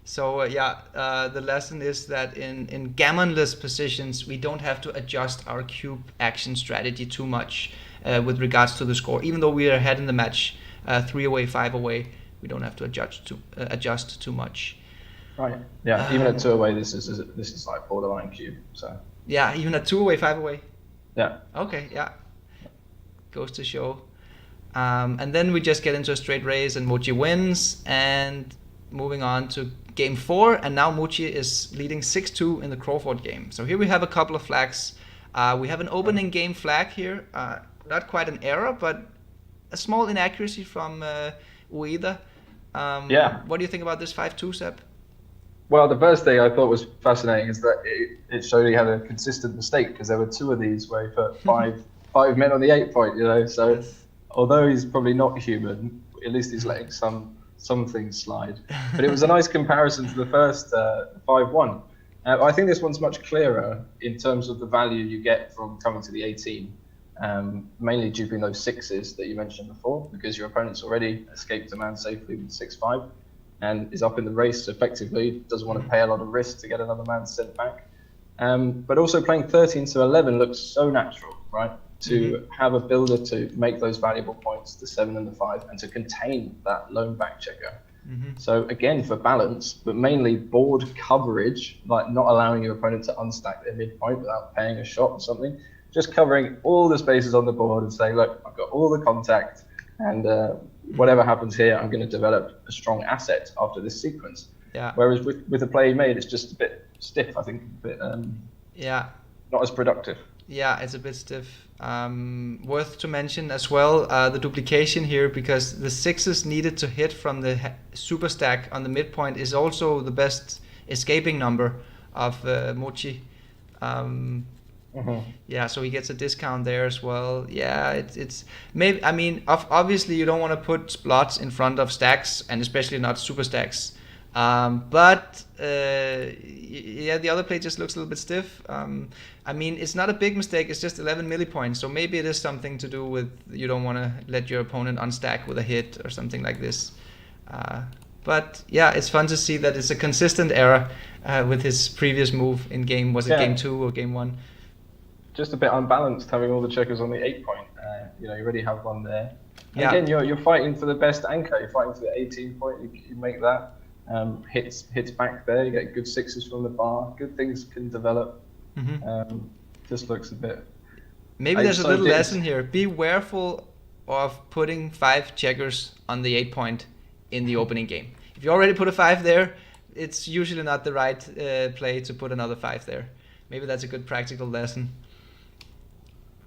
So the lesson is that in gammonless positions, we don't have to adjust our cube action strategy too much with regards to the score. Even though we are ahead in the match, 3 away, 5 away, we don't have to adjust too much. Right. Yeah. Even at 2 away, this is like borderline cube. So. Yeah. Even at 2 away, 5 away. Yeah. Okay. Yeah. Goes to show. And then we just get into a straight race, and Mochy wins. And moving on to game 4, and now Mochy is leading 6-2 in the Crawford game. So here we have a couple of flags. We have an opening game flag here. Not quite an error, but a small inaccuracy from Ueda. What do you think about this 5-2, Seb? Well, the first thing I thought was fascinating is that it showed he had a consistent mistake, because there were 2 of these where he put five men on the 8 point, So although he's probably not human, at least he's letting some things slide. But it was a nice comparison to the first 5-1. I think this one's much clearer in terms of the value you get from coming to the 18, mainly duping those 6s that you mentioned before, because your opponent's already escaped a man safely with 6-5 and is up in the race effectively, doesn't want to pay a lot of risk to get another man sent back. But also playing 13 to 11 looks so natural, right? To have a builder to make those valuable points, the 7 and the 5, and to contain that lone back checker. So again, for balance, but mainly board coverage, like not allowing your opponent to unstack their midpoint without paying a shot or something, just covering all the spaces on the board and saying, look, I've got all the contact, and whatever happens here, I'm going to develop a strong asset after this sequence. Whereas with the play he made, it's just a bit stiff, I think, a bit not as productive. Yeah, it's a bit stiff. Worth to mention as well the duplication here, because the 6s needed to hit from the super stack on the midpoint is also the best escaping number of Mochy. Yeah, so he gets a discount there as well. Yeah, it's maybe, I mean, obviously you don't want to put blots in front of stacks, and especially not super stacks. But the other play just looks a little bit stiff. I mean, it's not a big mistake, it's just 11 millipoints, so maybe it is something to do with you don't want to let your opponent unstack with a hit or something like this. But yeah, it's fun to see that it's a consistent error with his previous move in game, was it game 2 or game 1? Just a bit unbalanced having all the checkers on the 8 point. You already have one there. And again, you're fighting for the best anchor, you're fighting for the 18 point, you make that. Hits back there, you get good 6s from the bar, good things can develop. Just looks a bit... Maybe there's a little lesson here. Be careful of putting 5 checkers on the 8 point in the opening game. If you already put a 5 there, it's usually not the right play to put another 5 there. Maybe that's a good practical lesson.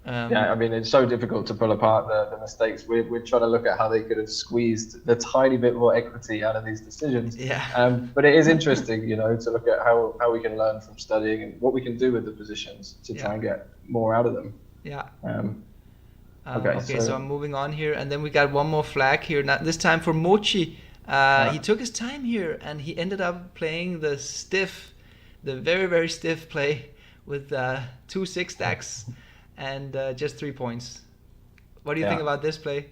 I mean, it's so difficult to pull apart the mistakes. We're trying to look at how they could have squeezed the tiny bit more equity out of these decisions. But it is interesting, to look at how we can learn from studying and what we can do with the positions to try and get more out of them. Okay, so I'm moving on here, and then we got one more flag here. Now, this time for Mochy. He took his time here, and he ended up playing the very, very stiff play with 2 6 stacks. And just 3 points. What do you think about this play?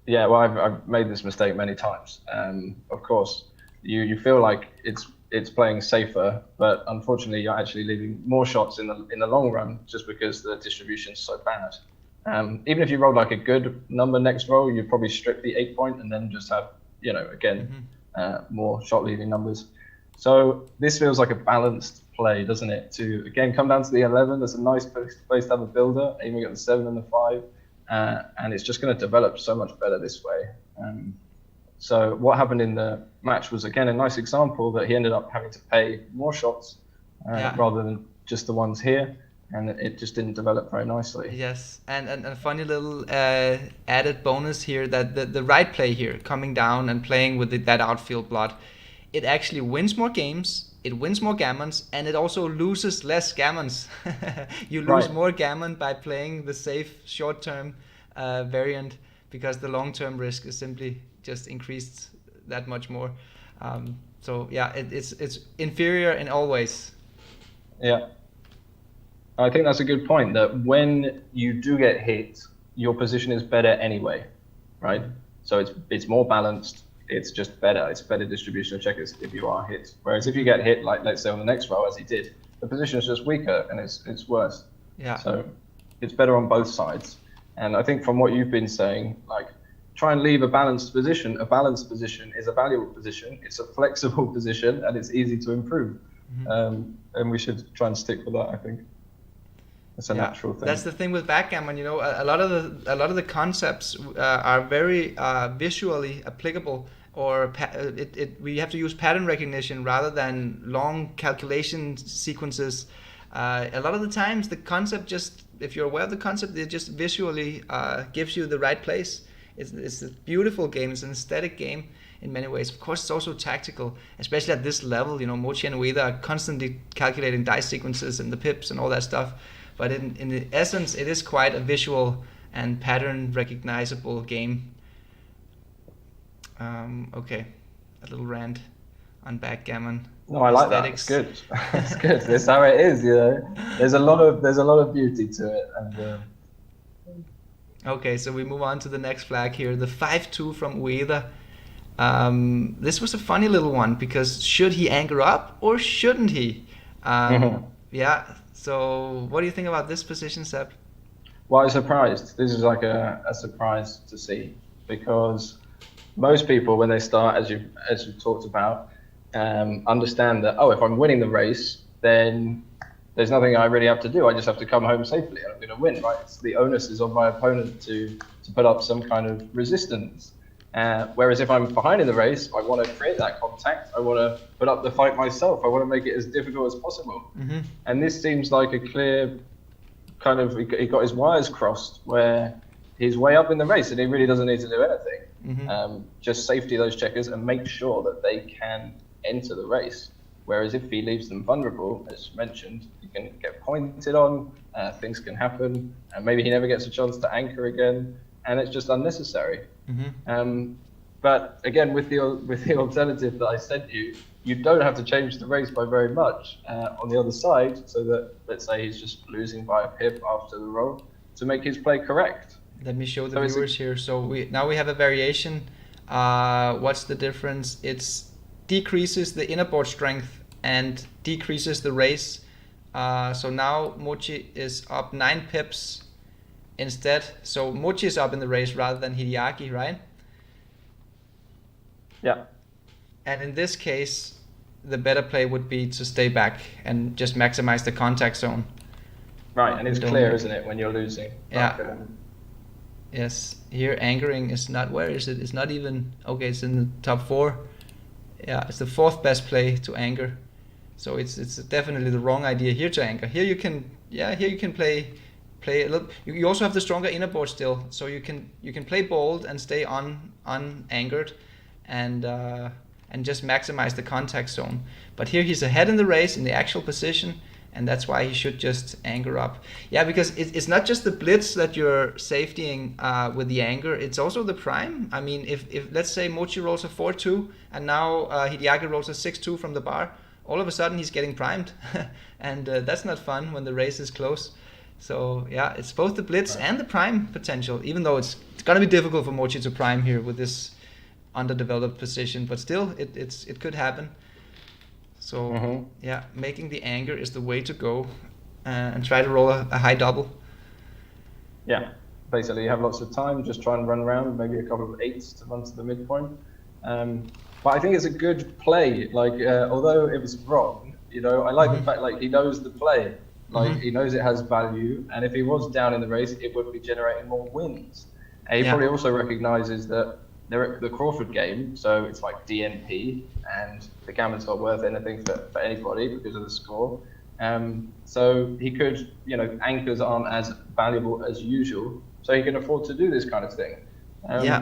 Yeah, well, I've made this mistake many times. Of course, you feel like it's playing safer, but unfortunately, you're actually leaving more shots in the long run just because the distribution's so bad. Even if you rolled like a good number next roll, you'd probably strip the 8 point and then just have, more shot leaving numbers. So this feels like a balanced play, doesn't it? To again come down to the 11. That's a nice place to have a builder, aiming at the 7 and the 5, and it's just going to develop so much better this way. So what happened in the match was again a nice example that he ended up having to pay more shots rather than just the ones here, and it just didn't develop very nicely. Yes, and a funny little added bonus here that the right play here, coming down and playing with that outfield blot, it actually wins more games, it wins more gammons, and it also loses less gammons. You lose more gammon by playing the safe short-term variant, because the long-term risk is simply just increased that much more. So yeah, it's inferior in all ways. Yeah, I think that's a good point, that when you do get hit, your position is better anyway, right? So it's more balanced. It's just better. It's better distribution of checkers if you are hit. Whereas if you get hit, like let's say on the next row, as he did, the position is just weaker and it's worse. Yeah. So it's better on both sides. And I think from what you've been saying, like try and leave a balanced position. A balanced position is a valuable position. It's a flexible position and it's easy to improve. And we should try and stick with that, I think. It's a natural thing. That's the thing with backgammon. A lot of the concepts are very visually applicable, or we have to use pattern recognition rather than long calculation sequences. A lot of the times the concept just if you're aware of the concept, it just visually gives you the right place. It's a beautiful game. It's an aesthetic game in many ways. Of course, it's also tactical, especially at this level. Mochy and Ueda are constantly calculating dice sequences and the pips and all that stuff. But in the essence, it is quite a visual and pattern recognizable game. Okay, a little rant on backgammon. No, I like that. It's good. It's good. That's how it is. There's a lot of beauty to it. And okay, so we move on to the next flag here, the 5-2 from Ueda. This was a funny little one because should he anchor up or shouldn't he? Yeah. So what do you think about this position, Seb? Well, I was surprised. This is like a surprise to see, because most people, when they start, as you talked about, understand that, if I'm winning the race, then there's nothing I really have to do. I just have to come home safely and I'm going to win, right? It's the onus is on my opponent to put up some kind of resistance. Whereas if I'm behind in the race, I want to create that contact. I want to put up the fight myself. I want to make it as difficult as possible. Mm-hmm. And this seems like a clear kind of, he got his wires crossed where he's way up in the race and he really doesn't need to do anything. Mm-hmm. Just safety those checkers and make sure that they can enter the race. Whereas if he leaves them vulnerable, as mentioned, he can get pointed on, things can happen, and maybe he never gets a chance to anchor again, and it's just unnecessary. Mm-hmm. But again, with the alternative that I sent you, you don't have to change the race by very much on the other side, so that, let's say he's just losing by a pip after the roll, to make his play correct. Let me show the viewers here. So now we have a variation. What's the difference? It's decreases the inner board strength and decreases the race. So now Mochy is up 9 pips instead. So Mochy is up in the race rather than Hideaki, right? Yeah. And in this case, the better play would be to stay back and just maximize the contact zone. Right, and it's clear, isn't it, when you're losing? Yeah. Yes, here anchoring is not, where is it? It's not even, okay, it's in the top 4. Yeah, it's the 4th best play to anchor. So it's definitely the wrong idea here to anchor. Here you can play a little. You also have the stronger inner board still, so you can play bold and stay unanchored, and just maximize the contact zone. But here he's ahead in the race in the actual position, and that's why he should just anchor up. Yeah, because it's not just the blitz that you're safetying with the anchor, it's also the prime. I mean, if let's say Mochy rolls a 4-2 and now Hideaki rolls a 6-2 from the bar, all of a sudden he's getting primed. And that's not fun when the race is close. So yeah, it's both the blitz and the prime potential, even though it's going to be difficult for Mochy to prime here with this underdeveloped position, but still it could happen. So yeah, making the anchor is the way to go, and try to roll a high double. Yeah, basically you have lots of time, just try and run around, maybe a couple of 8s to run to the midpoint. But I think it's a good play, like although it was wrong, I like the fact like he knows the play, like he knows it has value, and if he was down in the race, it would be generating more wins. And he probably also recognizes that the Crawford game, so it's like DNP, and the gammon's not worth anything for anybody because of the score. So he could, anchors aren't as valuable as usual, so he can afford to do this kind of thing.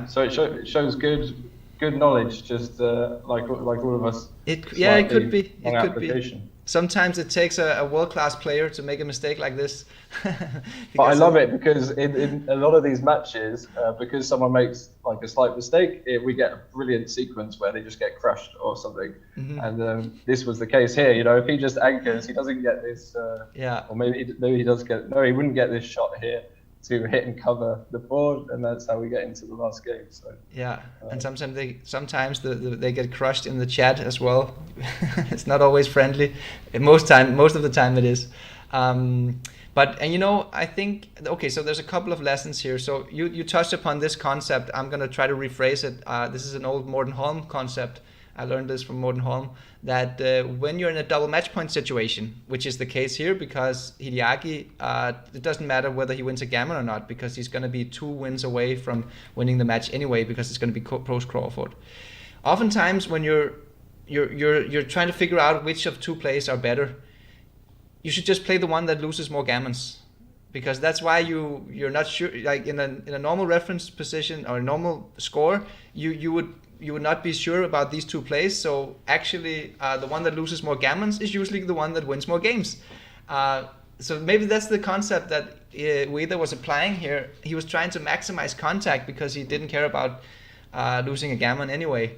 So it shows good knowledge, just like all of us. It could be. It could be. Sometimes it takes a world-class player to make a mistake like this. But I love it because in a lot of these matches, because someone makes like a slight mistake, we get a brilliant sequence where they just get crushed or something. And this was the case here. If he just anchors, he doesn't get this. Or maybe he does get. No, he wouldn't get this shot here to hit and cover the board, and that's how we get into the last game. So and sometimes they get crushed in the chat as well. It's not always friendly. Most of the time it is. But I think so there's a couple of lessons here. So you touched upon this concept. I'm going to try to rephrase it. This is an old Morten Holm concept. I learned this from Morten Holm, that when you're in a double match point situation, which is the case here because Hideaki, it doesn't matter whether he wins a gammon or not, because he's going to be 2 wins away from winning the match anyway, because it's going to be post Crawford. Oftentimes when you're trying to figure out which of 2 plays are better, you should just play the one that loses more gammons, because that's why you're not sure. Like in a normal reference position or a normal score, you would not be sure about these two plays. So actually, the one that loses more gammons is usually the one that wins more games. So maybe that's the concept that Ueda was applying here. He was trying to maximize contact because he didn't care about losing a gammon anyway.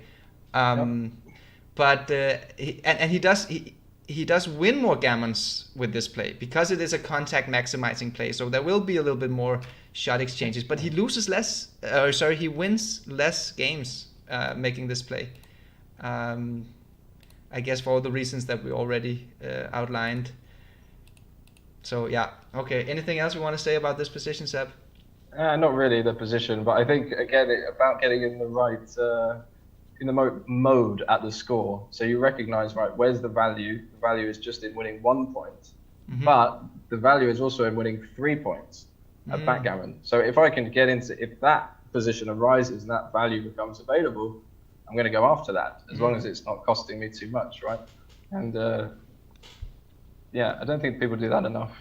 But he does win more gammons with this play because it is a contact maximizing play. So there will be a little bit more shot exchanges, but he loses less. He wins less games making this play. I guess for all the reasons that we already outlined. So yeah, okay. Anything else we want to say about this position, Seb? Not really the position, but I think again about getting in the right mode at the score. So you recognize, right, where's the value? The value is just in winning 1 point, but the value is also in winning 3 points at backgammon. So if I can get into, if that position arises and that value becomes available, I'm going to go after that as long as it's not costing me too much, right? And I don't think people do that enough.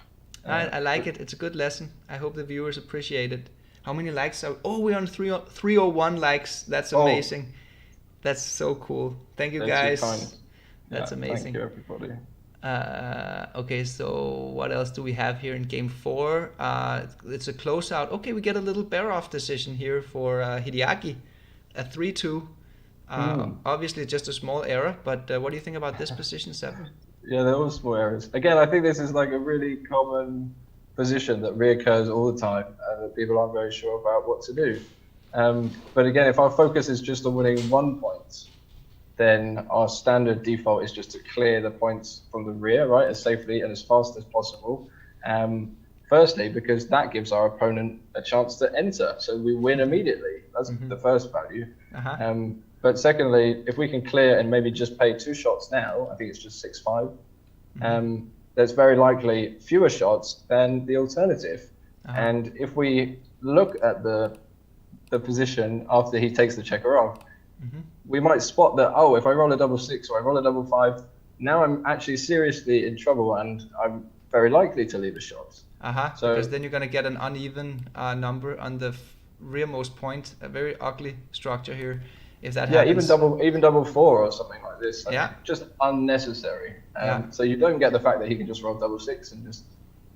I like it. It's a good lesson. I hope the viewers appreciate it. How many likes are? Oh, we're on 301 likes. That's amazing. That's so cool. Thank you, guys. That's amazing. Thank you, everybody. Okay, so what else do we have here in game 4? It's a closeout. Okay, we get a little bear-off decision here for Hideaki, a 3-2. Obviously, just a small error, but what do you think about this position, Seb? Yeah, there were small errors. Again, I think this is like a really common position that reoccurs all the time, and that people aren't very sure about what to do. But again, if our focus is just on winning 1 point, then our standard default is just to clear the points from the rear, right, as safely and as fast as possible. Firstly, because that gives our opponent a chance to enter, so we win immediately. That's the first value. But secondly, if we can clear and maybe just pay 2 shots now, I think it's just 6-5, there's very likely fewer shots than the alternative. And if we look at the position after he takes the checker off, we might spot that, oh, if I roll a 6-6 or I roll a 5-5, now I'm actually seriously in trouble and I'm very likely to leave a shot. So, because then you're going to get an uneven number on the rearmost point, a very ugly structure here. If that happens. even double 4 or something like this. Just unnecessary. So you don't get the fact that he can just roll 6-6 and just,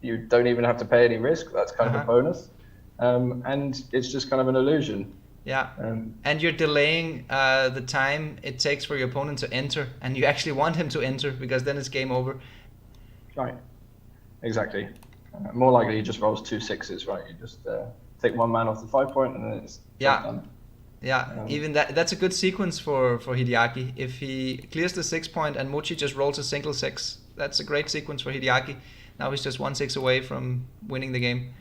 you don't even have to pay any risk. That's kind of a bonus. And it's just kind of an illusion. And you're delaying the time it takes for your opponent to enter, and you actually want him to enter because then it's game over. Right. Exactly. More likely he just rolls 2 6s, right? You just take one man off the 5 point and then it's done. Even that's a good sequence for Hideaki. If he clears the 6 point and Mochy just rolls a single 6, that's a great sequence for Hideaki. Now he's just 1-6 away from winning the game.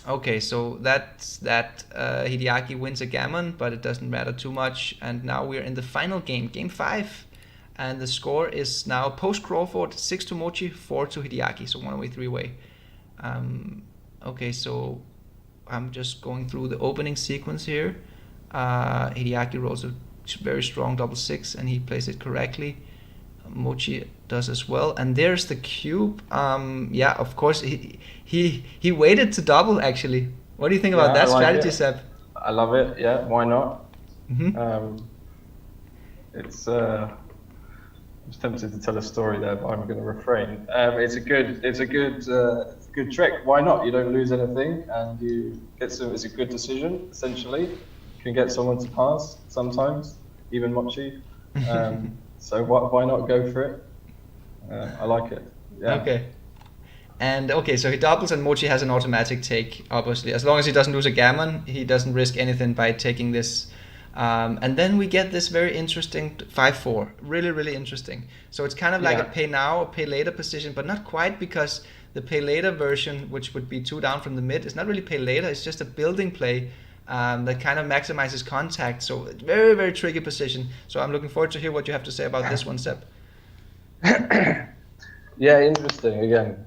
Okay, so that's that. Hideaki wins a gammon, but it doesn't matter too much. And now we're in the final game, game 5. And the score is now post-Crawford, 6 to Mochy, 4 to Hideaki, so 1-way, 3-way. Okay, so I'm just going through the opening sequence here. Hideaki rolls a very strong 6-6 and he plays it correctly. Mochy does as well, and there's the cube. Of course he waited to double actually. What do you think about that strategy, Seb? I love it. Yeah, why not? It's I was tempted to tell a story there, but I'm going to refrain. It's a good trick. Why not? You don't lose anything, and you get some. It's a good decision. Essentially, you can get someone to pass sometimes, even Mochy. So why not go for it? I like it. Yeah. Okay. And okay, so he doubles and Mochy has an automatic take, obviously. As long as he doesn't lose a gammon, he doesn't risk anything by taking this. And then we get this very interesting 5-4. Really, really interesting. So it's kind of like a pay now, a pay later position, but not quite, because the pay later version, which would be 2 down from the mid, is not really pay later. It's just a building play that kind of maximizes contact. So very, very tricky position. So I'm looking forward to hear what you have to say about this one, Seb. Yeah, interesting again.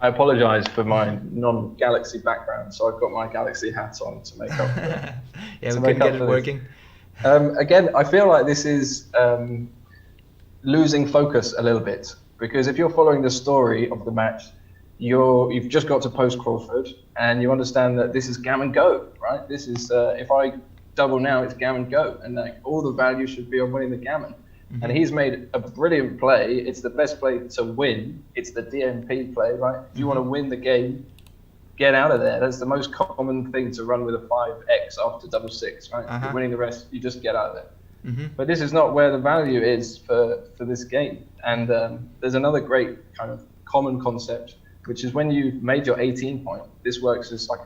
I apologize for my non-Galaxy background, so I've got my Galaxy hat on to make up for it. We couldn't get it working. Again, I feel like this is losing focus a little bit. because if you're following the story of the match, you've just got to post Crawford, and you understand that this is Gammon Go, right? This is if I double now, it's Gammon Go, and like all the value should be on winning the Gammon. Mm-hmm. And he's made a brilliant play. It's the best play to win. It's the DMP play, right? If you want to win the game, get out of there. That's the most common thing to run with a 5x after double six, right? If you're winning the rest, you just get out of there. Mm-hmm. But this is not where the value is for this game. And there's another great kind of common concept, which is when you've made your 18 point, this works as like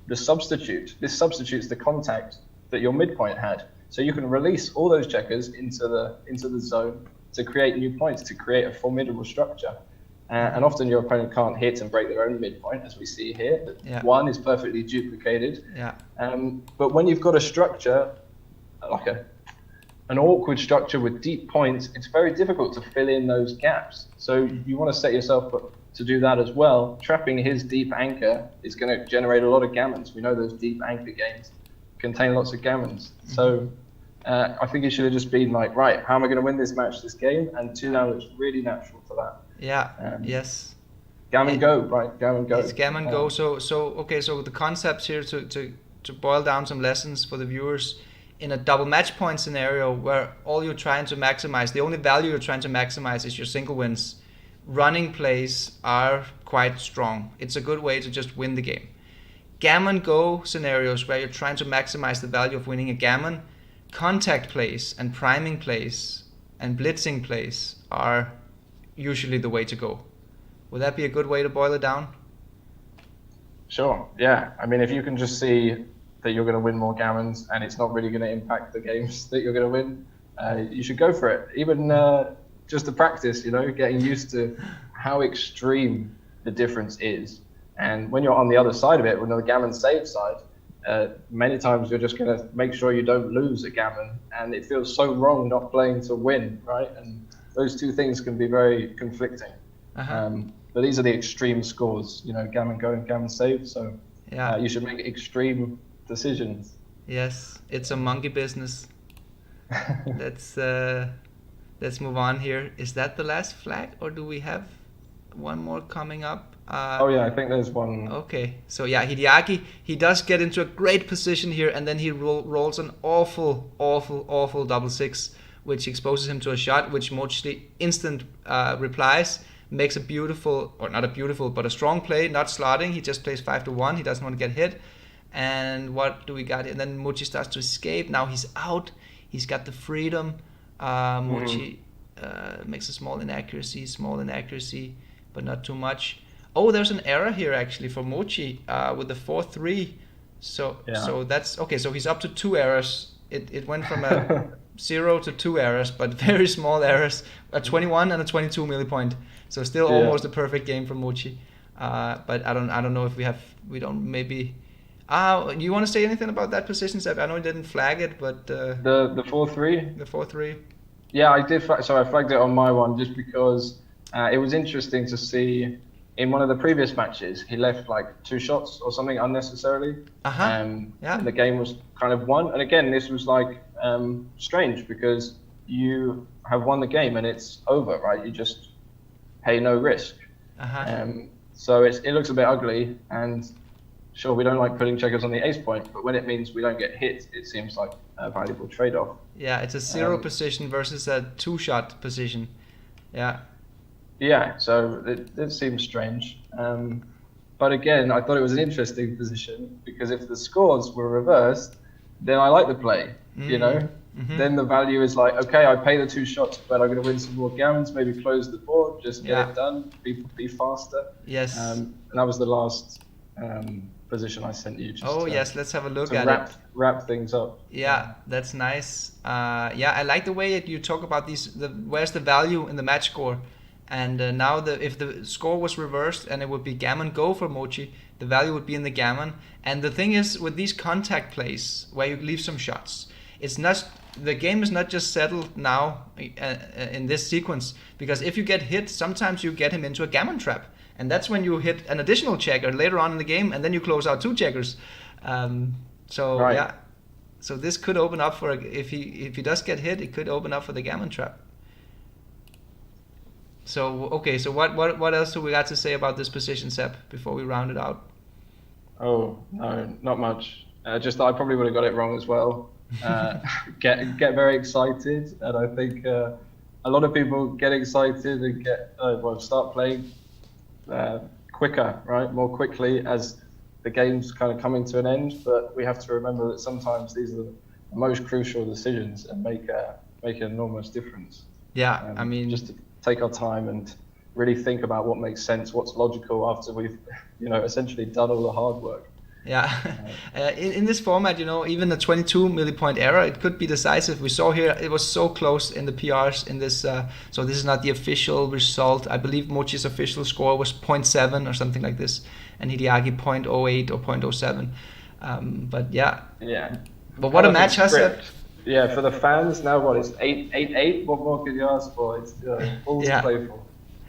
the substitute. This substitutes the contact that your midpoint had. So you can release all those checkers into the zone to create new points, to create a formidable structure. And often your opponent can't hit and break their own midpoint, as we see here. Yeah. One is perfectly duplicated. Yeah. But when you've got a structure, like an awkward structure with deep points, it's very difficult to fill in those gaps. So you want to set yourself up to do that as well. Trapping his deep anchor is going to generate a lot of gammons. We know those deep anchor games contain lots of gammons. Mm-hmm. So I think it should have just been like, right, how am I going to win this match, this game? And 2-0 looks really natural for that. Yeah. Yes. Gammon Go, right? Gammon Go. It's Gammon Go. So the concepts here to boil down some lessons for the viewers in a double match point scenario where all you're trying to maximize, the only value you're trying to maximize is your single wins. Running plays are quite strong. It's a good way to just win the game. Gammon Go scenarios where you're trying to maximize the value of winning a gammon, contact plays and priming plays and blitzing plays are usually the way to go. Would that be a good way to boil it down? Sure, yeah. I mean, if you can just see that you're going to win more gammons and it's not really going to impact the games that you're going to win, you should go for it. Even just to practice, getting used to how extreme the difference is. And when you're on the other side of it, on the gammon save side, many times you're just going to make sure you don't lose a gammon, and it feels so wrong not playing to win, right? And those two things can be very conflicting. But these are the extreme scores, gammon go and gammon save. So you should make extreme decisions. Yes, it's a monkey business. Let's move on here. Is that the last flag, or do we have one more coming up? I think there's one. Okay, so yeah, Hideaki, he does get into a great position here, and then he rolls an awful double six, which exposes him to a shot, which Mochy instant replies, makes a beautiful, or not a beautiful, but a strong play, not slotting. He just plays 5-1. He doesn't want to get hit. And what do we got here? And then Mochy starts to escape. Now he's out. He's got the freedom. Mochy makes a small inaccuracy, but not too much. Oh, there's an error here actually for Mochy with the 4-3. So that's okay. So he's up to 2 errors. It went from a 0 to 2 errors, but very small errors. A 21 and a 22 millipoint. So still almost a perfect game for Mochy. But I don't know if we don't maybe. You want to say anything about that position, Seb? I know you didn't flag it, but the 4-3. The 4-3. Yeah, I did. So I flagged it on my one just because it was interesting to see. In one of the previous matches, he left like 2 shots or something unnecessarily. The game was kind of won. And again, this was like strange because you have won the game and it's over, right? You just pay no risk. So it looks a bit ugly. And sure, we don't like putting checkers on the ace point, but when it means we don't get hit, it seems like a valuable trade-off. Yeah, it's a 0 position versus a 2-shot position. Yeah. Yeah, so it seems strange. But again, I thought it was an interesting position because if the scores were reversed, then I like the play, Then the value is like, okay, I pay the 2 shots, but I'm going to win some more gammons, maybe close the board, just get it done, be faster. Yes. And that was the last position I sent you. Yes, let's have a look at it. Wrap things up. Yeah, that's nice. I like the way that you talk about where's the value in the match score. And now if the score was reversed and it would be Gammon Go for Mochy, the value would be in the gammon. And the thing is, with these contact plays where you leave some shots, the game is not just settled now in this sequence, because if you get hit, sometimes you get him into a gammon trap. And that's when you hit an additional checker later on in the game, and then you close out 2 checkers. So this could open up for, if he does get hit, it could open up for the gammon trap. So okay, so what else do we got to say about this position, Seb, before we round it out? Oh no, not much. Just that I probably would have got it wrong as well. Get very excited, and I think a lot of people get excited and start playing quicker, right, more quickly as the game's kind of coming to an end. But we have to remember that sometimes these are the most crucial decisions and make an enormous difference. Yeah, I mean, just to take our time and really think about what makes sense, what's logical after we've, essentially done all the hard work. Yeah, in this format, even a 22 millipoint error, it could be decisive. We saw here it was so close in the PRs in this. So this is not the official result. I believe Mochy's official score was 0.7 or something like this, and Hideaki 0.08 or 0.07. But yeah. Yeah. But what a match, Hassan. Yeah, for the fans now, what is 8-8? What more could you ask for? It's all to play for.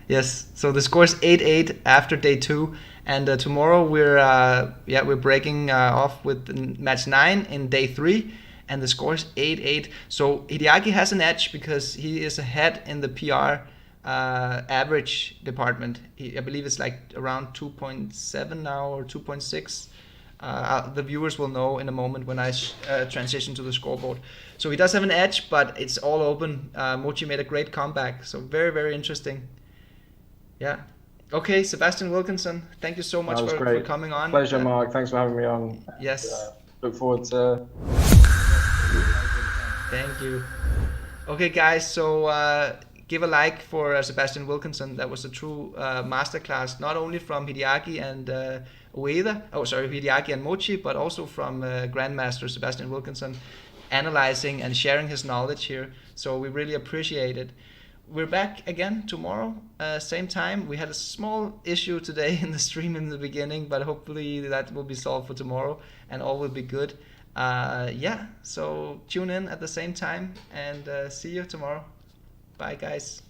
Yes. So the score is 8-8 after day 2. And tomorrow we're breaking off with match 9 in day 3, and the score is 8-8. So Hideaki has an edge because he is ahead in the PR average department. I believe it's like around 2.7 now or 2.6. The viewers will know in a moment when I transition to the scoreboard. So he does have an edge, but it's all open. Mochy made a great comeback, so very, very interesting. Yeah. Okay, Sebastian Wilkinson, thank you so much for coming on. Pleasure, Mark. Thanks for having me on. Yes. Look forward to... Thank you. Okay, guys, so give a like for Sebastian Wilkinson. That was a true masterclass, not only from Hideaki and Ueda, Hideaki and Mochy, but also from Grandmaster Sebastian Wilkinson, analyzing and sharing his knowledge here. So we really appreciate it. We're back again tomorrow, same time. We had a small issue today in the stream in the beginning, but hopefully that will be solved for tomorrow and all will be good. So tune in at the same time and see you tomorrow. Bye, guys.